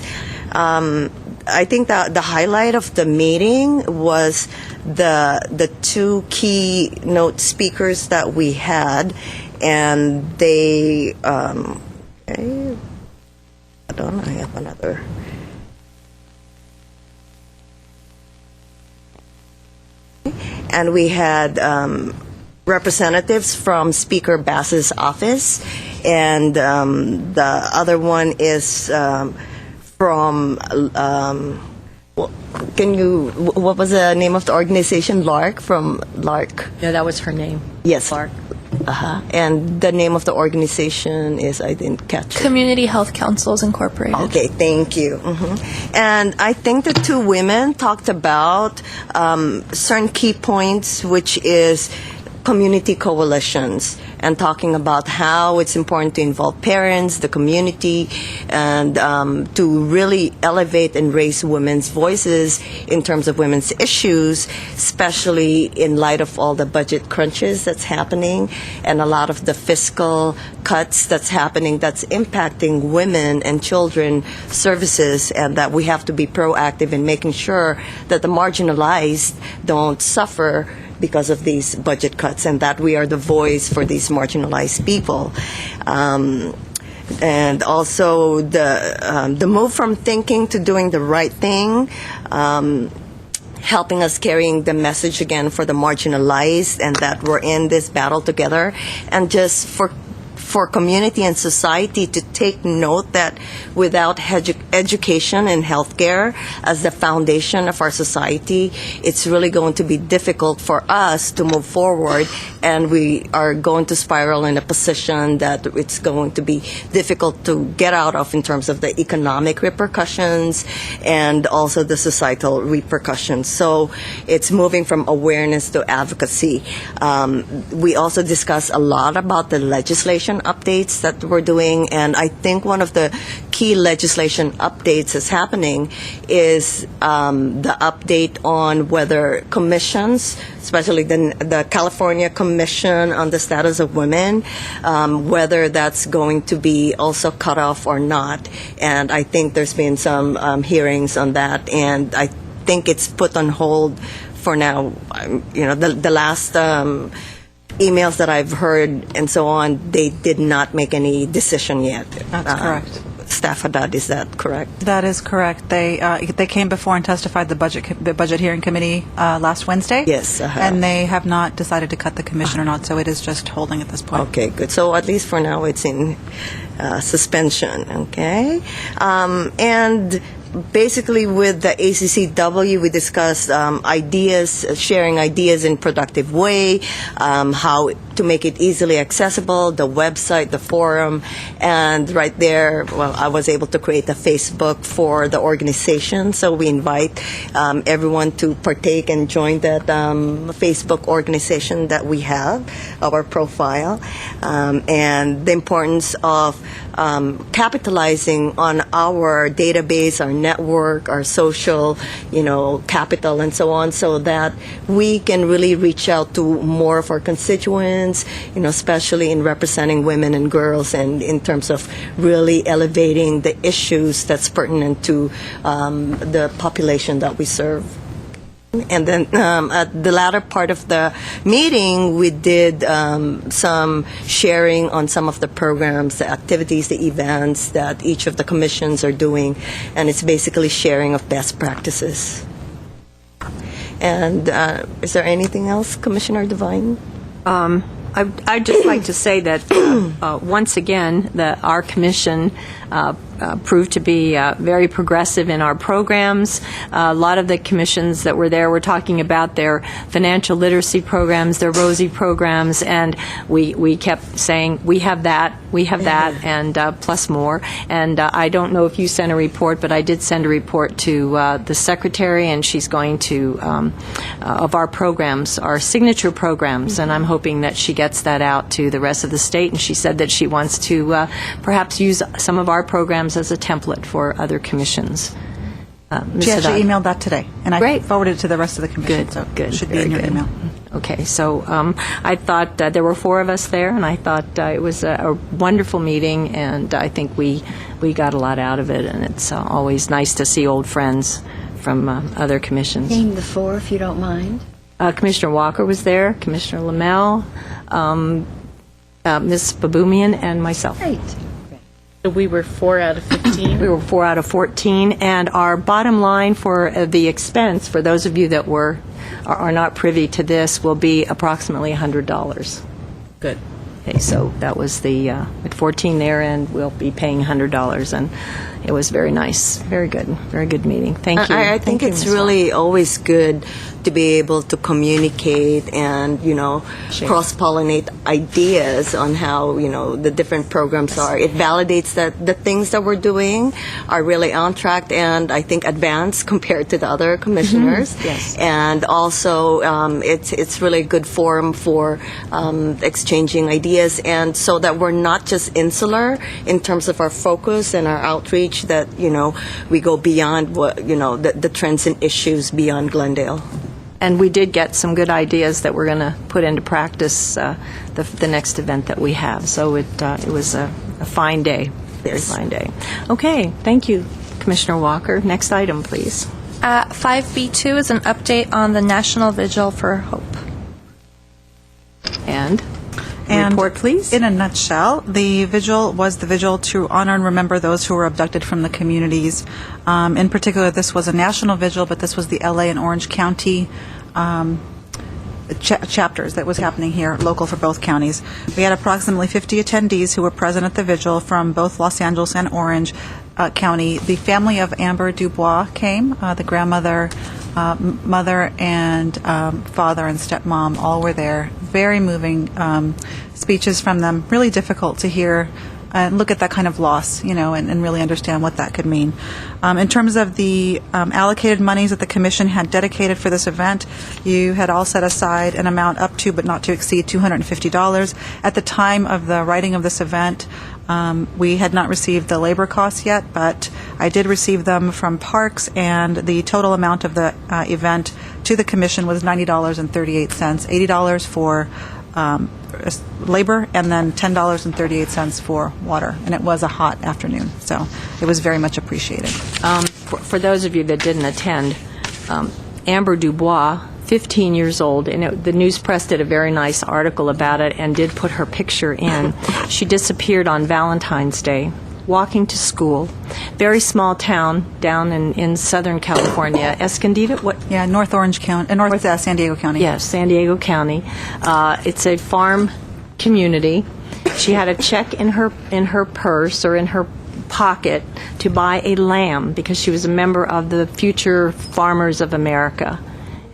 I think that the highlight of the meeting was the 2 keynote speakers that we had, and they I have another. And we had representatives from Speaker Bass's office, and the other one is from, what was the name of the organization? LARC, from LARC. Yeah, that was her name. Yes. LARC. And the name of the organization is, I didn't catch it. Community Health Councils Incorporated. Okay, thank you. And I think the 2 women talked about certain key points, which is community coalitions, and talking about how it's important to involve parents, the community, and to really elevate and raise women's voices in terms of women's issues, especially in light of all the budget crunches that's happening and a lot of the fiscal cuts that's happening that's impacting women and children services, and that we have to be proactive in making sure that the marginalized don't suffer because of these budget cuts, and that we are the voice for these marginalized people. And also the move from thinking to doing the right thing, helping us carrying the message again for the marginalized, and that we're in this battle together, and just for for community and society to take note that without education and healthcare as the foundation of our society, it's really going to be difficult for us to move forward, and we are going to spiral in a position that it's going to be difficult to get out of in terms of the economic repercussions and also the societal repercussions. So it's moving from awareness to advocacy. We also discussed a lot about the legislation updates that we're doing, and I think one of the key legislation updates that's happening is the update on whether commissions, especially the California Commission on the Status of Women, whether that's going to be also cut off or not. And I think there's been some hearings on that, and I think it's put on hold for now. The last emails that I've heard and so on, they did not make any decision yet. That's correct. Staff Haddad, is that correct? That is correct. They came before and testified the budget hearing committee last Wednesday. Yes. And they have not decided to cut the commission or not, so it is just holding at this point. Okay, good. So at least for now, it's in suspension. Okay, and basically with the ACCW, we discussed ideas, sharing ideas in productive way, how to make it easily accessible, the website, the forum, and right there, well, I was able to create a Facebook for the organization, so we invite everyone to partake and join that Facebook organization that we have, our profile, and the importance of capitalizing on our database, our network, our social, capital, and so on, so that we can really reach out to more of our constituents, especially in representing women and girls, and in terms of really elevating the issues that's pertinent to the population that we serve. And then at the latter part of the meeting, we did some sharing on some of the programs, the activities, the events that each of the commissions are doing, and it's basically sharing of best practices. And is there anything else, Commissioner Devine? I'd just like to say that once again, our commission proved to be very progressive in our programs. A lot of the commissions that were there were talking about their financial literacy programs, their ROSI programs, and we kept saying, we have that, and plus more. And I don't know if you sent a report, but I did send a report to the secretary, and she's going to, of our programs, our signature programs, and I'm hoping that she gets that out to the rest of the state, and she said that she wants to perhaps use some of our programs as a template for other commissions. She actually emailed that today, and I forwarded it to the rest of the commission. Good. It should be in your email. Okay, so I thought there were 4 of us there, and I thought it was a wonderful meeting, and I think we got a lot out of it, and it's always nice to see old friends from other commissions. Name the 4, if you don't mind. Commissioner Walker was there, Commissioner Lamel, Ms. Baboumian, and myself. Great. So we were 4 out of 15? We were 4 out of 14, and our bottom line for the expense, for those of you that are not privy to this, will be approximately $100. Good. Okay, so that was at 14 there, and we'll be paying $100, and it was very nice, very good meeting. Thank you. I think it's really always good to be able to communicate and, cross-pollinate ideas on how, the different programs are. It validates that the things that we're doing are really on track and I think advanced compared to the other commissioners. Mm-hmm. Yes. And also, it's really a good forum for exchanging ideas, and so that we're not just insular in terms of our focus and our outreach, that, we go beyond what, the trends and issues beyond Glendale. And we did get some good ideas that we're going to put into practice the next event that we have. So it was a fine day, very fine day. Okay, thank you, Commissioner Walker. Next item, please. 5B2 is an update on the National Vigil for Hope. And report, please. In a nutshell, the vigil was the vigil to honor and remember those who were abducted from the communities. In particular, this was a national vigil, but this was the LA and Orange County chapters that was happening here, local for both counties. We had approximately 50 attendees who were present at the vigil from both Los Angeles and Orange County. The family of Amber Dubois came, the grandmother, mother, and father and stepmom all were there. Very moving speeches from them, really difficult to hear and look at that kind of loss, and really understand what that could mean. In terms of the allocated monies that the Commission had dedicated for this event, you had all set aside an amount up to but not to exceed $250. At the time of the writing of this event, we had not received the labor costs yet, but I did receive them from Parks, and the total amount of the event to the Commission was $90.38, $80 for labor, and then $10.38 for water. And it was a hot afternoon, so it was very much appreciated. For those of you that didn't attend, Amber Dubois, 15 years old, and the news press did a very nice article about it and did put her picture in. She disappeared on Valentine's Day, walking to school. Very small town down in Southern California. Escondido? What? Yeah, North Orange County, North San Diego County. Yes, San Diego County. It's a farm community. She had a check in her purse or in her pocket to buy a lamb because she was a member of the Future Farmers of America.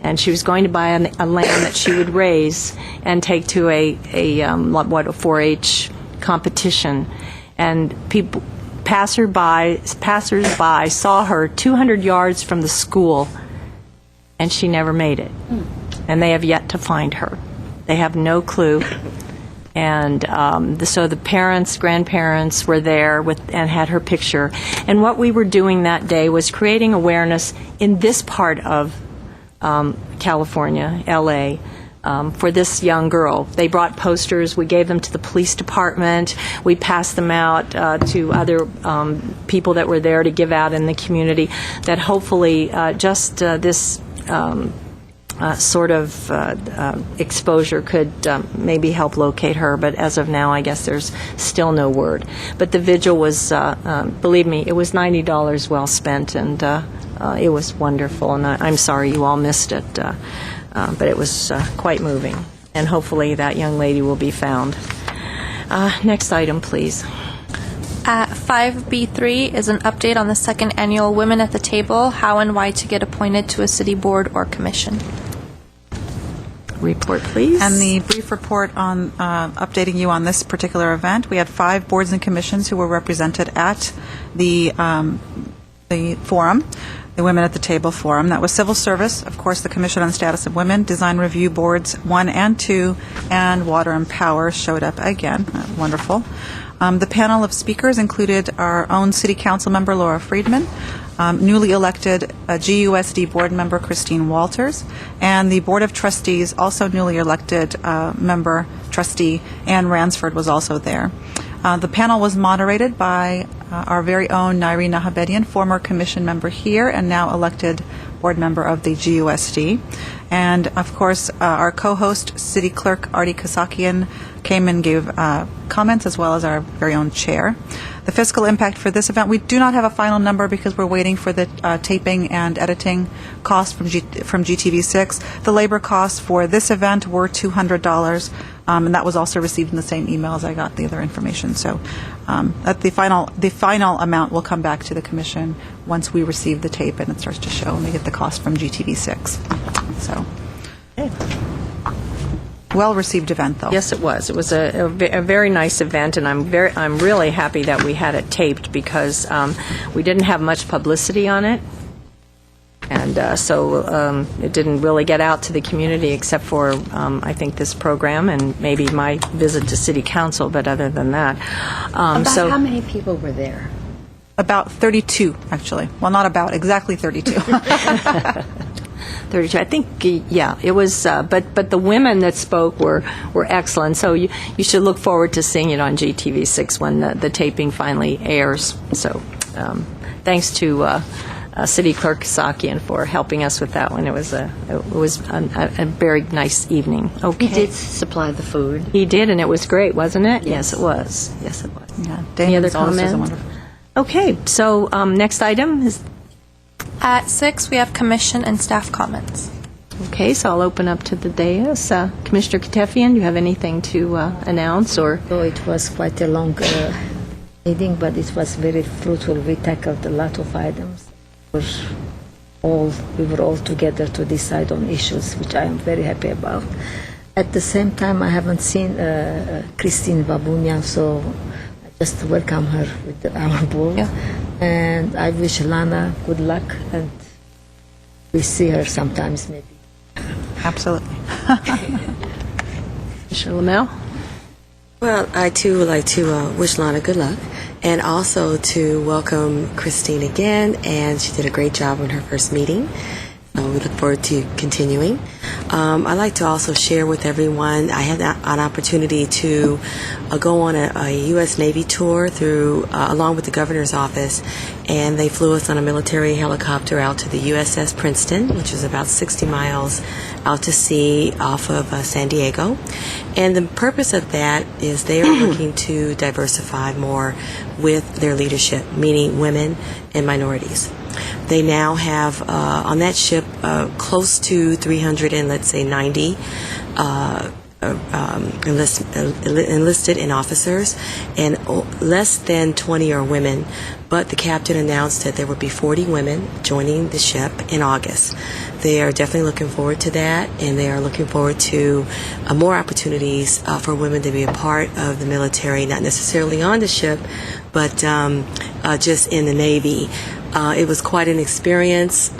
And she was going to buy a lamb that she would raise and take to a 4-H competition. And passersby saw her 200 yards from the school, and she never made it. And they have yet to find her. They have no clue. And so the parents, grandparents were there and had her picture. And what we were doing that day was creating awareness in this part of California, L.A., for this young girl. They brought posters. We gave them to the police department. We passed them out to other people that were there to give out in the community, that hopefully this sort of exposure could maybe help locate her. But as of now, I guess there's still no word. But the vigil was, believe me, it was $90 well spent, and it was wonderful. And I'm sorry you all missed it. But it was quite moving, and hopefully that young lady will be found. Next item, please. 5B3 is an update on the second annual Women at the Table, how and why to get appointed to a city board or commission. Report, please. And the brief report on updating you on this particular event. We had 5 boards and commissions who were represented at the forum, the Women at the Table Forum. That was Civil Service, of course, the Commission on the Status of Women, Design Review Boards 1 and 2, and Water and Power showed up again. Wonderful. The panel of speakers included our own City Council member, Laura Friedman, newly elected GUSD board member, Christine Walters, and the Board of Trustees, also newly elected member, trustee, Ann Ransford was also there. The panel was moderated by our very own Nairi Nahabedian, former commission member here and now elected board member of the GUSD. And, of course, our co-host, City Clerk Artie Kasakian, came and gave comments, as well as our very own chair. The fiscal impact for this event, we do not have a final number because we're waiting for the taping and editing costs from GTV6. The labor costs for this event were $200, and that was also received in the same email as I got the other information. So the final amount will come back to the Commission once we receive the tape and it starts to show and we get the cost from GTV6. So. Well-received event, though. Yes, it was. It was a very nice event, and I'm really happy that we had it taped because we didn't have much publicity on it, and so it didn't really get out to the community except for I think this program and maybe my visit to City Council. But other than that, About how many people were there? About 32, actually. Well, not about, exactly 32. 32. I think, yeah, it was, but the women that spoke were excellent. So you should look forward to seeing it on GTV6 when the taping finally airs. So thanks to City Clerk Kasakian for helping us with that one. It was a very nice evening. Okay. He did supply the food. He did, and it was great, wasn't it? Yes, it was. Yes, it was. Yeah, Any other Damon's also comments? wonderful. Okay, so next item is... At 6, we have commission and staff comments. Okay, so I'll open up to the dais. Commissioner Katefian, do you have anything to announce? Or So it was quite a long meeting, but it was very fruitful. We tackled a lot of items. We were all together to decide on issues, which I am very happy about. At the same time, I haven't seen Christine Babunian, so I just welcome her with our board. And I wish Lana good luck, and we see her sometimes maybe. Absolutely. Commissioner Lamel? Well, I too would like to wish Lana good luck, and also to welcome Christine again, and she did a great job on her first meeting. We look forward to continuing. I'd like to also share with everyone, I had an opportunity to go on a U.S. Navy tour through, along with the governor's office, and they flew us on a military helicopter out to the USS Princeton, which is about 60 miles out to sea off of San Diego. And the purpose of that is they are looking to diversify more with their leadership, meaning women and minorities. They now have on that ship close to 390 enlisted and officers, and less than 20 are women. But the captain announced that there would be 40 women joining the ship in August. They are definitely looking forward to that, and they are looking forward to more opportunities for women to be a part of the military, not necessarily on the ship, but just in the Navy. It was quite an experience.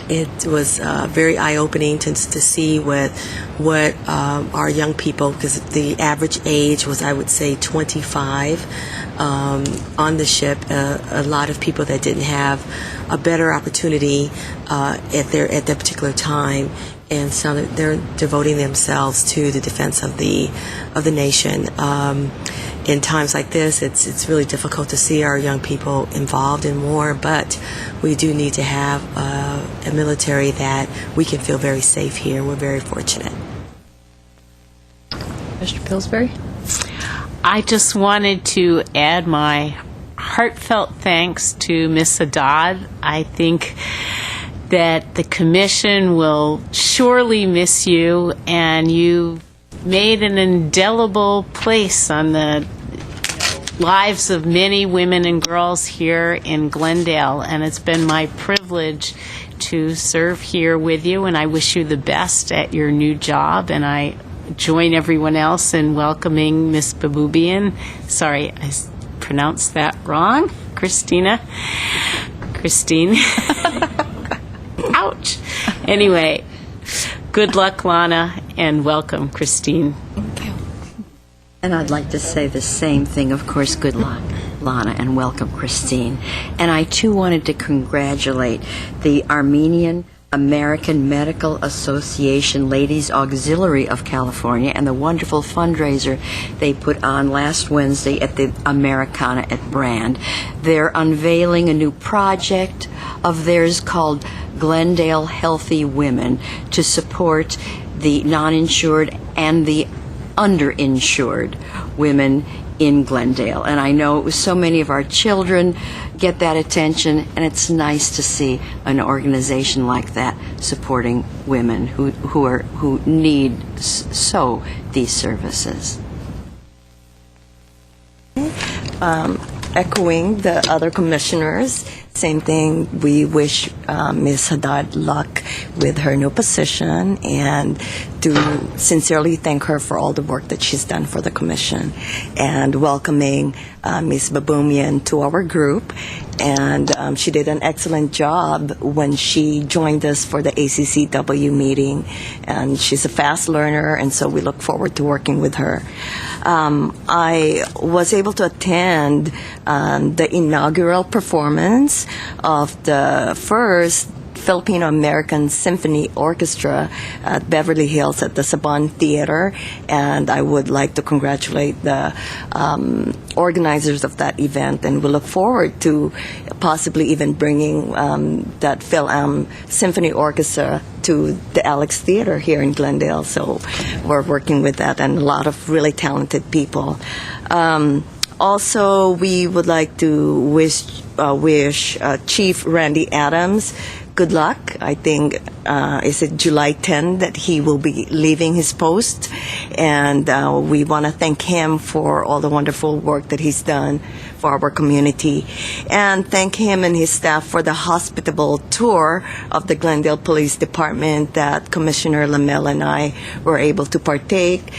It was very eye-opening to see what our young people, because the average age was, I would say, 25 on the ship. A lot of people that didn't have a better opportunity at that particular time, and so they're devoting themselves to the defense of the nation. In times like this, it's really difficult to see our young people involved in war, but we do need to have a military that we can feel very safe here. We're very fortunate. Mr. Pillsbury? I just wanted to add my heartfelt thanks to Ms. Haddad. I think that the commission will surely miss you, and you made an indelible place on the lives of many women and girls here in Glendale, and it's been my privilege to serve here with you, and I wish you the best at your new job, and I join everyone else in welcoming Ms. Baboubian. Sorry, I pronounced that wrong. Christine. Ouch. Anyway, good luck, Lana, and welcome, Christine. And I'd like to say the same thing. Of course, good luck, Lana, and welcome, Christine. And I, too, wanted to congratulate the Armenian American Medical Association Ladies Auxiliary of California and the wonderful fundraiser they put on last Wednesday at the Americana at Brand. They're unveiling a new project of theirs called Glendale Healthy Women to support the non-insured and the underinsured women in Glendale. And I know so many of our children get that attention, and it's nice to see an organization like that supporting women who need so these services. Echoing the other commissioners, same thing. We wish Ms. Haddad luck with her new position, and to sincerely thank her for all the work that she's done for the commission, and welcoming Ms. Baboumian to our group. And she did an excellent job when she joined us for the ACCW meeting, and she's a fast learner, and so we look forward to working with her. I was able to attend the inaugural performance of the first Filipino-American Symphony Orchestra at Beverly Hills at the Saban Theater, and I would like to congratulate the organizers of that event, and we look forward to possibly even bringing that Symphony Orchestra to the Alex Theater here in Glendale. So we're working with that, and a lot of really talented people. Also, we would like to wish Chief Randy Adams good luck. I think, is it July 10 that he will be leaving his post? And we want to thank him for all the wonderful work that he's done for our community. And thank him and his staff for the hospitable tour of the Glendale Police Department that Commissioner Lamel and I were able to partake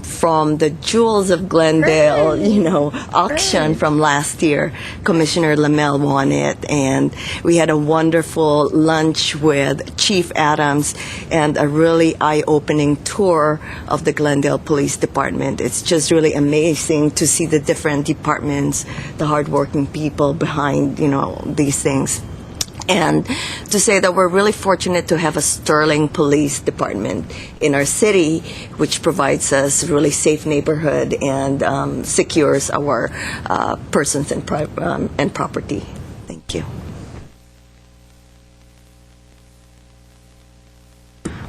from the Jewels of Glendale, auction from last year. Commissioner Lamel won it, and we had a wonderful lunch with Chief Adams and a really eye-opening tour of the Glendale Police Department. It's just really amazing to see the different departments, the hardworking people behind, these things. And to say that we're really fortunate to have a sterling police department in our city, which provides us a really safe neighborhood and secures our persons and property. Thank you.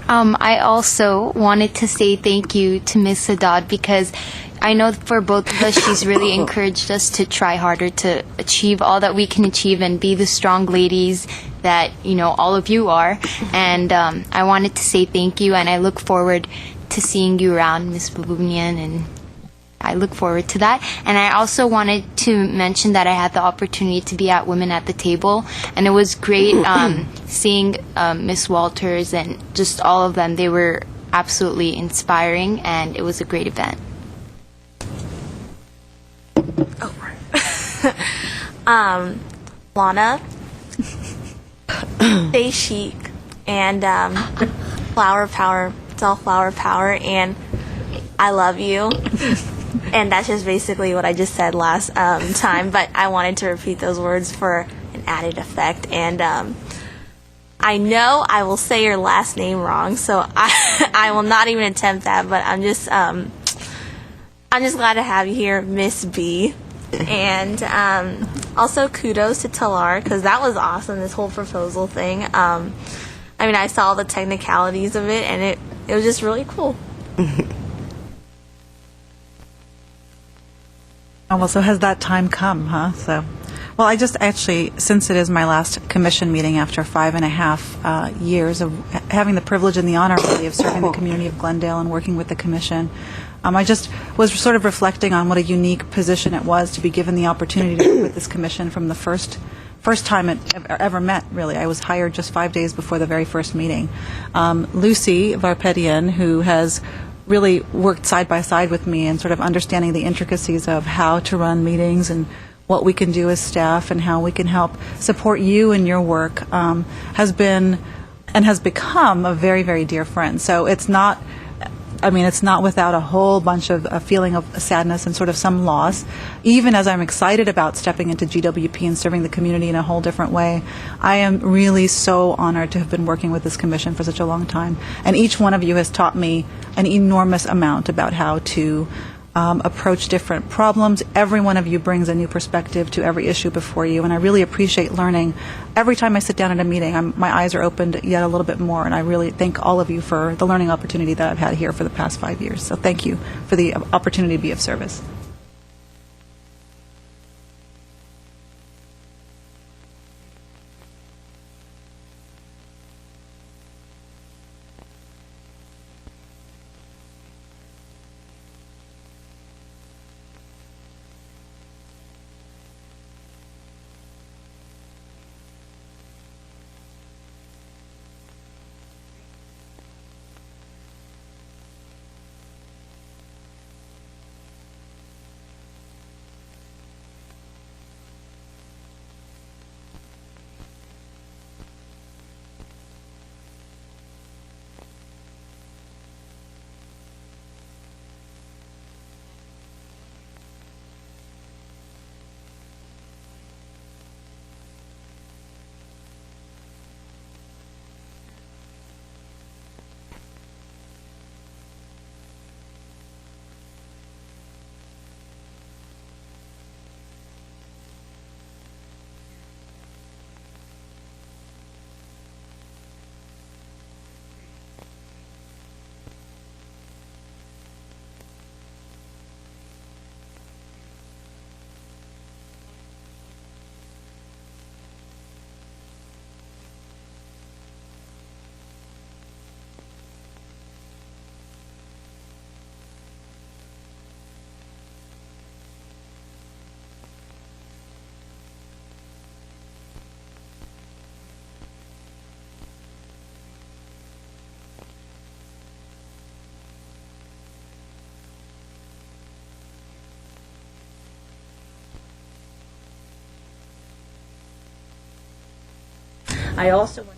I also wanted to say thank you to Ms. Sadat because I know for both of us, she's really encouraged us to try harder to achieve all that we can achieve and be the strong ladies that, all of you are. And I wanted to say thank you, and I look forward to seeing you around, Ms. Babunian, and I look forward to that. And I also wanted to mention that I had the opportunity to be at Women at the Table, and it was great seeing Miss Walters and just all of them. They were absolutely inspiring, and it was a great event. Lana, stay chic, and flower power. It's all flower power, and I love you. And that's just basically what I just said last time, but I wanted to repeat those words for an added effect. And I know I will say your last name wrong, so I will not even attempt that. But I'm just glad to have you here, Miss B. And also kudos to Talar, because that was awesome, this whole proposal thing. I saw the technicalities of it, and it was just really cool. Oh, well, so has that time come, huh? Well, I just actually, since it is my last commission meeting after 5.5 years of having the privilege and the honor really of serving the community of Glendale and working with the commission, I just was sort of reflecting on what a unique position it was to be given the opportunity to work with this commission from the first time it ever met, really. I was hired just 5 days before the very first meeting. Lucy Varpetian, who has really worked side by side with me and sort of understanding the intricacies of how to run meetings and what we can do as staff and how we can help support you in your work, has been and has become a very, very dear friend. So it's not without a whole bunch of a feeling of sadness and sort of some loss. Even as I'm excited about stepping into GWP and serving the community in a whole different way, I am really so honored to have been working with this commission for such a long time. And each one of you has taught me an enormous amount about how to approach different problems. Every one of you brings a new perspective to every issue before you, and I really appreciate learning. Every time I sit down at a meeting, my eyes are opened yet a little bit more, and I really thank all of you for the learning opportunity that I've had here for the past 5 years. So thank you for the opportunity to be of service. I also want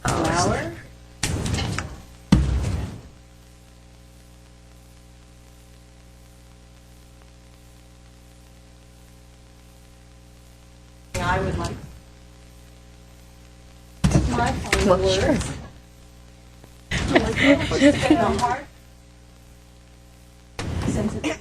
flower. I would like my final Well, sure. words. The heart. Sensitive.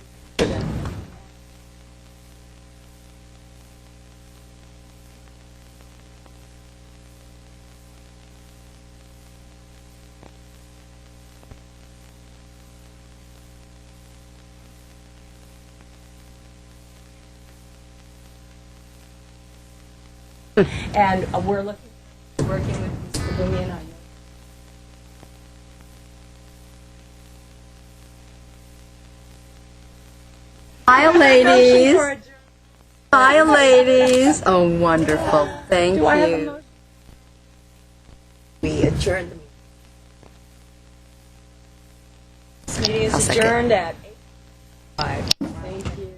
And we're working with Mr. Boomian. I know. Hi, ladies. Hi, ladies. Oh, wonderful. Thank Do I have a you. motion? We adjourn the meeting. This meeting I'll is second. adjourned at 8:05. Thank you.